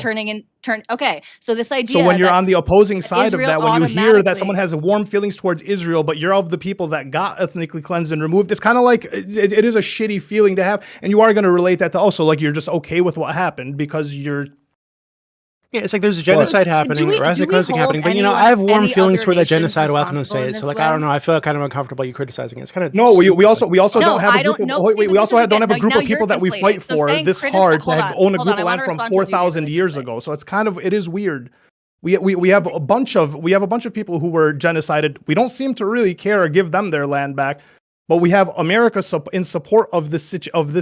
Okay, so this idea. So when you're that on the opposing side Israel of that, when you hear that someone automatically- has warm feelings towards Israel, but you're of the people that got ethnically cleansed and removed, it's kind of like it is a shitty feeling to have, and you are going to relate that to also like you're just okay with what happened because you're. Yeah, it's like there's a genocide happening, or ethnic cleansing happening, but I have warm feelings for that genocidal ethnostate. So like I don't know, I feel kind of uncomfortable you criticizing it. It's kind of No, we also No, don't have I a group don't of know. wait, See, we but also this is don't have a again, group now of people you're that we conflating. fight So for saying this critici- hard hold to on, own a hold group on, I of wanna land from respond to you 4,000 really years quickly. ago. So it's kind of it is weird. We have a bunch of people who were genocided. We don't seem to really care or give them their land back. But we have America in support of this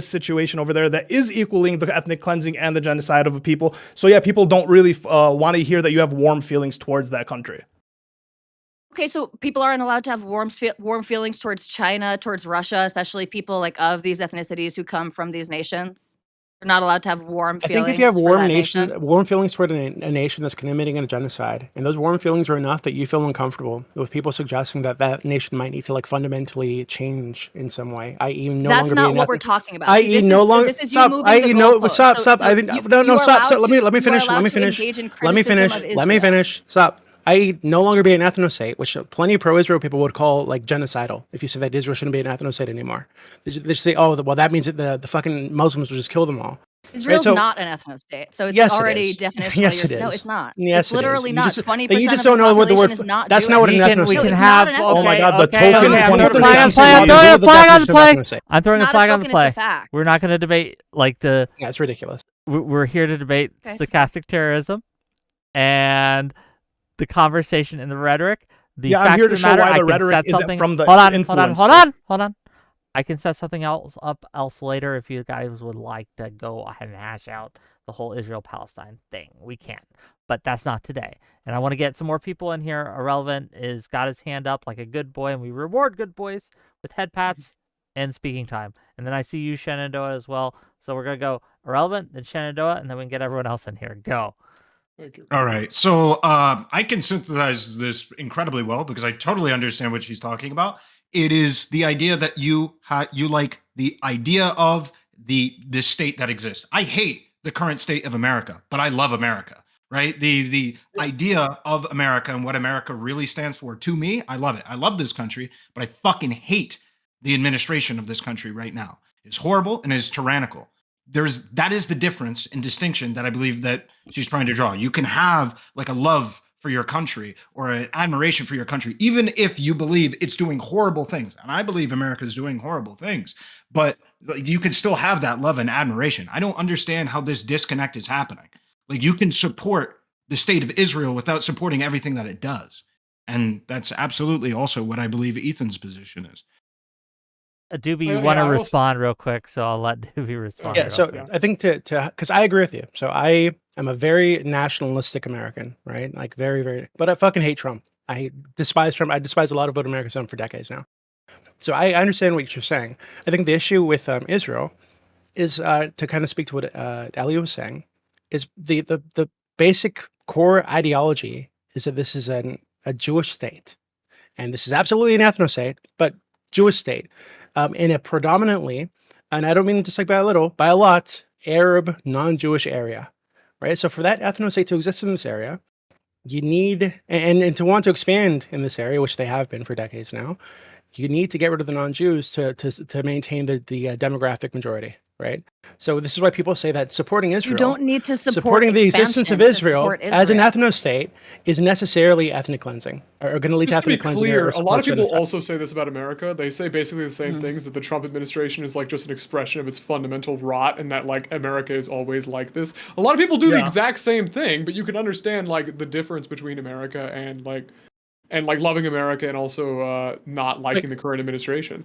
situation over there that is equaling the ethnic cleansing and the genocide of a people. So yeah, people don't really want to hear that you have warm feelings towards that country. Okay, so people aren't allowed to have warm feelings towards China, towards Russia, especially people like of these ethnicities who come from these nations. They're not allowed to have warm I feelings. think if you have for warm that nation, nation. warm feelings toward a nation that's committing a genocide, and those warm feelings are enough that you feel uncomfortable with people suggesting that that nation might need to like fundamentally change in some way, i.e., no That's longer not be what an we're ethnic. talking about. I.e., See, no longer. this is you Stop. moving I.e., the no. goalpost. Stop. So- Stop. so I think you- no. you are Stop. allowed Let me you are finish. Let allowed me to finish. engage in Let me criticism finish. of Let me Israel. finish. Stop. I.e., no longer be an ethnostate, which plenty of pro-Israel people would call like genocidal. If you say that Israel shouldn't be an ethnostate anymore, they just say, "Oh, well, that means that the fucking Muslims will just kill them all." Israel's so- not an ethnostate, so it's Yes, it already is. definitionally. Yes, it No, is. it's not. Yes, it's it is. literally You not. just- 20% then you just of the don't know what the word. population is not That's doing not what it. an We ethnostate can is. have. It's not an Oh my Okay, God, the okay, token okay, I'm throwing a 20% flag on the play. I'm It's throwing a Google flag on the definition of play. ethnostate. I'm throwing a It's not flag a on the token, play. it's a fact. We're not going to debate like the. Yeah, it's ridiculous. We're here to debate Okay. stochastic terrorism and the conversation and the rhetoric. The Yeah, I'm facts here of to the show matter, why I the can rhetoric set isn't something. from the hold on. I can set something else up later if you guys would like to go ahead and hash out the whole Israel-Palestine thing. We can, but that's not today. And I want to get some more people in here. Irrelevant is got his hand up like a good boy, and we reward good boys with head pats and speaking time. And then I see you, Shenandoah, as well. So we're gonna go Irrelevant, then Shenandoah, and then we can get everyone else in here. Go. Thank you. All right. So I can synthesize this incredibly well because I totally understand what she's talking about. It is the idea that you like the idea of the state that exists. I hate the current state of America, but I love America. Right? The idea of America and what America really stands for, to me, I love it. I love this country, but I fucking hate the administration of this country right now. It's horrible and it's tyrannical. That is the difference and distinction that I believe that she's trying to draw. You can have like a love for your country or an admiration for your country, even if you believe it's doing horrible things. And I believe America is doing horrible things, but you can still have that love and admiration. I don't understand how this disconnect is happening. Like you can support the state of Israel without supporting everything that it does. And that's absolutely also what I believe Ethan's position is. Doobie, Yeah, you want to I also- respond real quick, so I'll let Doobie respond. Yeah, real so quick. I think to because I agree with you. So I am a very nationalistic American, right? Like very, very. But I fucking hate Trump. I despise Trump. I despise a lot of what America's done for decades now. So I understand what you're saying. I think the issue with Israel is to kind of speak to what Ali was saying, is the basic core ideology is that this is a Jewish state, and this is absolutely an ethno state, but Jewish state, in a predominantly, and I don't mean just like by a little, by a lot, Arab non-Jewish area, right? So for that ethno state to exist in this area, you need and to want to expand in this area, which they have been for decades now, you need to get rid of the non-Jews to maintain the demographic majority, right? So this is why people say that supporting Israel, You don't need to support supporting the existence of expansion to Israel support as an Israel. ethno-state is necessarily ethnic cleansing, or going to lead to Just to be ethnic cleansing. clear, or a lot of support people genocide. also say this about America. They say basically the same Mhm. things, that the Trump administration is like just an expression of its fundamental rot and that like America is always like this. A lot of people do the Yeah. exact same thing, but you can understand like the difference between America and like loving America and also not liking the current administration.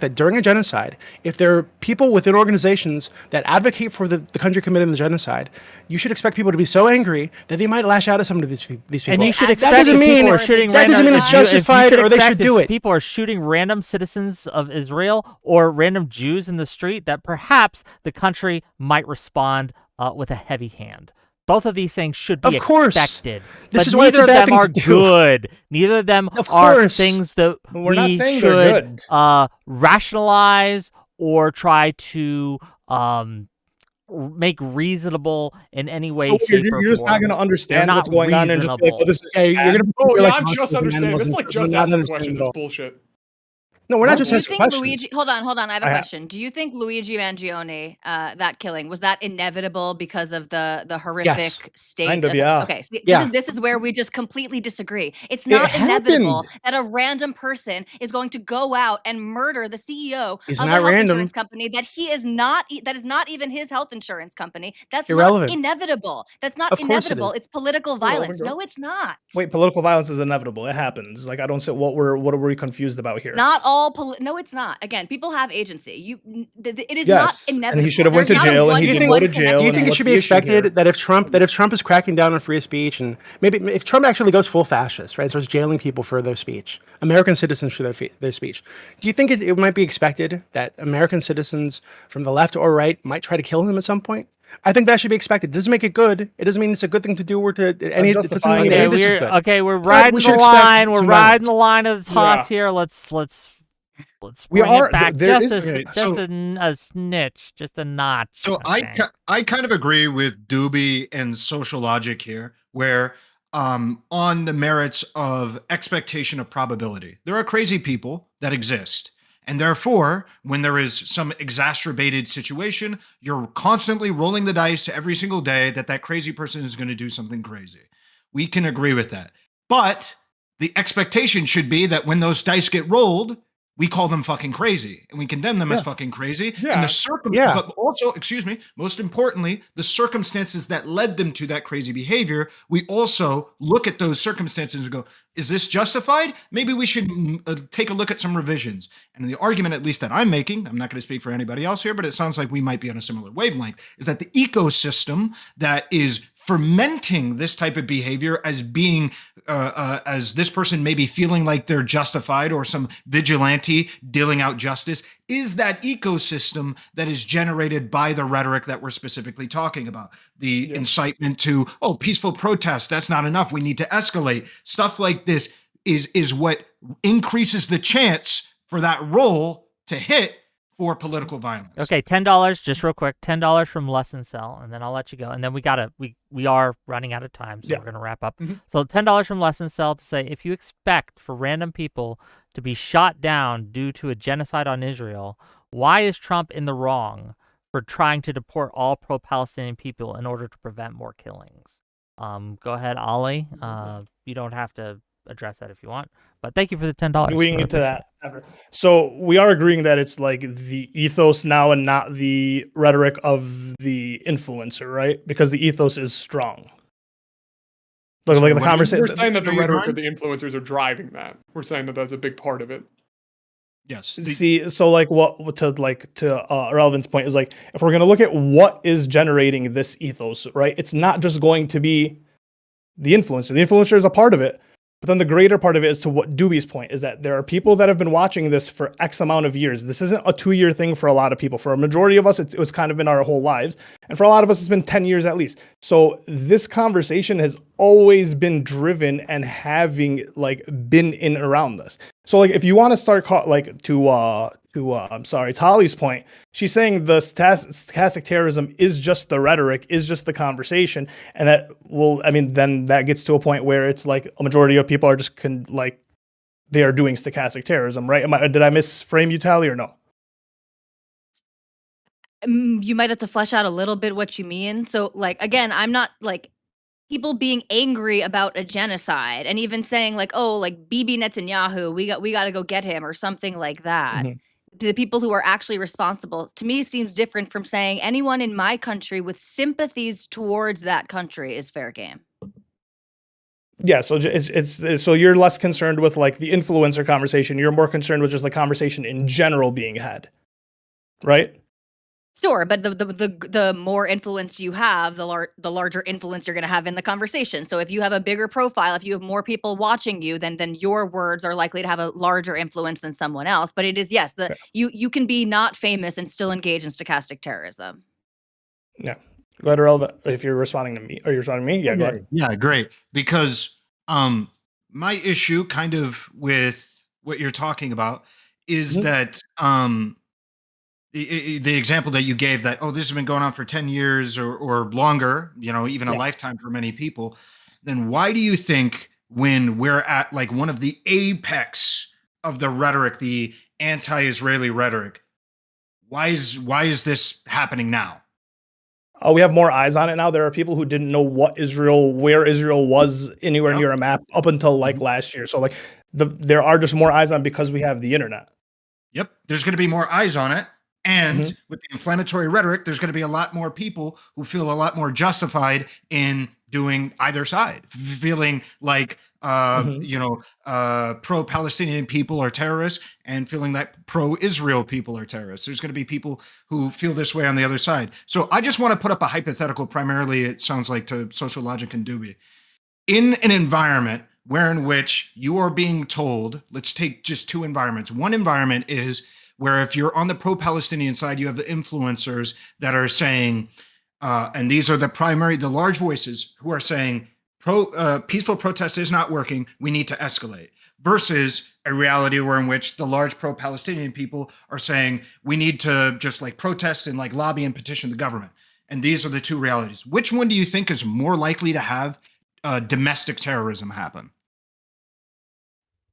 expect that during a genocide, if there are people within organizations that advocate for the country committing the genocide, you should expect people to be so angry that they might lash out at some of these people. And you should That expect doesn't if mean- people are shooting that doesn't random, mean it's if you- if you justified or they should expect do if it. People are shooting random citizens of Israel or random Jews in the street, that perhaps the country might respond with a heavy hand. Both of these things should be Of course. expected. This but is why it's neither a of bad them thing are to do. good. Neither of them Of are course. things that We're not we saying they're should good. rationalize or try to make reasonable in any way, So shape, or you're just not form. going to understand not what's going on and just be like, reasonable. oh, this is Yeah, you're bad. gonna Oh, you're yeah, like I'm just monsters and understanding. animals This is and like stuff, just but not asking understanding questions. at It's all. bullshit. No, we're not What? just Do you asking think questions. Luigi? Hold on. I have a I ha- question. Do you think Luigi Mangione, that killing, was that inevitable because of the horrific state? Kind of, yeah. Okay, so Yeah. this is where we just completely disagree. It's It not inevitable happened. that a random person is going to go out and murder the CEO It's of a not health random. insurance company that he is not. That is not even his health insurance company. That's Irrelevant. not inevitable. That's not Of course it inevitable. is. It's political Irrelevant, violence. go. No, it's not. Wait, political violence is inevitable. It happens. Like, I don't see what are we confused about here? Not all. No, it's not. Again, people have agency. It is Yes, not and inevitable. he should have went There's to not a jail, and he didn't one-to-one go to jail, connection Do you and think it what's should the be issue here? expected that if Trump is cracking down on free speech, and maybe if Trump actually goes full fascist, right, starts jailing people for their speech, American citizens for their speech, do you think it might be expected that American citizens from the left or right might try to kill him at some point? I think that should be expected. It doesn't make it good. It doesn't mean it's a good thing to do or to any. It doesn't justifying mean it. any Okay, of this is we're good. we're riding we the should expect line. We're some riding violence. the line of the toss Yeah. here. Let's We bring are- it back there just is- a Okay, just so- a snitch, just a notch. So Okay. I kind of agree with Doobie and social logic here, where on the merits of expectation of probability, there are crazy people that exist. And therefore, when there is some exacerbated situation, you're constantly rolling the dice every single day that crazy person is going to do something crazy. We can agree with that. But the expectation should be that when those dice get rolled, we call them fucking crazy and we condemn them as Yeah. fucking crazy. Yeah. And Yeah. but also, excuse me, most importantly, the circumstances that led them to that crazy behavior, we also look at those circumstances and go, is this justified? Maybe we should take a look at some revisions. And the argument, at least that I'm making, I'm not going to speak for anybody else here, but it sounds like we might be on a similar wavelength, is that the ecosystem that is fermenting this type of behavior as being as this person may be feeling like they're justified or some vigilante dealing out justice is that ecosystem that is generated by the rhetoric that we're specifically talking about. The incitement to, oh, peaceful protest, that's not enough, we need to escalate. Stuff like this is what increases the chance for that roll to hit for political violence. Okay, $10, just real quick. $10 from Lesson Cell, and then I'll let you go. And then we are running out of time, so Yeah. we're gonna wrap up. Mhm. So $10 from Lesson Cell to say, if you expect for random people to be shot down due to a genocide on Israel, why is Trump in the wrong for trying to deport all pro-Palestinian people in order to prevent more killings? Go ahead, Ollie. You don't have to address that if you want, but thank you for the $10. We can Really get to appreciate that. Ever. So we are agreeing that it's like the ethos now and not the rhetoric of the influencer, right? Because the ethos is strong. Like, Sorry, like the what do you- conversation. We're saying that the Show your rhetoric mind? of the influencers are driving that. We're saying that that's a big part of it. Yes. See, so like to Relevant's point is like, if we're gonna look at what is generating this ethos, right? It's not just going to be the influencer. The influencer is a part of it, but then the greater part of it is to what Doobie's point is that there are people that have been watching this for X amount of years. This isn't a 2-year thing for a lot of people. For a majority of us, it was kind of been our whole lives, and for a lot of us, it's been 10 years at least. So this conversation has always been driven and having like been in around this. So like if you want to start to Tali's point, she's saying the stochastic terrorism is just the rhetoric, is just the conversation, and that will, I mean, then that gets to a point where it's like a majority of people are just they are doing stochastic terrorism, right? Did I misframe you, Tali, or no? You might have to flesh out a little bit what you mean. So, like, again, I'm not like people being angry about a genocide and even saying like, oh, like Bibi Netanyahu, we got to go get him or something like that. Mhm. To the people who are actually responsible, to me, seems different from saying anyone in my country with sympathies towards that country is fair game. Yeah, so it's so you're less concerned with like the influencer conversation. You're more concerned with just the conversation in general being had, right? Sure, but the more influence you have, the larger influence you're going to have in the conversation. So if you have a bigger profile, if you have more people watching you, then your words are likely to have a larger influence than someone else. But it is, yes, you can be not famous and still engage in stochastic terrorism. Yeah. Go ahead, Relevant. If you're responding to me, or you're responding to me, yeah, go ahead. Yeah, great. Because my issue kind of with what you're talking about is Mhm. that the example that you gave that, oh, this has been going on for 10 years or longer, even a lifetime for many people, then why do you think when we're at like one of the apex of the rhetoric, the anti-Israeli rhetoric, why is this happening now? We have more eyes on it now. There are people who didn't know where Israel was anywhere near a map up until like last year. So like there are just more eyes on because we have the internet. Yep. There's going to be more eyes on it. And with the inflammatory rhetoric, there's going to be a lot more people who feel a lot more justified in doing either side, feeling like, pro-Palestinian people are terrorists and feeling that pro-Israel people are terrorists. There's going to be people who feel this way on the other side. So I just want to put up a hypothetical, primarily, it sounds like, to social logic and Dewey. In an environment in which you are being told, let's take just two environments. One environment is where if you're on the pro-Palestinian side, you have the influencers that are saying, and these are the large voices who are saying, peaceful protest is not working, we need to escalate, versus a reality in which the large pro-Palestinian people are saying, we need to just like protest and like lobby and petition the government. And these are the two realities. Which one do you think is more likely to have domestic terrorism happen?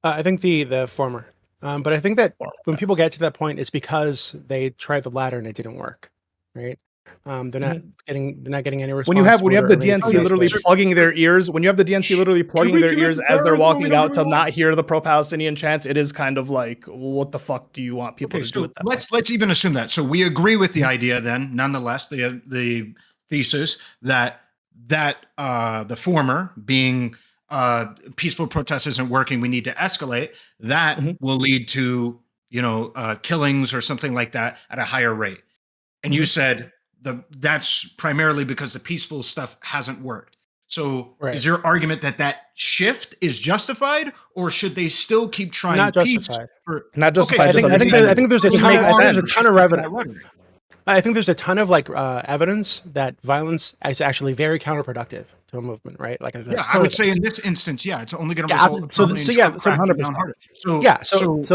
I think the former. But I think that when people get to that point, it's because they tried the latter and it didn't work, right? They're not getting any response. When you have the or maybe DNC literally plugging their ears, as they're walking out to not hear the pro-Palestinian chants, it is kind of like, what the fuck do you want people to do with that? Let's even assume that. So we agree with the idea then, nonetheless, the thesis that the former being peaceful protest isn't working, we need to escalate, that will lead to killings or something like that at a higher rate. And you said that's primarily because the peaceful stuff hasn't worked. So is your argument that shift is justified, or should they still keep trying not peace? Not justified. Okay, I think there's a ton of evidence. I think there's a ton of evidence that violence is actually very counterproductive to a movement, right? I would say in this instance, it's only going to result. So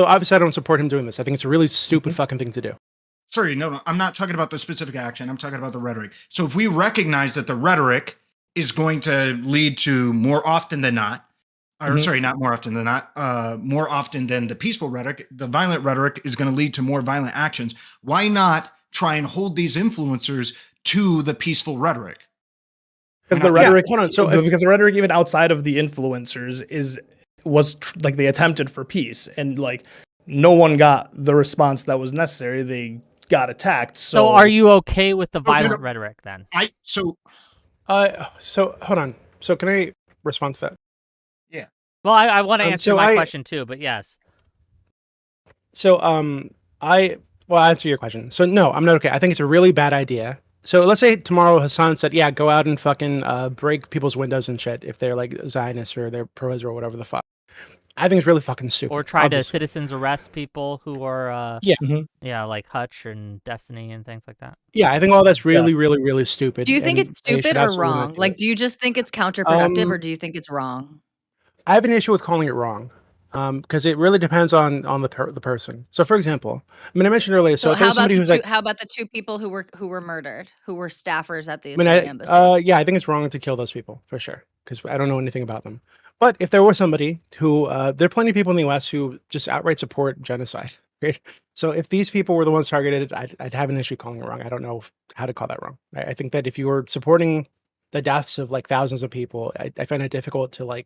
obviously I don't support him doing this. I think it's a really stupid fucking thing to do. Sorry, no, I'm not talking about the specific action. I'm talking about the rhetoric. So if we recognize that the rhetoric is going to lead to more often than not, more often than the peaceful rhetoric, the violent rhetoric is going to lead to more violent actions. Why not try and hold these influencers to the peaceful rhetoric? Because the rhetoric, because the rhetoric even outside of the influencers was they attempted for peace, and like no one got the response that was necessary. They got attacked. So are you okay with the violent rhetoric then? So hold on. So can I respond to that? Yeah. Well, I want to answer my question too, but yes. So I'll answer your question. So no, I'm not okay. I think it's a really bad idea. So let's say tomorrow Hassan said, yeah, go out and fucking break people's windows and shit if they're like Zionists or they're pro-Israel or whatever the fuck. I think it's really fucking stupid. Or try to citizens arrest people who are like Hutch and Destiny and things like that. Yeah, I think all that's really, really, really stupid. Do you think it's stupid or wrong? Like, do you just think it's counterproductive or do you think it's wrong? I have an issue with calling it wrong. Because it really depends on the person. So, for example, I mentioned earlier. So how about the two people who were murdered, who were staffers at the Israeli embassy? I think it's wrong to kill those people for sure, because I don't know anything about them. But if there was somebody who, there are plenty of people in the U.S. who just outright support genocide. Right? So if these people were the ones targeted, I'd have an issue calling it wrong. I don't know how to call that wrong. I think that if you were supporting the deaths of like thousands of people, I find it difficult to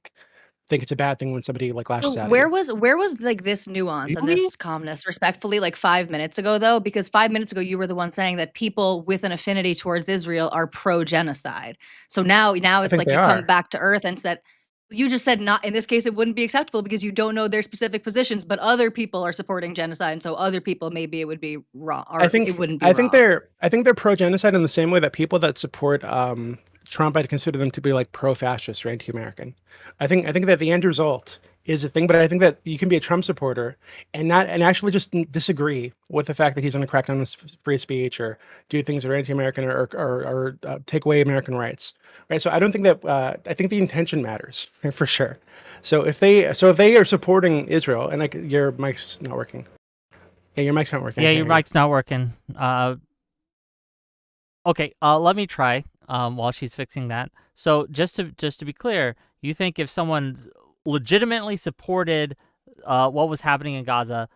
think it's a bad thing when somebody lashes out. Where was like this nuance and this calmness, respectfully, like 5 minutes ago though? Because 5 minutes ago you were the one saying that people with an affinity towards Israel are pro-genocide. So now it's like you've come back to earth and said, you just said not in this case it wouldn't be acceptable because you don't know their specific positions, but other people are supporting genocide, and so other people maybe it would be wrong. Or it wouldn't be. I think they're pro-genocide in the same way that people that support Trump, I'd consider them to be like pro-fascist or anti-American. I think that the end result is a thing, but I think that you can be a Trump supporter and actually just disagree with the fact that he's going to crack down on free speech or do things that are anti-American or take away American rights, right? So I don't think that I think the intention matters for sure. So if they are supporting Israel, and your mic's not working. Yeah, your mic's not working. Yeah, I your can't hear you. mic's not working. Okay, let me try while she's fixing that. So just to be clear, you think if someone legitimately supported what was happening in Gaza,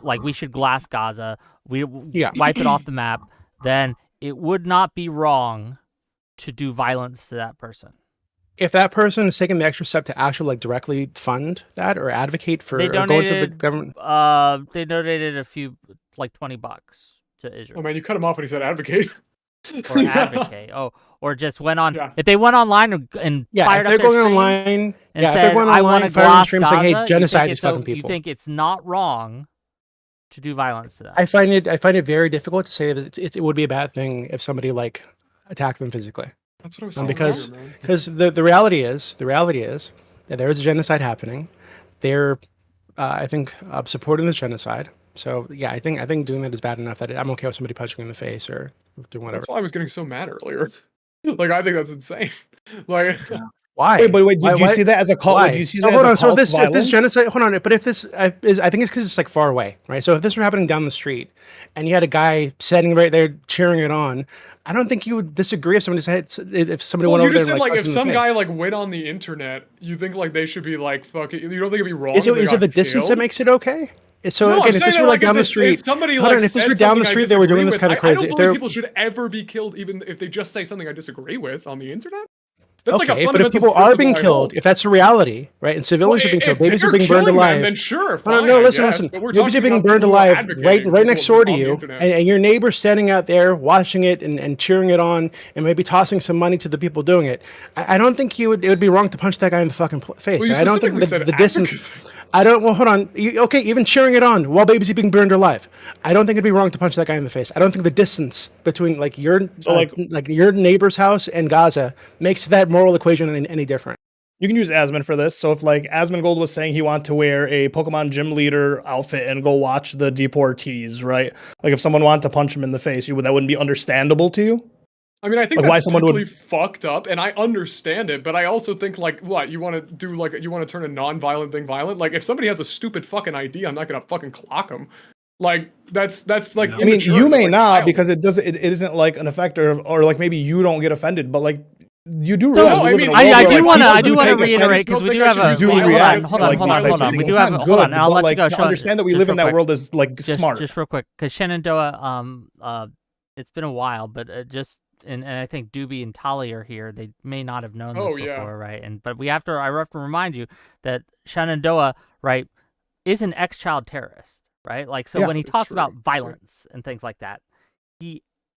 like we should glass Gaza, we Yeah. wipe it off the map, then it would not be wrong to do violence to that person. If that person is taking the extra step to actually like directly fund that or advocate for They or go into the donated. government, They donated a few, like $20 to Oh Israel. man, you cut him off when he said advocate. Or advocate. Or just went on. Yeah. If they went online and yeah, fired if up they're their going stream online, and yeah, if said, they're going I want online, to firing glass stream Gaza, saying, hey, you genocide think is it's fucking people. You think it's not wrong to do violence to them? I find it very difficult to say that it would be a bad thing if somebody like attacked them physically. That's what I was saying Because earlier, man. because the reality is that there is a genocide happening. They're I think supporting this genocide. So yeah, I think doing that is bad enough that I'm okay with somebody punching me in the face or doing whatever. That's why I was getting so mad earlier. Like, I think that's insane. Like, Why? Wait, do you see that as a call? Why? Do you see So that hold as a on. So call if to this violence? genocide, hold on. But if this, I think it's because it's like far away, right? So if this were happening down the street, and you had a guy sitting right there cheering it on, I don't think you would disagree if somebody said if somebody well, went you over there just and said like punched if him in some the face. guy like went on the internet, you think like they should be like fucking. You don't think it'd be wrong? Is if they it got the distance that killed? makes it okay? So No, I'm again, if saying this that, were like if down the this- street, if somebody hold like on, if this said were down the something I street, they were doing this disagree kind of with, crazy. I don't If believe they're people should ever be killed, even if they just say something I disagree with on the internet. That's like a okay, but if fundamental people are being principle I killed, hold. if that's the reality, right, and civilians are being killed, If babies are they're being burned killing them, alive. then sure, No, fine, no, I listen, guess, listen. But we're Babies are talking being about burned people who are alive advocating right people next door to on the you, internet. and your neighbor's standing out there watching it and cheering it on, and maybe tossing some money to the people doing it. I don't think it would be wrong to punch that guy in the fucking face. Well, you I don't think specifically said the distance. advocacy. Well, hold on. Okay, even cheering it on while babies are being burned alive. I don't think it'd be wrong to punch that guy in the face. I don't think the distance between like your your neighbor's house and Gaza makes that moral equation any different. You can use Asmon for this. So if like Asmongold was saying he wanted to wear a Pokemon gym leader outfit and go watch the deportees, right? Like if someone wanted to punch him in the face, that wouldn't be understandable to you? I mean, I think Like, why that's someone totally would- fucked up, and I understand it. But I also think like, what you want to do? Like, you want to turn a non-violent thing violent? Like, if somebody has a stupid fucking idea, I'm not gonna fucking clock them. Like, that's like. I mean, immature, you that's, may like, not childish. because it isn't like an effect or like maybe you don't get offended, but like you do So, realize we I live mean, in a world I where, do like, want to people I do do want to take offense. reiterate because we do have a do hold react on, to, like, hold these on, types hold of on. We things. do It's have not hold on. good, I'll but, let like, you go. to Sean, understand that we just live real in that quick. world is like smart. Just real quick, because Shenandoah, it's been a while, but and I think Doobie and Tali are here. They may not have known this Oh, before, yeah. right? But I have to remind you that Shenandoah, right, is an ex-child terrorist, right? Like, so Yeah, when he it's talks true, about it's true. violence and things like that,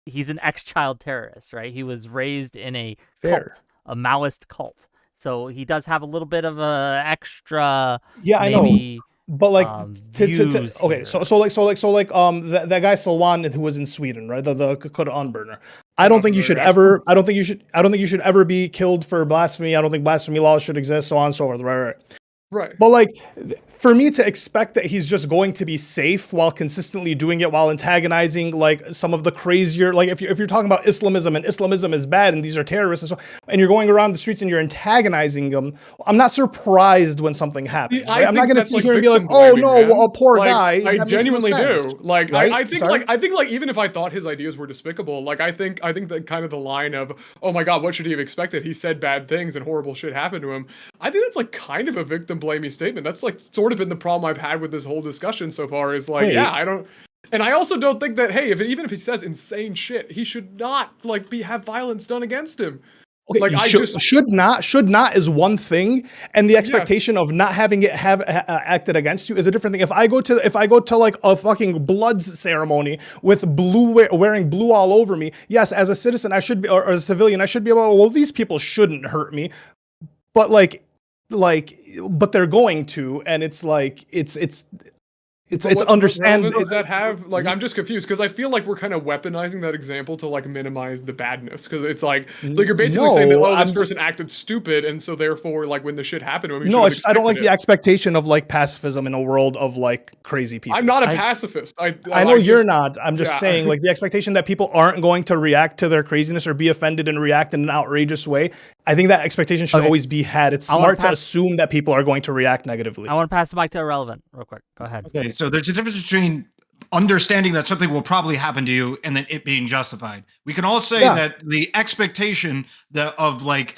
he's an ex-child terrorist, right? He was raised in a Fair. cult, a Maoist cult. So he does have a little bit of a extra, Yeah, I know. maybe, But like views okay, here. so that guy Solwan who was in Sweden, right? The Quran burner. I don't think you should ever. I don't think you should ever be killed for blasphemy. I don't think blasphemy laws should exist. So on and so forth. Right. Right. But like, for me to expect that he's just going to be safe while consistently doing it while antagonizing like some of the crazier, like if you're talking about Islamism and Islamism is bad and these are terrorists and so, and you're going around the streets and you're antagonizing them, I'm not surprised when something happens. I Right? I'm not think going to that's, sit like, here and be like, victim oh blaming, no, man. well, a poor Like, guy. I That makes no genuinely sense. do. Like, Right? I think Sorry? like even if I thought his ideas were despicable, like I think that kind of the line of, oh my god, what should he have expected? He said bad things and horrible shit happened to him. I think that's like kind of a victim blaming statement. That's like sort of been the problem I've had with this whole discussion so far. Is like, Wait. yeah, I don't. And I also don't think that, hey, even if he says insane shit, he should not like have violence done against him. Okay, Like, I should not is one thing, and the expectation of not having it have acted against you is a different thing. If I go to like a fucking bloods ceremony with wearing blue all over me, yes, as a citizen I should be, or as a civilian I should be able. Well, these people shouldn't hurt me, but but they're going to, and it's like it's understand. What does that have? Like, I'm just confused because I feel like we're kind of weaponizing that example to like minimize the badness. Because it's like you're basically saying that, No, oh, this I'm- person acted stupid, and so therefore, like when the shit happened to him, he No, should have it's just, I don't like expected the it. expectation of like pacifism in a world of like crazy people. I'm not a I- pacifist. I know you're just- not. I'm just yeah. saying, like, the expectation that people aren't going to react to their craziness or be offended and react in an outrageous way. I think that expectation should Okay. always be had. It's I wanna smart to pass- assume that people are going to react negatively. I want to pass the mic to Irrelevant real quick. Go ahead. Okay, so there's a difference between understanding that something will probably happen to you and then it being justified. We can all say Yeah. that the expectation of like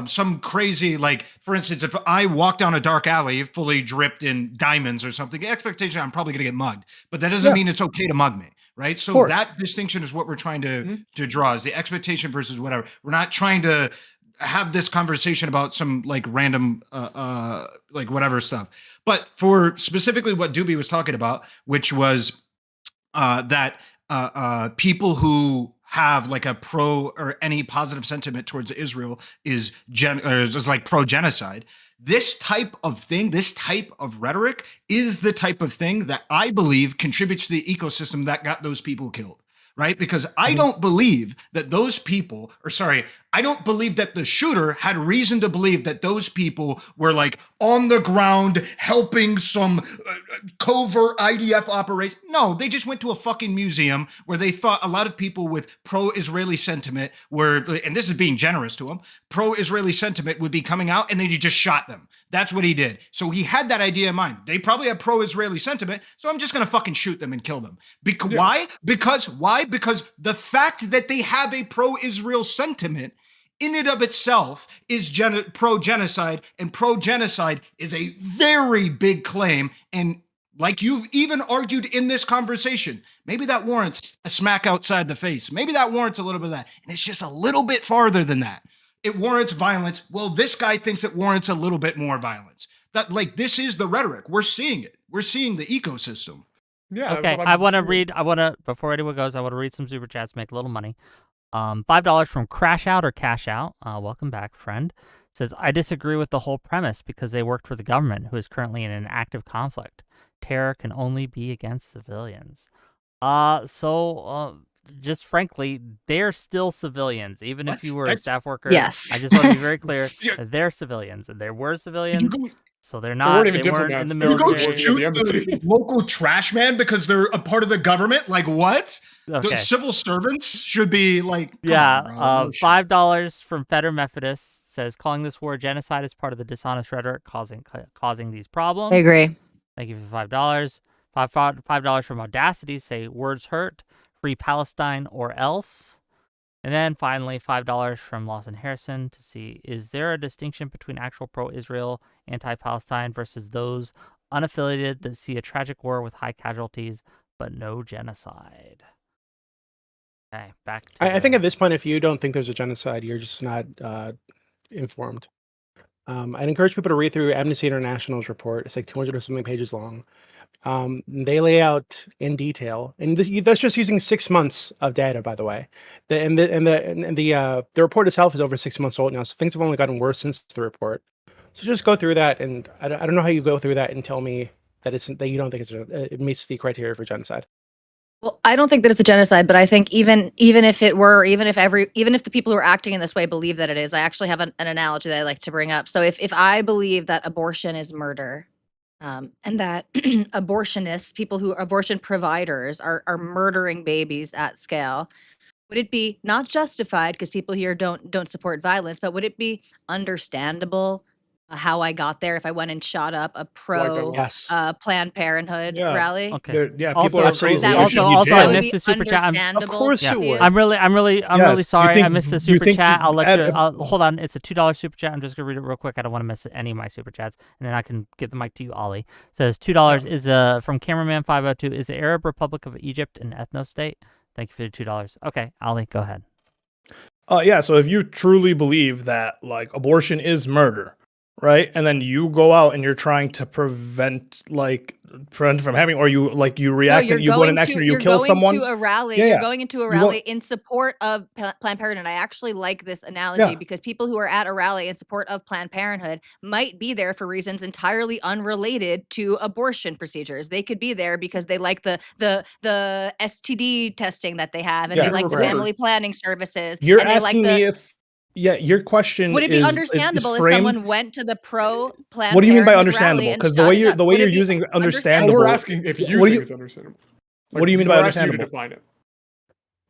some crazy, like, for instance, if I walk down a dark alley fully dripped in diamonds or something, the expectation I'm probably going to get mugged, but that doesn't Yeah. mean it's okay to mug me, right? So course. that distinction is what we're trying Mhm. to draw, is the expectation versus whatever. We're not trying to have this conversation about some like random like whatever stuff. But for specifically what Doobie was talking about, which was that people who have like a pro or any positive sentiment towards Israel is like pro genocide. This type of thing, this type of rhetoric is the type of thing that I believe contributes to the ecosystem that got those people killed. Right? Because I don't believe that those people, or sorry, I don't believe that the shooter had reason to believe that those people were like on the ground helping some covert IDF operation. No, they just went to a fucking museum where they thought a lot of people with pro-Israeli sentiment were, and this is being generous to them, pro-Israeli sentiment would be coming out, and then he just shot them. That's what he did. So he had that idea in mind. They probably have pro-Israeli sentiment, so I'm just going to fucking shoot them and kill them. Why? Because the fact that they have a pro-Israel sentiment in and of itself is pro-genocide, and pro-genocide is a very big claim. And like you've even argued in this conversation, maybe that warrants a smack outside the face. Maybe that warrants a little bit of that. And it's just a little bit farther than that. It warrants violence. Well, this guy thinks it warrants a little bit more violence. That, like, this is the rhetoric. We're seeing it. We're seeing the ecosystem. Yeah. Okay, but I want to before anyone goes, I want to read some super chats, make a little money. $5 from Crash Out or Cash Out. Welcome back, friend. Says, I disagree with the whole premise because they worked for the government, who is currently in an active conflict. Terror can only be against civilians. Just frankly, they're still civilians, even if you were a staff worker. Yes. I just want to be very clear. Yeah. They're civilians, and there were civilians, so they're They not. weren't even They weren't in diplomats. the They were You go military. just working at shoot the embassy. the local trash man because they're a part of the government? Like, what? Okay. The civil servants should be like, come Yeah, on, bro. No shit. $5 from Feder Methodist says, calling this war genocide is part of the dishonest rhetoric causing these problems. I agree. Thank you for $5. $5 from Audacity, say words hurt, free Palestine or else. And then finally, $5 from Lawson Harrison to see, is there a distinction between actual pro-Israel, anti-Palestine versus those unaffiliated that see a tragic war with high casualties but no genocide? Okay, back to I think at this point, if you don't think there's a genocide, you're just not informed. I'd encourage people to read through Amnesty International's report. It's like 200 or something pages long. They lay out in detail, and that's just using 6 months of data, by the way. The report itself is over 6 months old now, so things have only gotten worse since the report. So just go through that, and I don't know how you go through that and tell me that you don't think it meets the criteria for genocide. Well, I don't think that it's a genocide, but I think even if it were, even if the people who are acting in this way believe that it is, I actually have an analogy that I like to bring up. So if I believe that abortion is murder, and that abortionists, people who abortion providers are murdering babies at scale, would it be not justified because people here don't support violence, but would it be understandable how I got there if I went and shot up a pro Yes. Planned Parenthood Yeah. rally? Okay. People Also, are absolutely. crazy. That They would should Also, be also, jailed. I that would missed be the super chat. understandable Of course to it would. you? I'm really Yes. sorry. I think- missed the do you super think chat. I'll let you. if- Hold on. It's a $2 super chat. I'm just gonna read it real quick. I don't want to miss any of my super chats, and then I can give the mic to you, Ollie. It says $2 is from cameraman 502. Is the Arab Republic of Egypt an ethno state? Thank you for the $2. Okay, Ollie, go ahead. Yeah, so if you truly believe that like abortion is murder, right? And then you go out and you're trying to prevent from having, or you react and you go in an action or you kill someone. You're going to a rally. Yeah, You're yeah. going into a You go- rally in support of Planned Parenthood. I actually like this analogy Yeah. because people who are at a rally in support of Planned Parenthood might be there for reasons entirely unrelated to abortion procedures. They could be there because they like the STD testing that they have, and Yeah, they like the right. family planning services. You're and they like asking me if your question would it be is understandable if framed. someone went to the pro Planned What do you mean by Parenthood understandable? rally and Because shot the way it you're up? the way Would you're it be using No, understandable. we're asking if you What do think you- it's understandable. What do you mean by we're asking you to understandable? define it.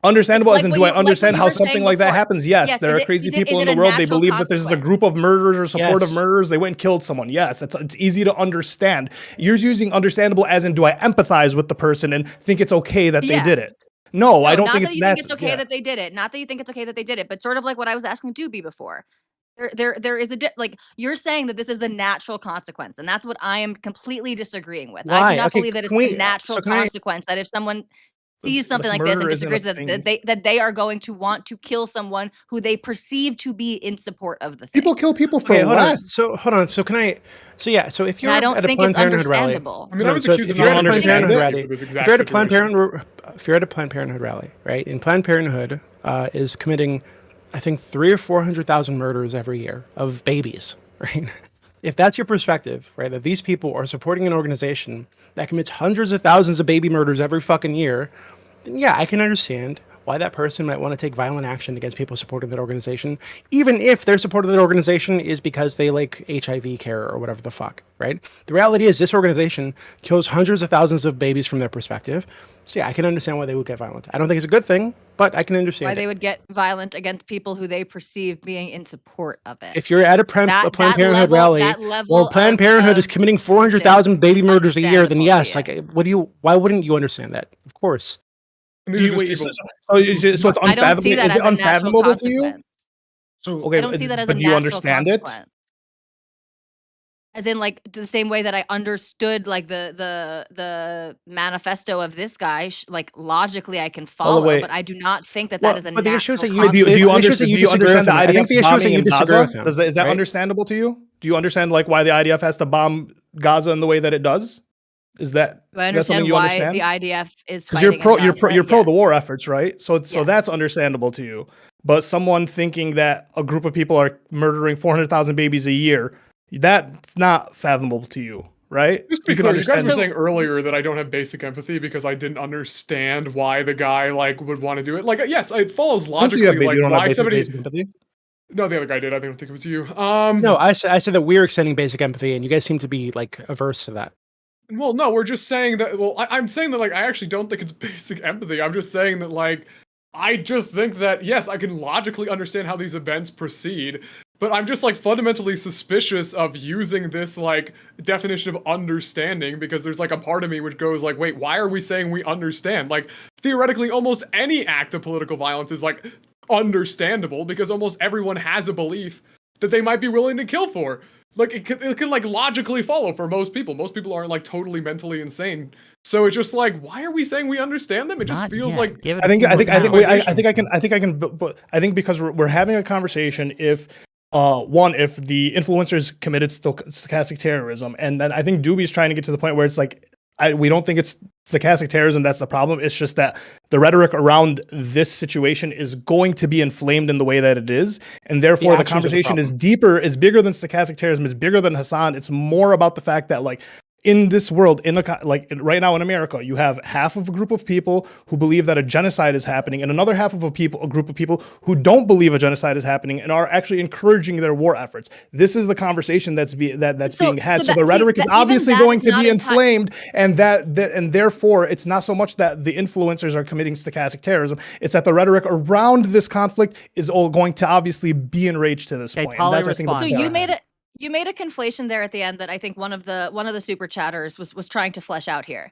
Understandable Like as in, what do I you- like what understand you how were something saying like that before. happens? Yes, Yes, there is are it- crazy is it- people is in it the a world. They natural believe that there's a consequence? group of murderers or supportive Yes. murderers. They went and killed someone. Yes, it's easy to understand. You're using understandable as in, do I empathize with the person and think it's okay that they Yeah. did it? No, I don't not think that it's you that. think it's okay that they did it. Not that you think it's okay that they did it, but sort of like what I was asking Doobie before. There is a like you're saying that this is the natural consequence, and that's what I am completely disagreeing with. I Why? do not Okay, believe that it's can we- the natural so can I- consequence that if someone sees something like this and murder isn't a disagrees thing. that they are going to want to kill someone who they perceive to be in support of the thing. People kill people for Okay, hold on. less. So hold on. So can I? So yeah. So if And you're I don't at a think Planned it's Parenthood rally, understandable. I mean, hold I on, was so accused of if you're not at a Planned understanding Parenthood it rally, for this if exact you're at a Planned situation. Parenthood, if you're at a Planned Parenthood rally, right? And Planned Parenthood is committing, I think, 300,000 or 400,000 murders every year of babies, right? If that's your perspective, right, that these people are supporting an organization that commits hundreds of thousands of baby murders every fucking year, then yeah, I can understand why that person might want to take violent action against people supporting that organization, even if their support of that organization is because they like HIV care or whatever the fuck, right? The reality is this organization kills hundreds of thousands of babies from their perspective. So yeah, I can understand why they would get violent. I don't think it's a good thing, but I can understand Why it. they would get violent against people who they perceive being in support of it. If you're at a Planned That Parenthood level- rally, that level or Planned of- Parenthood is of committing 400,000 baby distance murders a year, then yes, understandable like, why wouldn't you understand that? Of course. And Do these you, are wait, just so, people. so it's I don't see unfathomable. that Is as it a natural unfathomable to you? consequence. So Okay, I don't see that as a but do you natural understand it? consequence. As in, like, the same way that I understood, like, the manifesto of this guy, like, logically I can follow, way- but I do not think that Well, that is a but the issue is natural that you- Wait, do you, consequence. do you, The issue is that understand, you do you disagree with understand the him. I think IDF's the issue is that bombing you in disagree with Gaza? him, Is that right? understandable to you? Do you understand like why the IDF has to bomb Gaza in the way that it does? Is that Do I that's something understand you why understand? the IDF is Because fighting you're pro in Gaza? the Yes. war efforts, right? So that's Yes. understandable to you. But someone thinking that a group of people are murdering 400,000 babies a year, that's not fathomable to you, right? Just to be You can clear, you guys understand were So- saying earlier that I don't have basic empathy because I didn't understand why the guy like would want to do it. Like, yes, it follows I don't see you logically. have, you don't Like, have why somebody? basic empathy. No, the other guy did. I don't think it was you. No, I said that we're extending basic empathy, and you guys seem to be like averse to that. Well, no, we're just saying that. Well, I'm saying that like I actually don't think it's basic empathy. I'm just saying that like I just think that yes, I can logically understand how these events proceed, but I'm just like fundamentally suspicious of using this like definition of understanding because there's like a part of me which goes like, wait, why are we saying we understand? Like theoretically, almost any act of political violence is like understandable because almost everyone has a belief that they might be willing to kill for. Like it can like logically follow for most people. Most people aren't like totally mentally insane. So it's just like, why are we saying we understand them? It just Not feels yet. like Give it I a think few I more think I think rounds. wait, I think because we're having a conversation if one if the influencers committed stochastic terrorism, and then I think Doobie's trying to get to the point where it's like we don't think it's stochastic terrorism that's the problem. It's just that the rhetoric around this situation is going to be inflamed in the way that it is, and therefore the actions are the conversation is problem. deeper, is bigger than stochastic terrorism, is bigger than Hassan. It's more about the fact that like in this world, right now in America, you have half of a group of people who believe that a genocide is happening, and another half of a group of people who don't believe a genocide is happening and are actually encouraging their war efforts. This is the conversation that's being had. So the rhetoric is obviously going to be inflamed, and and therefore it's not so much that the influencers are committing stochastic terrorism; it's that the rhetoric around this conflict is all going to obviously be enraged to this Okay, point. Tali, And that's, I think, respond. So the you made a conflation there at the end that I think one of the super chatters was trying to flesh out here.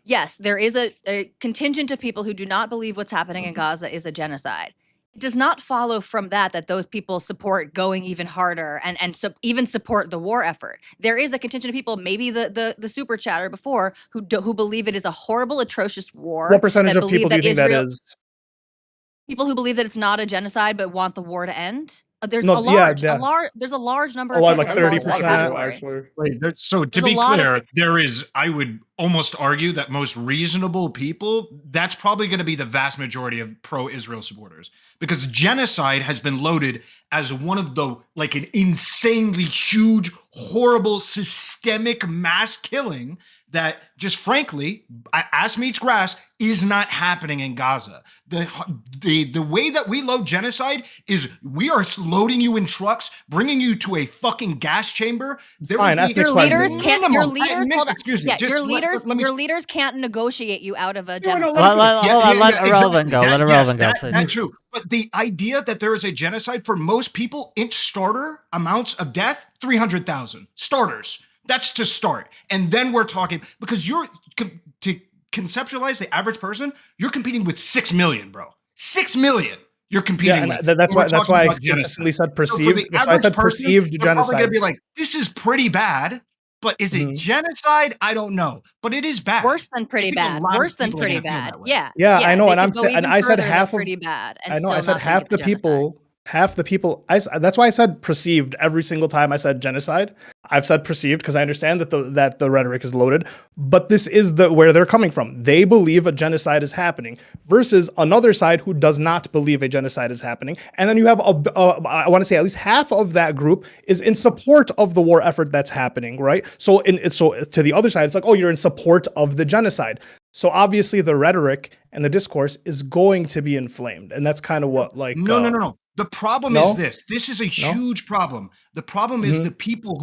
Yes, there is a contingent of people who do not believe what's happening in Gaza is a genocide. It does not follow from that those people support going even harder and even support the war effort. There is a contingent of people, maybe the super chatter before, who believe it is a horrible, atrocious war. What percentage that of people believe do you think that is? People who believe that it's not a genocide but want the war to end. There's No, a yeah, large, yeah. there's a large number A of lot, people like who fall into 30%. that category. Actually. Right. So to There's a be lot of clear, it. there is, I would almost argue that most reasonable people, that's probably going to be the vast majority of pro-Israel supporters, because genocide has been loaded as one of the, like an insanely huge, horrible, systemic mass killing that just frankly, ass meets grass, is not happening in Gaza. The way that we load genocide is we are loading you in trucks, bringing you to a fucking gas chamber. Fine, ethnic Your leaders cleansing. can't. Your leaders. Hold on. Excuse me. Yeah, just your let leaders. me- Your leaders can't negotiate you out of a No, no, genocide. let me- Hold on, let Irrelevant exactly. go. Let Irrelevant go, please. That's true. But the idea that there is a genocide for most people, inch starter amounts of death, 300,000 starters. That's to start. And then we're talking, because to conceptualize the average person, you're competing with 6 million, bro. 6 million. You're competing with. That's We're why talking I about consistently genocide. said perceived. So for the That's why I average said person, perceived they're probably genocide. gonna be like, this is pretty bad. But is it Mhm. genocide? I don't know. But it is bad. Worse than pretty I think a bad. lot of Worse than people are pretty gonna feel bad. that way. Yeah. Yeah, I know, they and could I'm go saying, and even I said further than half of. pretty bad. And I know. still I said not think half it's the genocide. people. Half the people. That's why I said perceived every single time I said genocide. I've said perceived because I understand that the rhetoric is loaded, but this is where they're coming from. They believe a genocide is happening versus another side who does not believe a genocide is happening. And then you have I want to say at least half of that group is in support of the war effort that's happening, right? So to the other side, it's like, oh, you're in support of the genocide. So obviously the rhetoric and the discourse is going to be inflamed, and that's kind of what No. The problem No? is this. This is a huge problem. The problem is Mhm. the people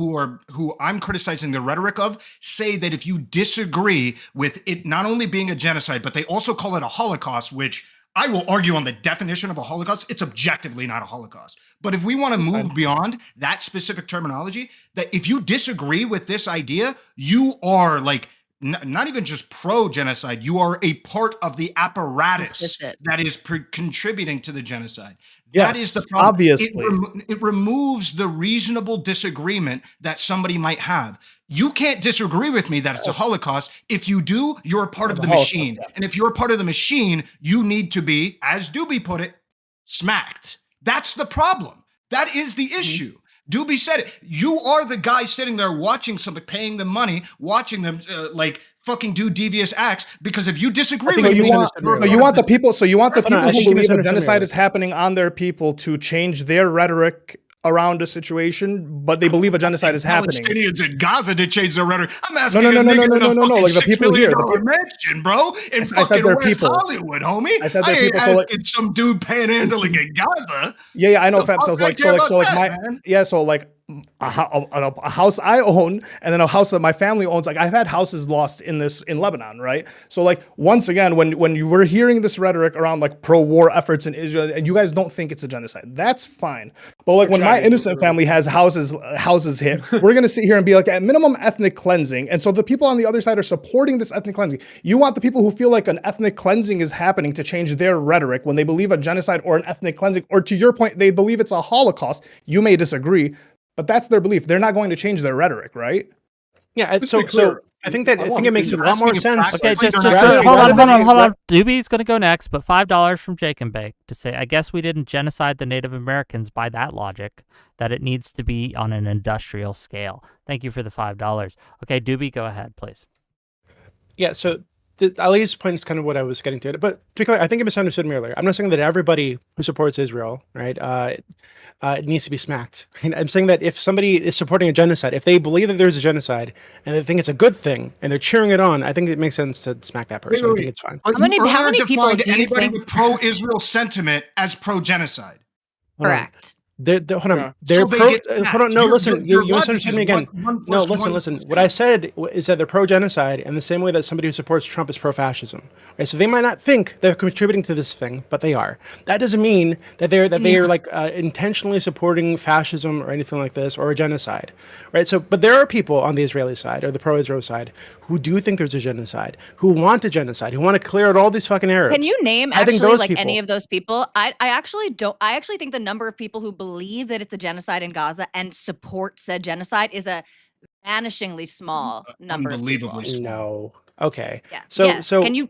who I'm criticizing the rhetoric of say that if you disagree with it not only being a genocide, but they also call it a Holocaust, which I will argue on the definition of a Holocaust. It's objectively not a Holocaust. But if we want to move beyond that specific terminology, that if you disagree with this idea, you are like not even just pro-genocide, you are a part of the apparatus that is contributing to the genocide. That is the Yes, problem. obviously. It removes the reasonable disagreement that somebody might have. You can't disagree with me that it's a Holocaust. If you do, you're a part of the Holocaust, machine. yeah. And if you're a part of the machine, you need to be, as Doobie put it, smacked. That's the problem. That is the issue. Doobie said it. You are the guy sitting there watching somebody, paying them money, watching them fucking do devious acts. Because if you disagree with me, you want the people. So you want the people I who think you believe a misunderstood me genocide earlier. is happening on their people to change their rhetoric around a situation, but they believe a genocide is happening. Palestinians in Gaza to change their rhetoric. I'm asking No, a nigga in a fucking like the $6 people million here. mansion, bro, in I said fucking they're West people. Hollywood, homie. I said I they're ain't people, so, like- asking some dude panhandling in Gaza. Yeah, I know, The fam. So fuck I like, care so about my that, man? yeah, so like a house I own, and then a house that my family owns. Like I've had houses lost in Lebanon, right? So like once again, when you were hearing this rhetoric around like pro-war efforts in Israel, and you guys don't think it's a genocide, that's fine. But like when my innocent family has houses hit, we're gonna sit here and be like, at minimum ethnic cleansing. And so the people on the other side are supporting this ethnic cleansing. You want the people who feel like an ethnic cleansing is happening to change their rhetoric when they believe a genocide or an ethnic cleansing, or to your point, they believe it's a Holocaust. You may disagree, but that's their belief. They're not going to change their rhetoric, right? Yeah, so I think it makes a lot more sense. Okay, just rather hold than- on. Doobie's going to go next, but $5 from Jake and Bake to say, I guess we didn't genocide the Native Americans by that logic, that it needs to be on an industrial scale. Thank you for the $5. Okay, Doobie, go ahead, please. Yeah, so Ali's point is kind of what I was getting to. But to be clear, I think you misunderstood me earlier. I'm not saying that everybody who supports Israel, right, it needs to be smacked. I'm saying that if somebody is supporting a genocide, if they believe that there's a genocide and they think it's a good thing and they're cheering it on, I think it makes sense to smack that person. I think it's fine. How many people do you anybody think- with pro-Israel sentiment as pro-genocide? Correct. Hold on. Yeah. They're So they pro. get Hold on. No, Your- listen. your You logic misunderstood is me again. one No, plus listen. one Listen. equals What I said is that they're pro-genocide in the same way that somebody who supports Trump is pro-fascism. Right? So they might not think they're contributing to this thing, but they are. That doesn't mean that they are like intentionally supporting fascism or anything like this or a genocide. Right. So, but there are people on the Israeli side or the pro-Israel side who do think there's a genocide, who want a genocide, who want to clear out all these fucking Arabs. Can you name I think actually those like people- any of those people? I actually don't. I actually think the number of people who believe that it's a genocide in Gaza and support said genocide is a vanishingly small number. Unbelievably Of people. No. Okay. Yeah. So yes. so can you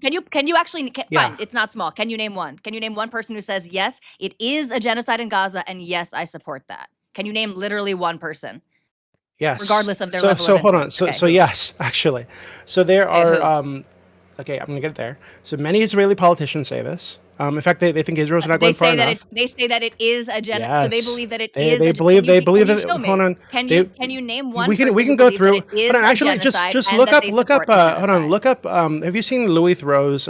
actually? Yeah. Fine. It's not small. Can you name one? Can you name one person who says yes, it is a genocide in Gaza, and yes, I support that? Can you name literally one person? yes. Regardless of their so, level So of hold on. influence. So Okay, so who? yes, actually. So there Okay, are who? Okay, I'm gonna get there. So many Israeli politicians say this. In fact, they think Israel's not They going far say that enough. they say that it is a genocide. So they Yes. believe that it They is. believe can you that. show me? Hold on. Can They- you name one we person can who go believes through. that it is Hold on. a Actually, genocide just and look that up. they Look up. support the Hold on. genocide? Look up. Have you seen Louis Theroux's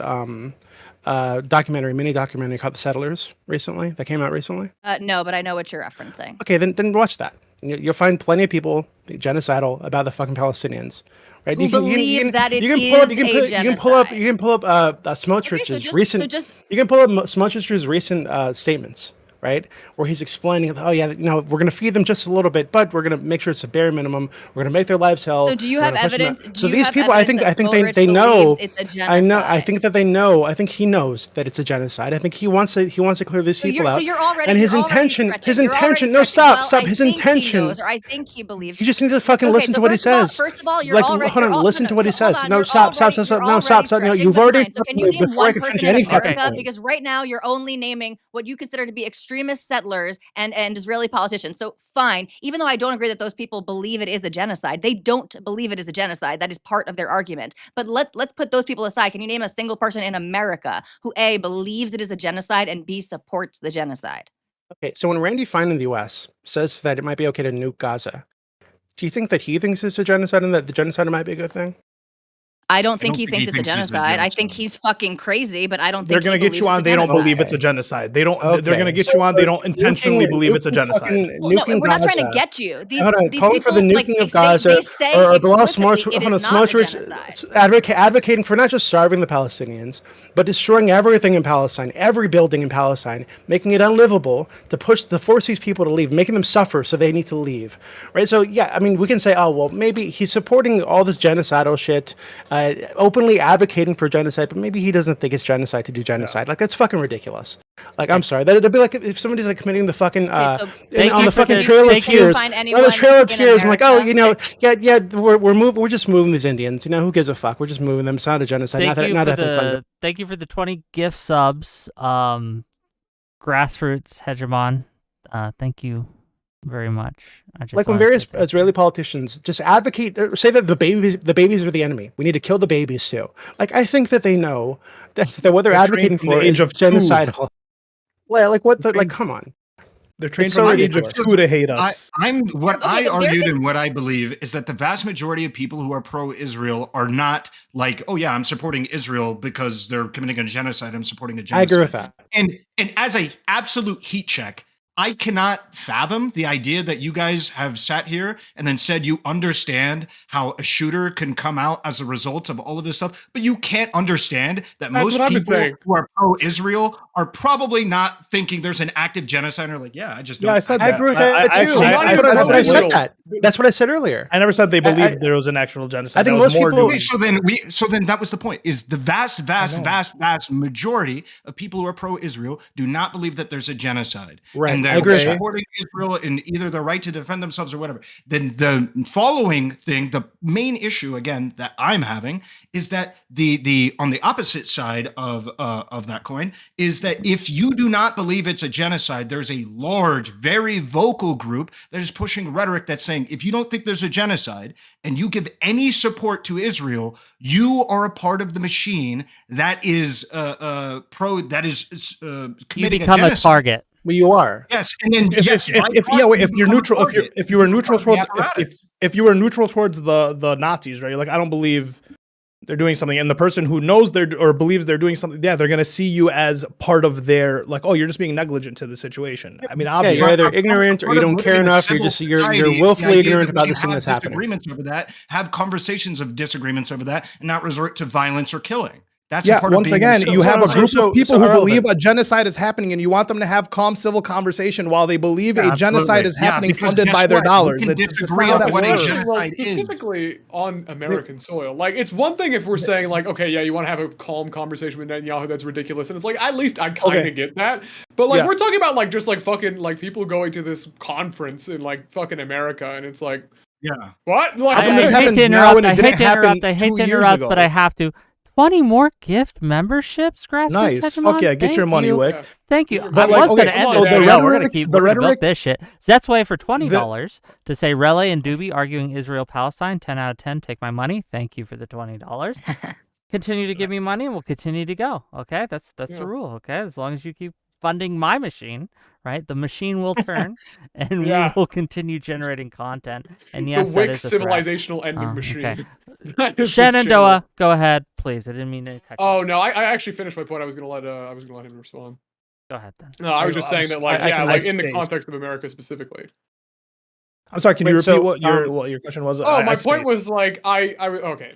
mini documentary called The Settlers recently? That came out recently. No, but I know what you're referencing. Okay, then watch that. You'll find plenty of people genocidal about the fucking Palestinians, right? Who believe that it you can pull up Smotrich's recent. so just You can pull up Smotrich's recent statements, right, where he's explaining, oh yeah, we're going to feed them just a little bit, but we're going to make sure it's a bare minimum. We're going to make their lives hell. So do you We're have gonna push them evidence? out. Do So you these have people, I evidence think that they Smotrich know. believes it's a genocide? I know. I think that they know. I think he knows that it's a genocide. I think he wants to clear these people out. So you're already. And his you're already intention. stretching. His You're already intention. No, stretching. stop. Well, His I think intention. He knows, or I think he believes. You just need to fucking listen to what he says. First of all, you're like, already. hold on, listen to what he says. No, stop. No, No, stop. No, you've already. So can you name before I one could finish person in any fucking America? point. Because right now you're only naming what you consider to be extremist settlers and Israeli politicians. So fine, even though I don't agree that those people believe it is a genocide, they don't believe it is a genocide. That is part of their argument. But let's put those people aside. Can you name a single person in America who A, believes it is a genocide and B, supports the genocide? Okay, so when Randy Fine in the U.S. says that it might be okay to nuke Gaza, do you think that he thinks it's a genocide and that the genocide might be a good thing? I don't think he thinks it's a genocide. I think he's fucking crazy, but I don't They're think gonna get you on. They don't believe it's a genocide. They don't. They're gonna get you on. They don't intentionally believe it's a genocide. No, we're not trying to get you. These calling people, for the nuking of Gaza, they say or Bilal explicitly it is not a genocide. advocating for not just starving the Palestinians, but destroying everything in Palestine, every building in Palestine, making it unlivable, to force these people to leave, making them suffer so they need to leave, right? So yeah, I mean, we can say, oh well, maybe he's supporting all this genocidal shit, openly advocating for genocide, but maybe he doesn't think it's genocide to do genocide. Like, that's fucking ridiculous. Like, I'm sorry, that'd be like if somebody's like committing the fucking on the fucking Trail of Tears. On the Trail of Tears, I'm like, oh, we're just moving these Indians. Who gives a fuck? We're just moving them. It's not a genocide. Thank you for the 20 gift subs, grassroots hegemon. Thank you very much. Like when various Israeli politicians just advocate, say that the babies are the enemy. We need to kill the babies too. Like, I think that they know that what they're advocating for is genocidal. Like what? Like, come on. They're trained from the age of 2 to hate us. I argued and what I believe is that the vast majority of people who are pro-Israel are not like, oh yeah, I'm supporting Israel because they're committing a genocide. I'm supporting a genocide. I agree with that. And as a absolute heat check, I cannot fathom the idea that you guys have sat here and then said you understand how a shooter can come out as a result of all of this stuff, but you can't understand that most people who are pro-Israel are probably not thinking there's an active genocide. Or like, yeah, I just don't. Yeah, I said that. I agree with that too. I said that. That's what I said earlier. I never said they believed there was an actual genocide. I think most people. So then that was the point. Is the vast majority of people who are pro-Israel do not believe that there's a genocide. Right. And they're supporting Israel in either their right to defend themselves or whatever. Then the following thing, the main issue again that I'm having is that the on the opposite side of that coin is that if you do not believe it's a genocide, there's a large, very vocal group that is pushing rhetoric that's saying if you don't think there's a genocide and you give any support to Israel, you are a part of the machine that is committing you become a target. Well, you are. Yes, and then if you're neutral, if you were neutral towards if you were neutral towards the Nazis, right? You're like, I don't believe they're doing something, and the person who knows or believes they're doing something, yeah, they're gonna see you as part of their, like, oh, you're just being negligent to the situation. I mean, obviously, you're either ignorant or you don't care enough. You're willfully ignorant about this thing that's happening. Disagreements over that, have conversations of disagreements over that, and not resort to violence or killing. That's once again, you have a group of people who believe a genocide is happening, and you want them to have calm civil conversation while they believe a genocide is happening, funded by their dollars. Specifically on American soil. Like, it's one thing if we're saying, like, okay, yeah, you want to have a calm conversation with Netanyahu, that's ridiculous, and it's like, at least I kind of get that. But like, we're talking about like just like fucking like people going to this conference in like fucking America, and it's like, what? Like, I hate to interrupt, but I have to. 20 more gift memberships, grassroots. Nice. Fuck yeah, get your money, Wick. Thank you. But I was going to end this video. We're going to keep this shit. Zetzway for $20 to say Relay and Doobie arguing Israel-Palestine. 10 out of 10. Take my money. Thank you for the $20. continue to give me money, and we'll continue to go. Okay, that's Yeah. the rule. Okay, as long as you keep funding my machine, right? The machine will turn, and Yeah. we will continue generating content. And The yes, that Wix is a threat. civilizational ending Oh, machine. okay. That is this Shenandoah, channel. go ahead, please. I didn't mean to cut you. Oh no, I actually finished my point. I was gonna let him respond. Go ahead then. No, I was just saying that, like, I yeah, can like in the space. context of America specifically. I'm sorry. Can you Wait, repeat so, what your question was? Oh, I my point spaced. was like okay,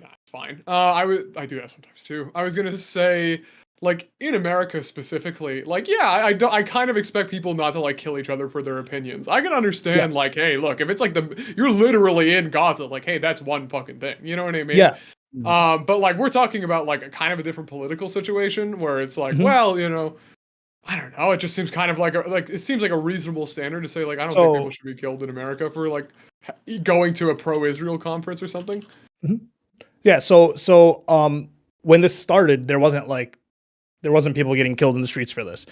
nah, it's fine. I do that sometimes too. I was gonna say, like, in America specifically, like, yeah, I kind of expect people not to like kill each other for their opinions. I can understand, like, hey, look, if it's like you're literally in Gaza, like, hey, that's one fucking thing. You know what I mean? Yeah. But like we're talking about like a kind of a different political situation where it's like, Mhm. well, you know, I don't know. It just seems kind of like it seems like a reasonable standard to say, like, I don't think So- people should be killed in America for like going to a pro-Israel conference or something. Yeah. So when this started, there wasn't people getting killed in the streets for this.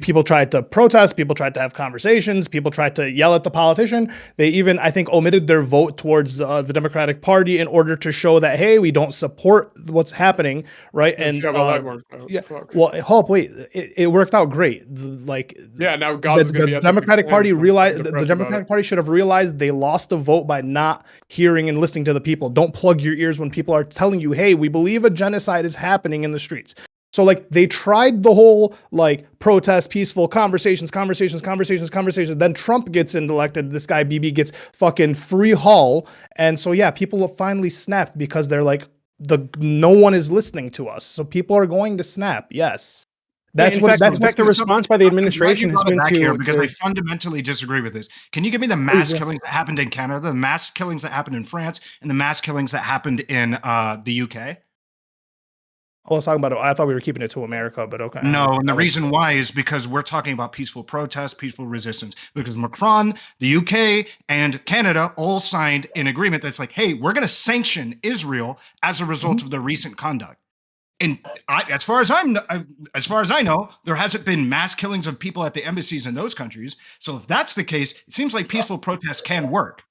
People tried to protest, people tried to have conversations, people tried to yell at the politician. They even, I think, omitted their vote towards the Democratic Party in order to show that, hey, we don't support what's happening, right? Let's And see how well that worked out. yeah, Fuck. well, hope wait, it worked out great. Yeah, now Gaza's gonna be the at Democratic Party I'm realized the depressed about Democratic Party should have realized they lost a vote by not hearing and listening to the people. Don't plug your ears when people are telling you, hey, we believe a genocide is happening in the streets. So like they tried the whole like protest, peaceful conversations. Then Trump gets elected. This guy BB gets fucking free haul. And so yeah, people finally snapped because they're like, no one is listening to us. So people are going to snap. Yes. That's in what fact, that's in what fact, the response by the administration has been here to because I fundamentally disagree with this. Can you give me the mass killings that happened in Canada, the mass killings that happened in France, and the mass killings that happened in the UK? I was talking about. I thought we were keeping it to America, but okay. No, and the reason why is because we're talking about peaceful protest, peaceful resistance. Because Macron, the UK, and Canada all signed an agreement that's like, hey, we're going to sanction Israel as a result of the recent conduct. And as far as I know, there hasn't been mass killings of people at the embassies in those countries. So if that's the case, it seems like peaceful protests can work.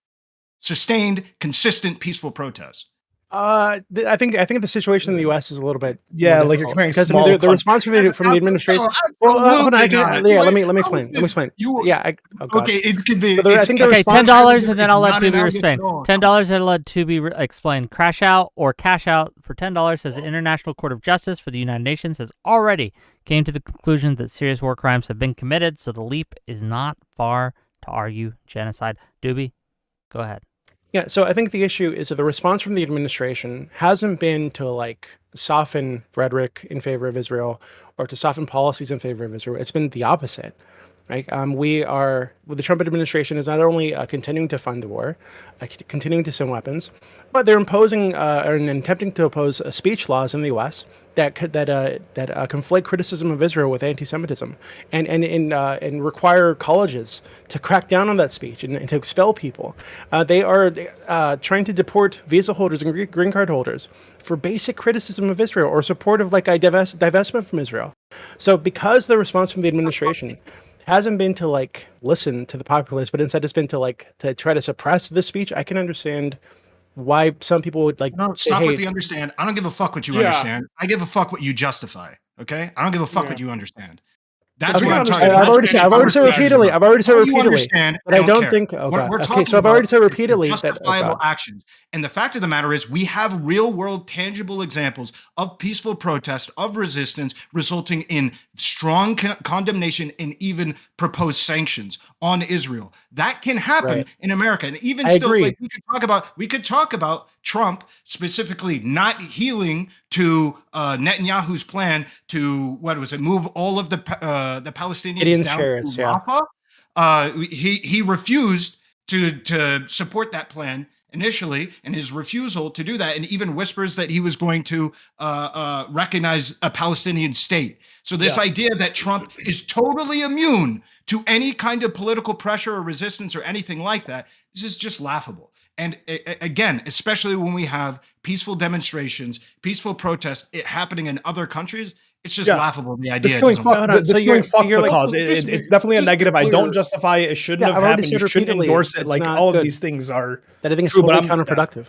Sustained, consistent, peaceful protests. I think the situation in the U.S. is a little bit like you're comparing because small the response from the administration. Well, hold on, let me explain. Okay, it could be. I think the Okay, response- $10, and then I'll let Not an Tubi arrogance explain. at all. $10, and I'll let Tubi explain. Crash out or cash out for $10 says the International Court of Justice for the United Nations has already came to the conclusion that serious war crimes have been committed, so the leap is not far to argue genocide. Tubi, go ahead. Yeah, so I think the issue is that the response from the administration hasn't been to like soften rhetoric in favor of Israel or to soften policies in favor of Israel. It's been the opposite, right? The Trump administration is not only continuing to fund the war, continuing to send weapons, but they're imposing or attempting to oppose speech laws in the U.S. that conflate criticism of Israel with anti-Semitism, and require colleges to crack down on that speech and to expel people. They are trying to deport visa holders and green card holders for basic criticism of Israel or support of like a divestment from Israel. So because the response from the administration hasn't been to like listen to the populace, but instead it's been to try to suppress this speech, I can understand why some people would like say, Stop hey, with the understand. I don't give a fuck what you Yeah. understand. I give a fuck what you justify. Okay? I don't give a fuck what you understand. That's Okay, what I'm understand. talking about. I've already said repeatedly. What you understand, but I don't care. think. What we're Okay, talking so I've already said about is repeatedly that. justifiable actions. And the fact of the matter is, we have real world, tangible examples of peaceful protest, of resistance, resulting in strong condemnation and even proposed sanctions on Israel. That can happen Right. in America. And even I still, agree. like, we could talk about Trump specifically not healing to Netanyahu's plan to move all of the Palestinians Gideon down chariots, to yeah. Rafah. He refused to support that plan initially, and his refusal to do that, and even whispers that he was going to recognize a Palestinian state. So this idea that Trump is totally immune to any kind of political pressure or resistance or anything like that, this is just laughable. And again, especially when we have peaceful demonstrations, peaceful protests happening in other countries, it's just laughable. The idea. This killing fuck you're the like- cause. It's definitely a just to be negative. I clear- don't justify it. It shouldn't Yeah, have I've already happened. said You shouldn't repeatedly endorse it. it's Like not all good. of these things are That I think it's true, but totally I'm- counterproductive.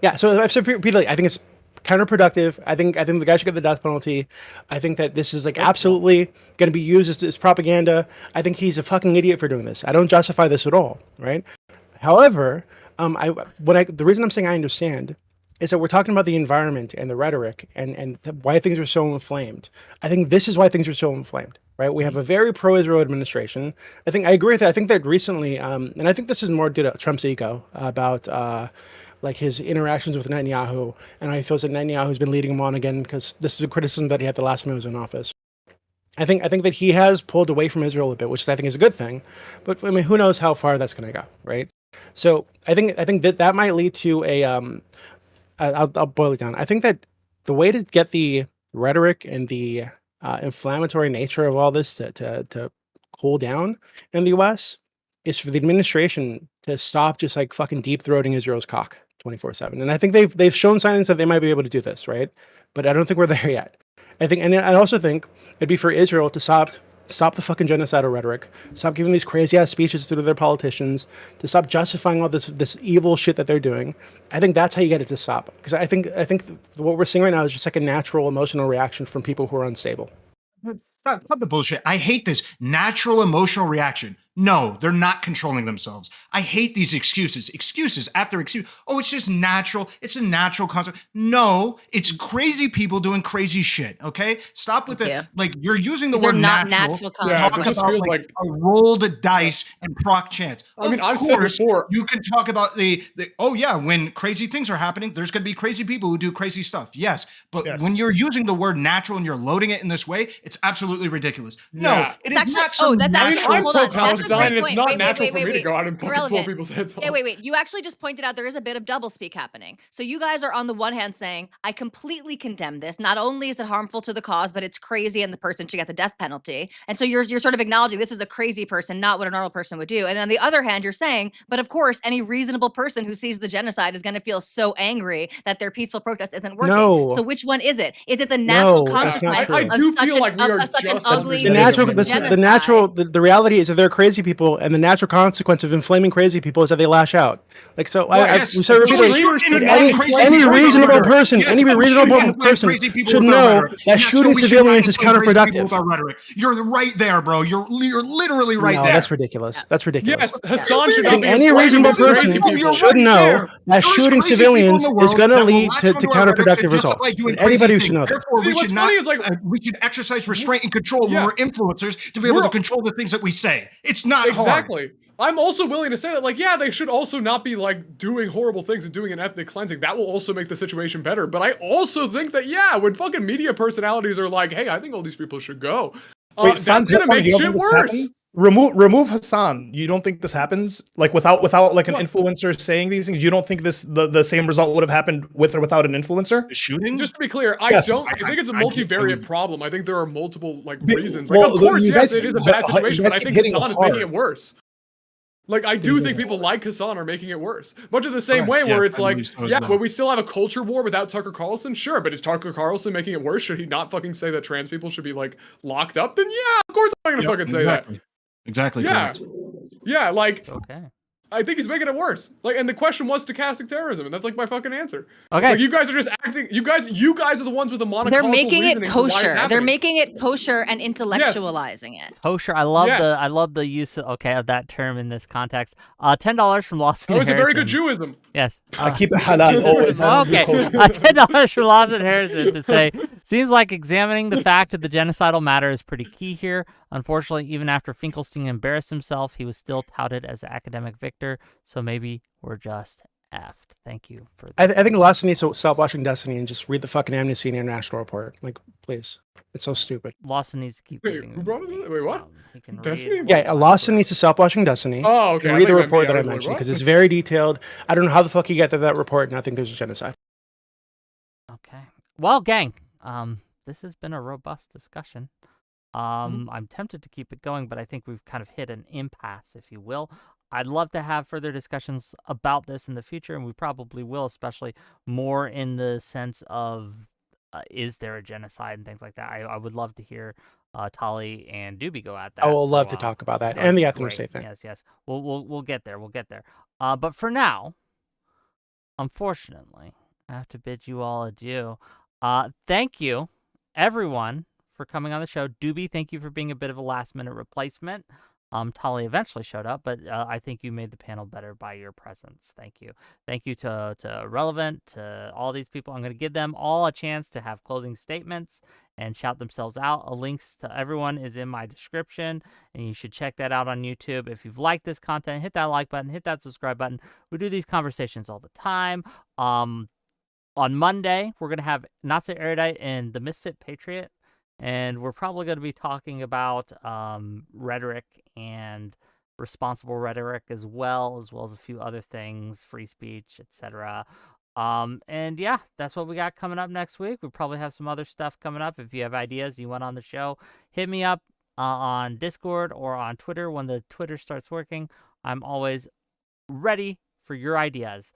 Yeah, so I've said repeatedly, I think it's counterproductive. I think the guy should get the death penalty. I think that this is like absolutely going to be used as propaganda. I think he's a fucking idiot for doing this. I don't justify this at all, right? However, the reason I'm saying I understand is that we're talking about the environment and the rhetoric and why things are so inflamed. I think this is why things are so inflamed, right? We have a very pro-Israel administration. I agree with that. I think that recently, and I think this is more due to Trump's ego about like his interactions with Netanyahu, and he feels that Netanyahu's been leading him on again because this is a criticism that he had the last time he was in office. I think that he has pulled away from Israel a bit, which I think is a good thing. But I mean, who knows how far that's going to go, right? So I think that might lead to a I'll boil it down. I think that the way to get the rhetoric and the inflammatory nature of all this to cool down in the U.S. is for the administration to stop just like fucking deep throating Israel's cock 24/7. And I think they've shown signs that they might be able to do this, right? But I don't think we're there yet. And I also think it'd be for Israel to stop the fucking genocidal rhetoric, stop giving these crazy ass speeches to their politicians, to stop justifying all this evil shit that they're doing. I think that's how you get it to stop. Because I think what we're seeing right now is just like a natural emotional reaction from people who are unstable. Stop the bullshit. I hate this natural emotional reaction. No, they're not controlling themselves. I hate these excuses after excuse. Oh, it's just natural. It's a natural concept. No, it's crazy people doing crazy shit. Okay, stop with it. Like you're using the word not natural. natural Talk about like a rolled dice and proc chance. I mean, I've said before. You can talk about the oh yeah, when crazy things are happening, there's going to be crazy people who do crazy stuff. Yes, but when you're using the word natural and you're loading it in this way, it's absolutely ridiculous. No, it is actually, not some that's natural. actually, hold on. That's a great and it's point. not natural for me to go out and fucking blow people's heads off. Wait. You actually just pointed out there is a bit of doublespeak happening. So you guys are on the one hand saying, I completely condemn this. Not only is it harmful to the cause, but it's crazy and the person should get the death penalty. And so you're sort of acknowledging this is a crazy person, not what a normal person would do. And on the other hand, you're saying, but of course, any reasonable person who sees the genocide is going to feel so angry that their peaceful protest isn't working. No. So which one is it? Is it the natural consequence of such an ugly genocide? The reality is that they're crazy people, and the natural consequence of inflaming crazy people is that they lash out. Like so, we said repeatedly, any reasonable person should know that shooting civilians is counterproductive. You're right there, bro. You're literally right there. That's ridiculous. That's ridiculous. Yes, Hassan should not be any reasonable person should know that shooting civilians is going to lead to counterproductive results. Anybody should know that. Therefore, we should exercise restraint and control when we're influencers to be able to control the things that we say. It's not hard. I'm also willing to say that, like, yeah, they should also not be like doing horrible things and doing an ethnic cleansing. That will also make the situation better. But I also think that, yeah, when fucking media personalities are like, hey, I think all these people should go. That's gonna make shit worse. Remove Hassan. You don't think this happens? Like without like an influencer saying these things, you don't think the same result would have happened with or without an influencer? Shooting? Just to be clear, I think it's a multivariate problem. I think there are multiple reasons. Like, of course, yes, it is a bad situation, but I think Hassan is making it worse. Like, I do think people like Hassan are making it worse. Much of the same way where it's like, but we still have a culture war without Tucker Carlson? Sure, but is Tucker Carlson making it worse? Should he not fucking say that trans people should be, like, locked up? Then yeah, of course I'm not gonna fucking say that. Exactly. Yeah. Correct. Yeah, like, okay. I think he's making it worse. Like, and the question was stochastic terrorism, and that's like my fucking answer. Okay. Like, you guys are just acting. You guys are the ones with the monocausal. They're making it reasoning for why it's kosher. They're happening. making it kosher and intellectualizing it. Kosher. I love the use of that term in this context. $10 from Lawson. That was Harrison. a very good Jewism. Yes. I keep it halal always. Okay. $10 from Lawson Harrison to say, seems like examining the fact of the genocidal matter is pretty key here. Unfortunately, even after Finkelstein embarrassed himself, he was still touted as an academic victor. So maybe we're just effed. Thank you for that. I think Lawson needs to stop watching Destiny and just read the fucking Amnesty International report. Like, please. It's so stupid. Lawson needs to keep Wait, reading. who brought it? Wait, what? He can Destiny? read. Yeah, Lawson needs to stop watching Destiny. Oh, okay. And read the report that I mentioned because it's very detailed. I don't know how the fuck he got to that report, and I think there's a genocide. Okay. Well, gang, this has been a robust discussion. I'm tempted to keep it going, but I think we've kind of hit an impasse, if you will. I'd love to have further discussions about this in the future, and we probably will, especially more in the sense of is there a genocide and things like that. I would love to hear Tali and Doobie go at that. I will love to talk about that and the ethnic state thing. Yes. We'll get there. But for now, unfortunately, I have to bid you all adieu. Thank you, everyone, for coming on the show. Doobie, thank you for being a bit of a last-minute replacement. Tali eventually showed up, but I think you made the panel better by your presence. Thank you. Thank you to Relevant, to all these people. I'm going to give them all a chance to have closing statements and shout themselves out. Links to everyone is in my description, and you should check that out on YouTube. If you've liked this content, hit that like button, hit that subscribe button. We do these conversations all the time. On Monday, we're going to have Not So Erudite and the Misfit Patriot. And we're probably going to be talking about rhetoric and responsible rhetoric as well as a few other things, free speech, etc. And yeah, that's what we got coming up next week. We probably have some other stuff coming up. If you have ideas you want on the show, hit me up on Discord or on Twitter when the Twitter starts working. I'm always ready for your ideas.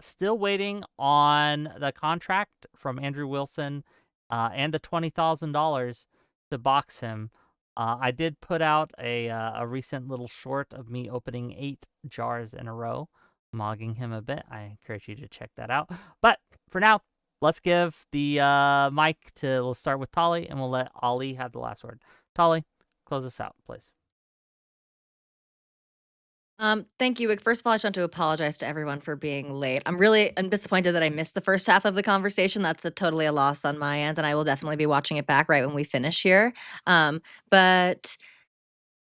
Still waiting on the contract from Andrew Wilson and the $20,000 to box him. I did put out a recent little short of me opening 8 jars in a row, mogging him a bit. I encourage you to check that out. But for now, let's give the mic to, let's start with Tali, and we'll let Ali have the last word. Tali, close us out, please. Thank you, Wick. First of all, I just want to apologize to everyone for being late. I'm disappointed that I missed the first half of the conversation. That's totally a loss on my end, and I will definitely be watching it back right when we finish here. But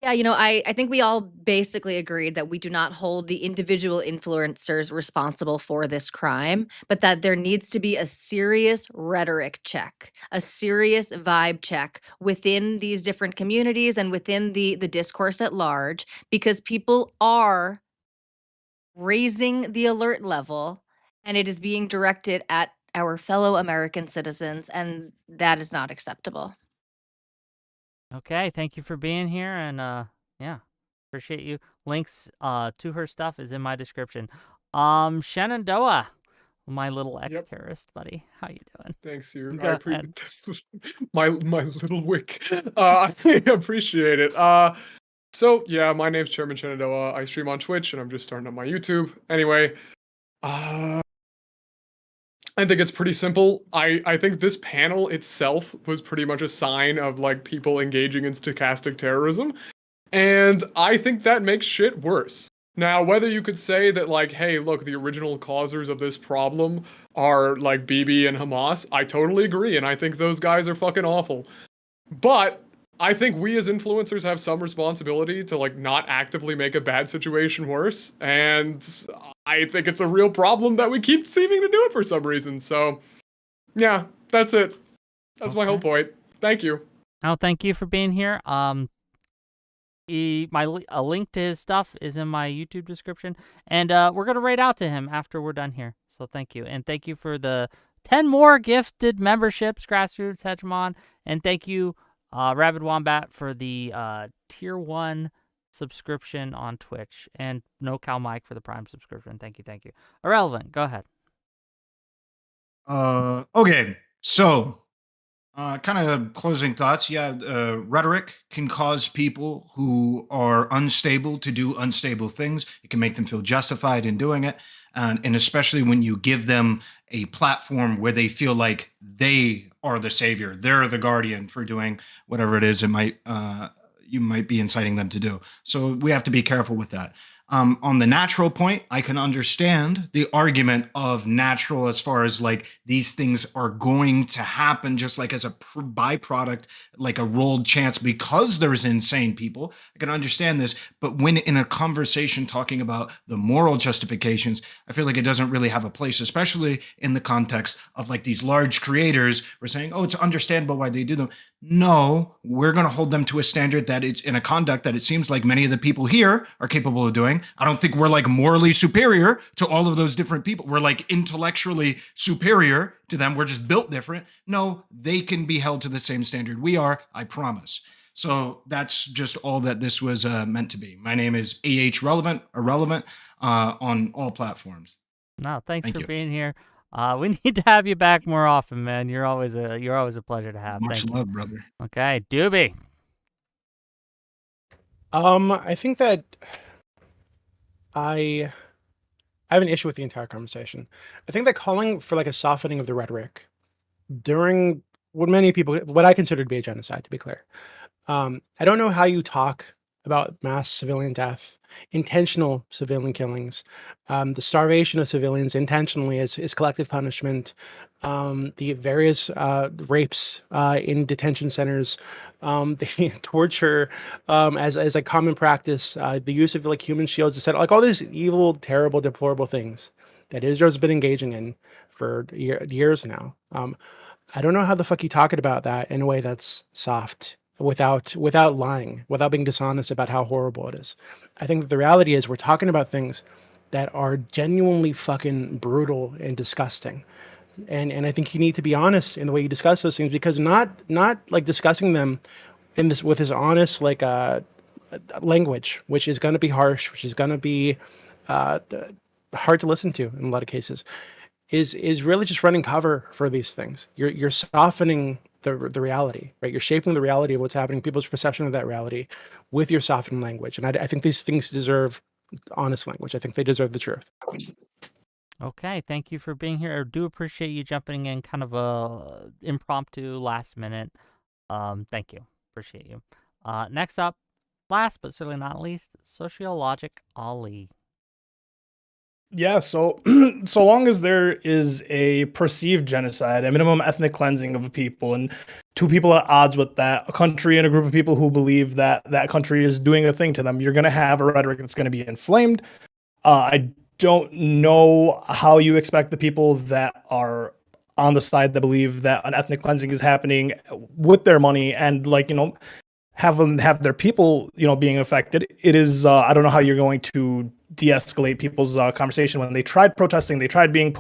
yeah, I think we all basically agreed that we do not hold the individual influencers responsible for this crime, but that there needs to be a serious rhetoric check, a serious vibe check within these different communities and within the discourse at large, because people are raising the alert level and it is being directed at our fellow American citizens, and that is not acceptable. Okay, thank you for being here, and yeah, appreciate you. Links to her stuff is in my description. Shenandoah, my little ex-terrorist buddy, how you doing? Thanks, you. Go I ahead. appreciate my little wick. I appreciate it. So yeah, my name's Chairman Shenandoah. I stream on Twitch, and I'm just starting up my YouTube. Anyway, I think it's pretty simple. I think this panel itself was pretty much a sign of like people engaging in stochastic terrorism, and I think that makes shit worse. Now, whether you could say that like, hey, look, the original causers of this problem are like Bibi and Hamas, I totally agree, and I think those guys are fucking awful. But I think we as influencers have some responsibility to like not actively make a bad situation worse, and I think it's a real problem that we keep seeming to do it for some reason. So, yeah, that's it. That's my whole point. Thank you. Oh, thank you for being here. A link to his stuff is in my YouTube description, and we're gonna raid out to him after we're done here. So thank you, and thank you for the 10 more gifted memberships, Grassroots Hegemon, and thank you, Rabid Wombat, for the tier 1 subscription on Twitch, and No Cow Mike for the Prime subscription. Thank you, thank you. Irrelevant, go ahead. Okay, so kind of closing thoughts. Yeah, rhetoric can cause people who are unstable to do unstable things. It can make them feel justified in doing it, and especially when you give them a platform where they feel like they are the savior, they're the guardian for doing whatever it is you might be inciting them to do. So we have to be careful with that. On the natural point, I can understand the argument of natural as far as like these things are going to happen just like as a byproduct, like a rolled chance because there's insane people. I can understand this. But when in a conversation talking about the moral justifications, I feel like it doesn't really have a place, especially in the context of like these large creators. We're saying, oh, it's understandable why they do them. No, we're going to hold them to a standard that it's in a conduct that it seems like many of the people here are capable of doing. I don't think we're like morally superior to all of those different people. We're like intellectually superior to them. We're just built different. No, they can be held to the same standard we are, I promise. So that's just all that this was meant to be. My name is irrelevant on all platforms. No, thanks Thank for you. being here. We need to have you back more often, man. You're always a pleasure to have. Much Thank love, you. brother. Okay, Doobie. I think that I I have an issue with the entire conversation. I think that calling for like a softening of the rhetoric during what I consider to be a genocide, to be clear. I don't know how you talk about mass civilian death, intentional civilian killings, the starvation of civilians intentionally is collective punishment, the various rapes in detention centers, the torture as a common practice, the use of like human shields, etc. Like all these evil, terrible, deplorable things that Israel's been engaging in for years now. I don't know how the fuck you talk about that in a way that's soft without lying, without being dishonest about how horrible it is. I think that the reality is we're talking about things that are genuinely fucking brutal and disgusting. And I think you need to be honest in the way you discuss those things, because not like discussing them in this with this honest like language, which is going to be harsh, which is going to be uh, hard to listen to in a lot of cases, is really just running cover for these things. You're softening the reality, right? You're shaping the reality of what's happening, people's perception of that reality, with your softened language. And I think these things deserve honest language. I think they deserve the truth. Okay, thank you for being here. I do appreciate you jumping in, kind of a impromptu, last minute. Thank you, appreciate you. Next up, last but certainly not least, Sociologic Ali. Yeah, so so long as there is a perceived genocide, a minimum ethnic cleansing of a people, and two people at odds with that, a country and a group of people who believe that that country is doing a thing to them, you're going to have a rhetoric that's going to be inflamed. I don't know how you expect the people that are on the side that believe that an ethnic cleansing is happening with their money and have them have their people being affected. It is I don't know how you're going to de-escalate people's conversation when they tried protesting, they tried being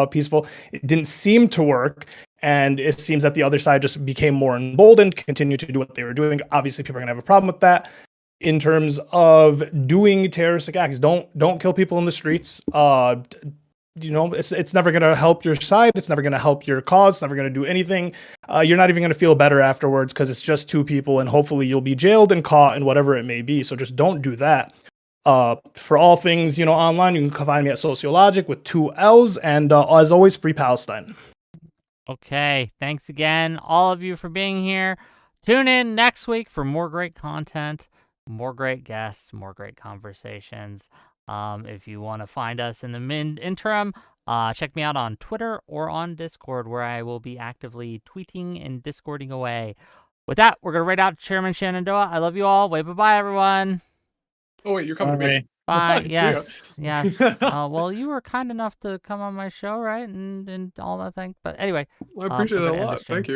peaceful. It didn't seem to work, and it seems that the other side just became more emboldened, continued to do what they were doing. Obviously people are going to have a problem with that. In terms of doing terroristic acts, don't kill people in the streets. It's never going to help your side. It's never going to help your cause. It's never going to do anything. You're not even going to feel better afterwards because it's just two people, and hopefully you'll be jailed and caught and whatever it may be. So just don't do that. For all things, online, you can find me at Sociologic with 2 L's, and as always, free Palestine. Okay, thanks again, all of you, for being here. Tune in next week for more great content, more great guests, more great conversations. If you want to find us in the interim, check me out on Twitter or on Discord, where I will be actively tweeting and discording away. With that, we're going to write out Chairman Shenandoah. I love you all. Wave bye, everyone. Oh wait, you're coming to me. Bye. See ya. Yes. Well, you were kind enough to come on my show, right? And all that thing. But anyway, Well, I appreciate I'm that gonna a end lot. this stream. Thank you.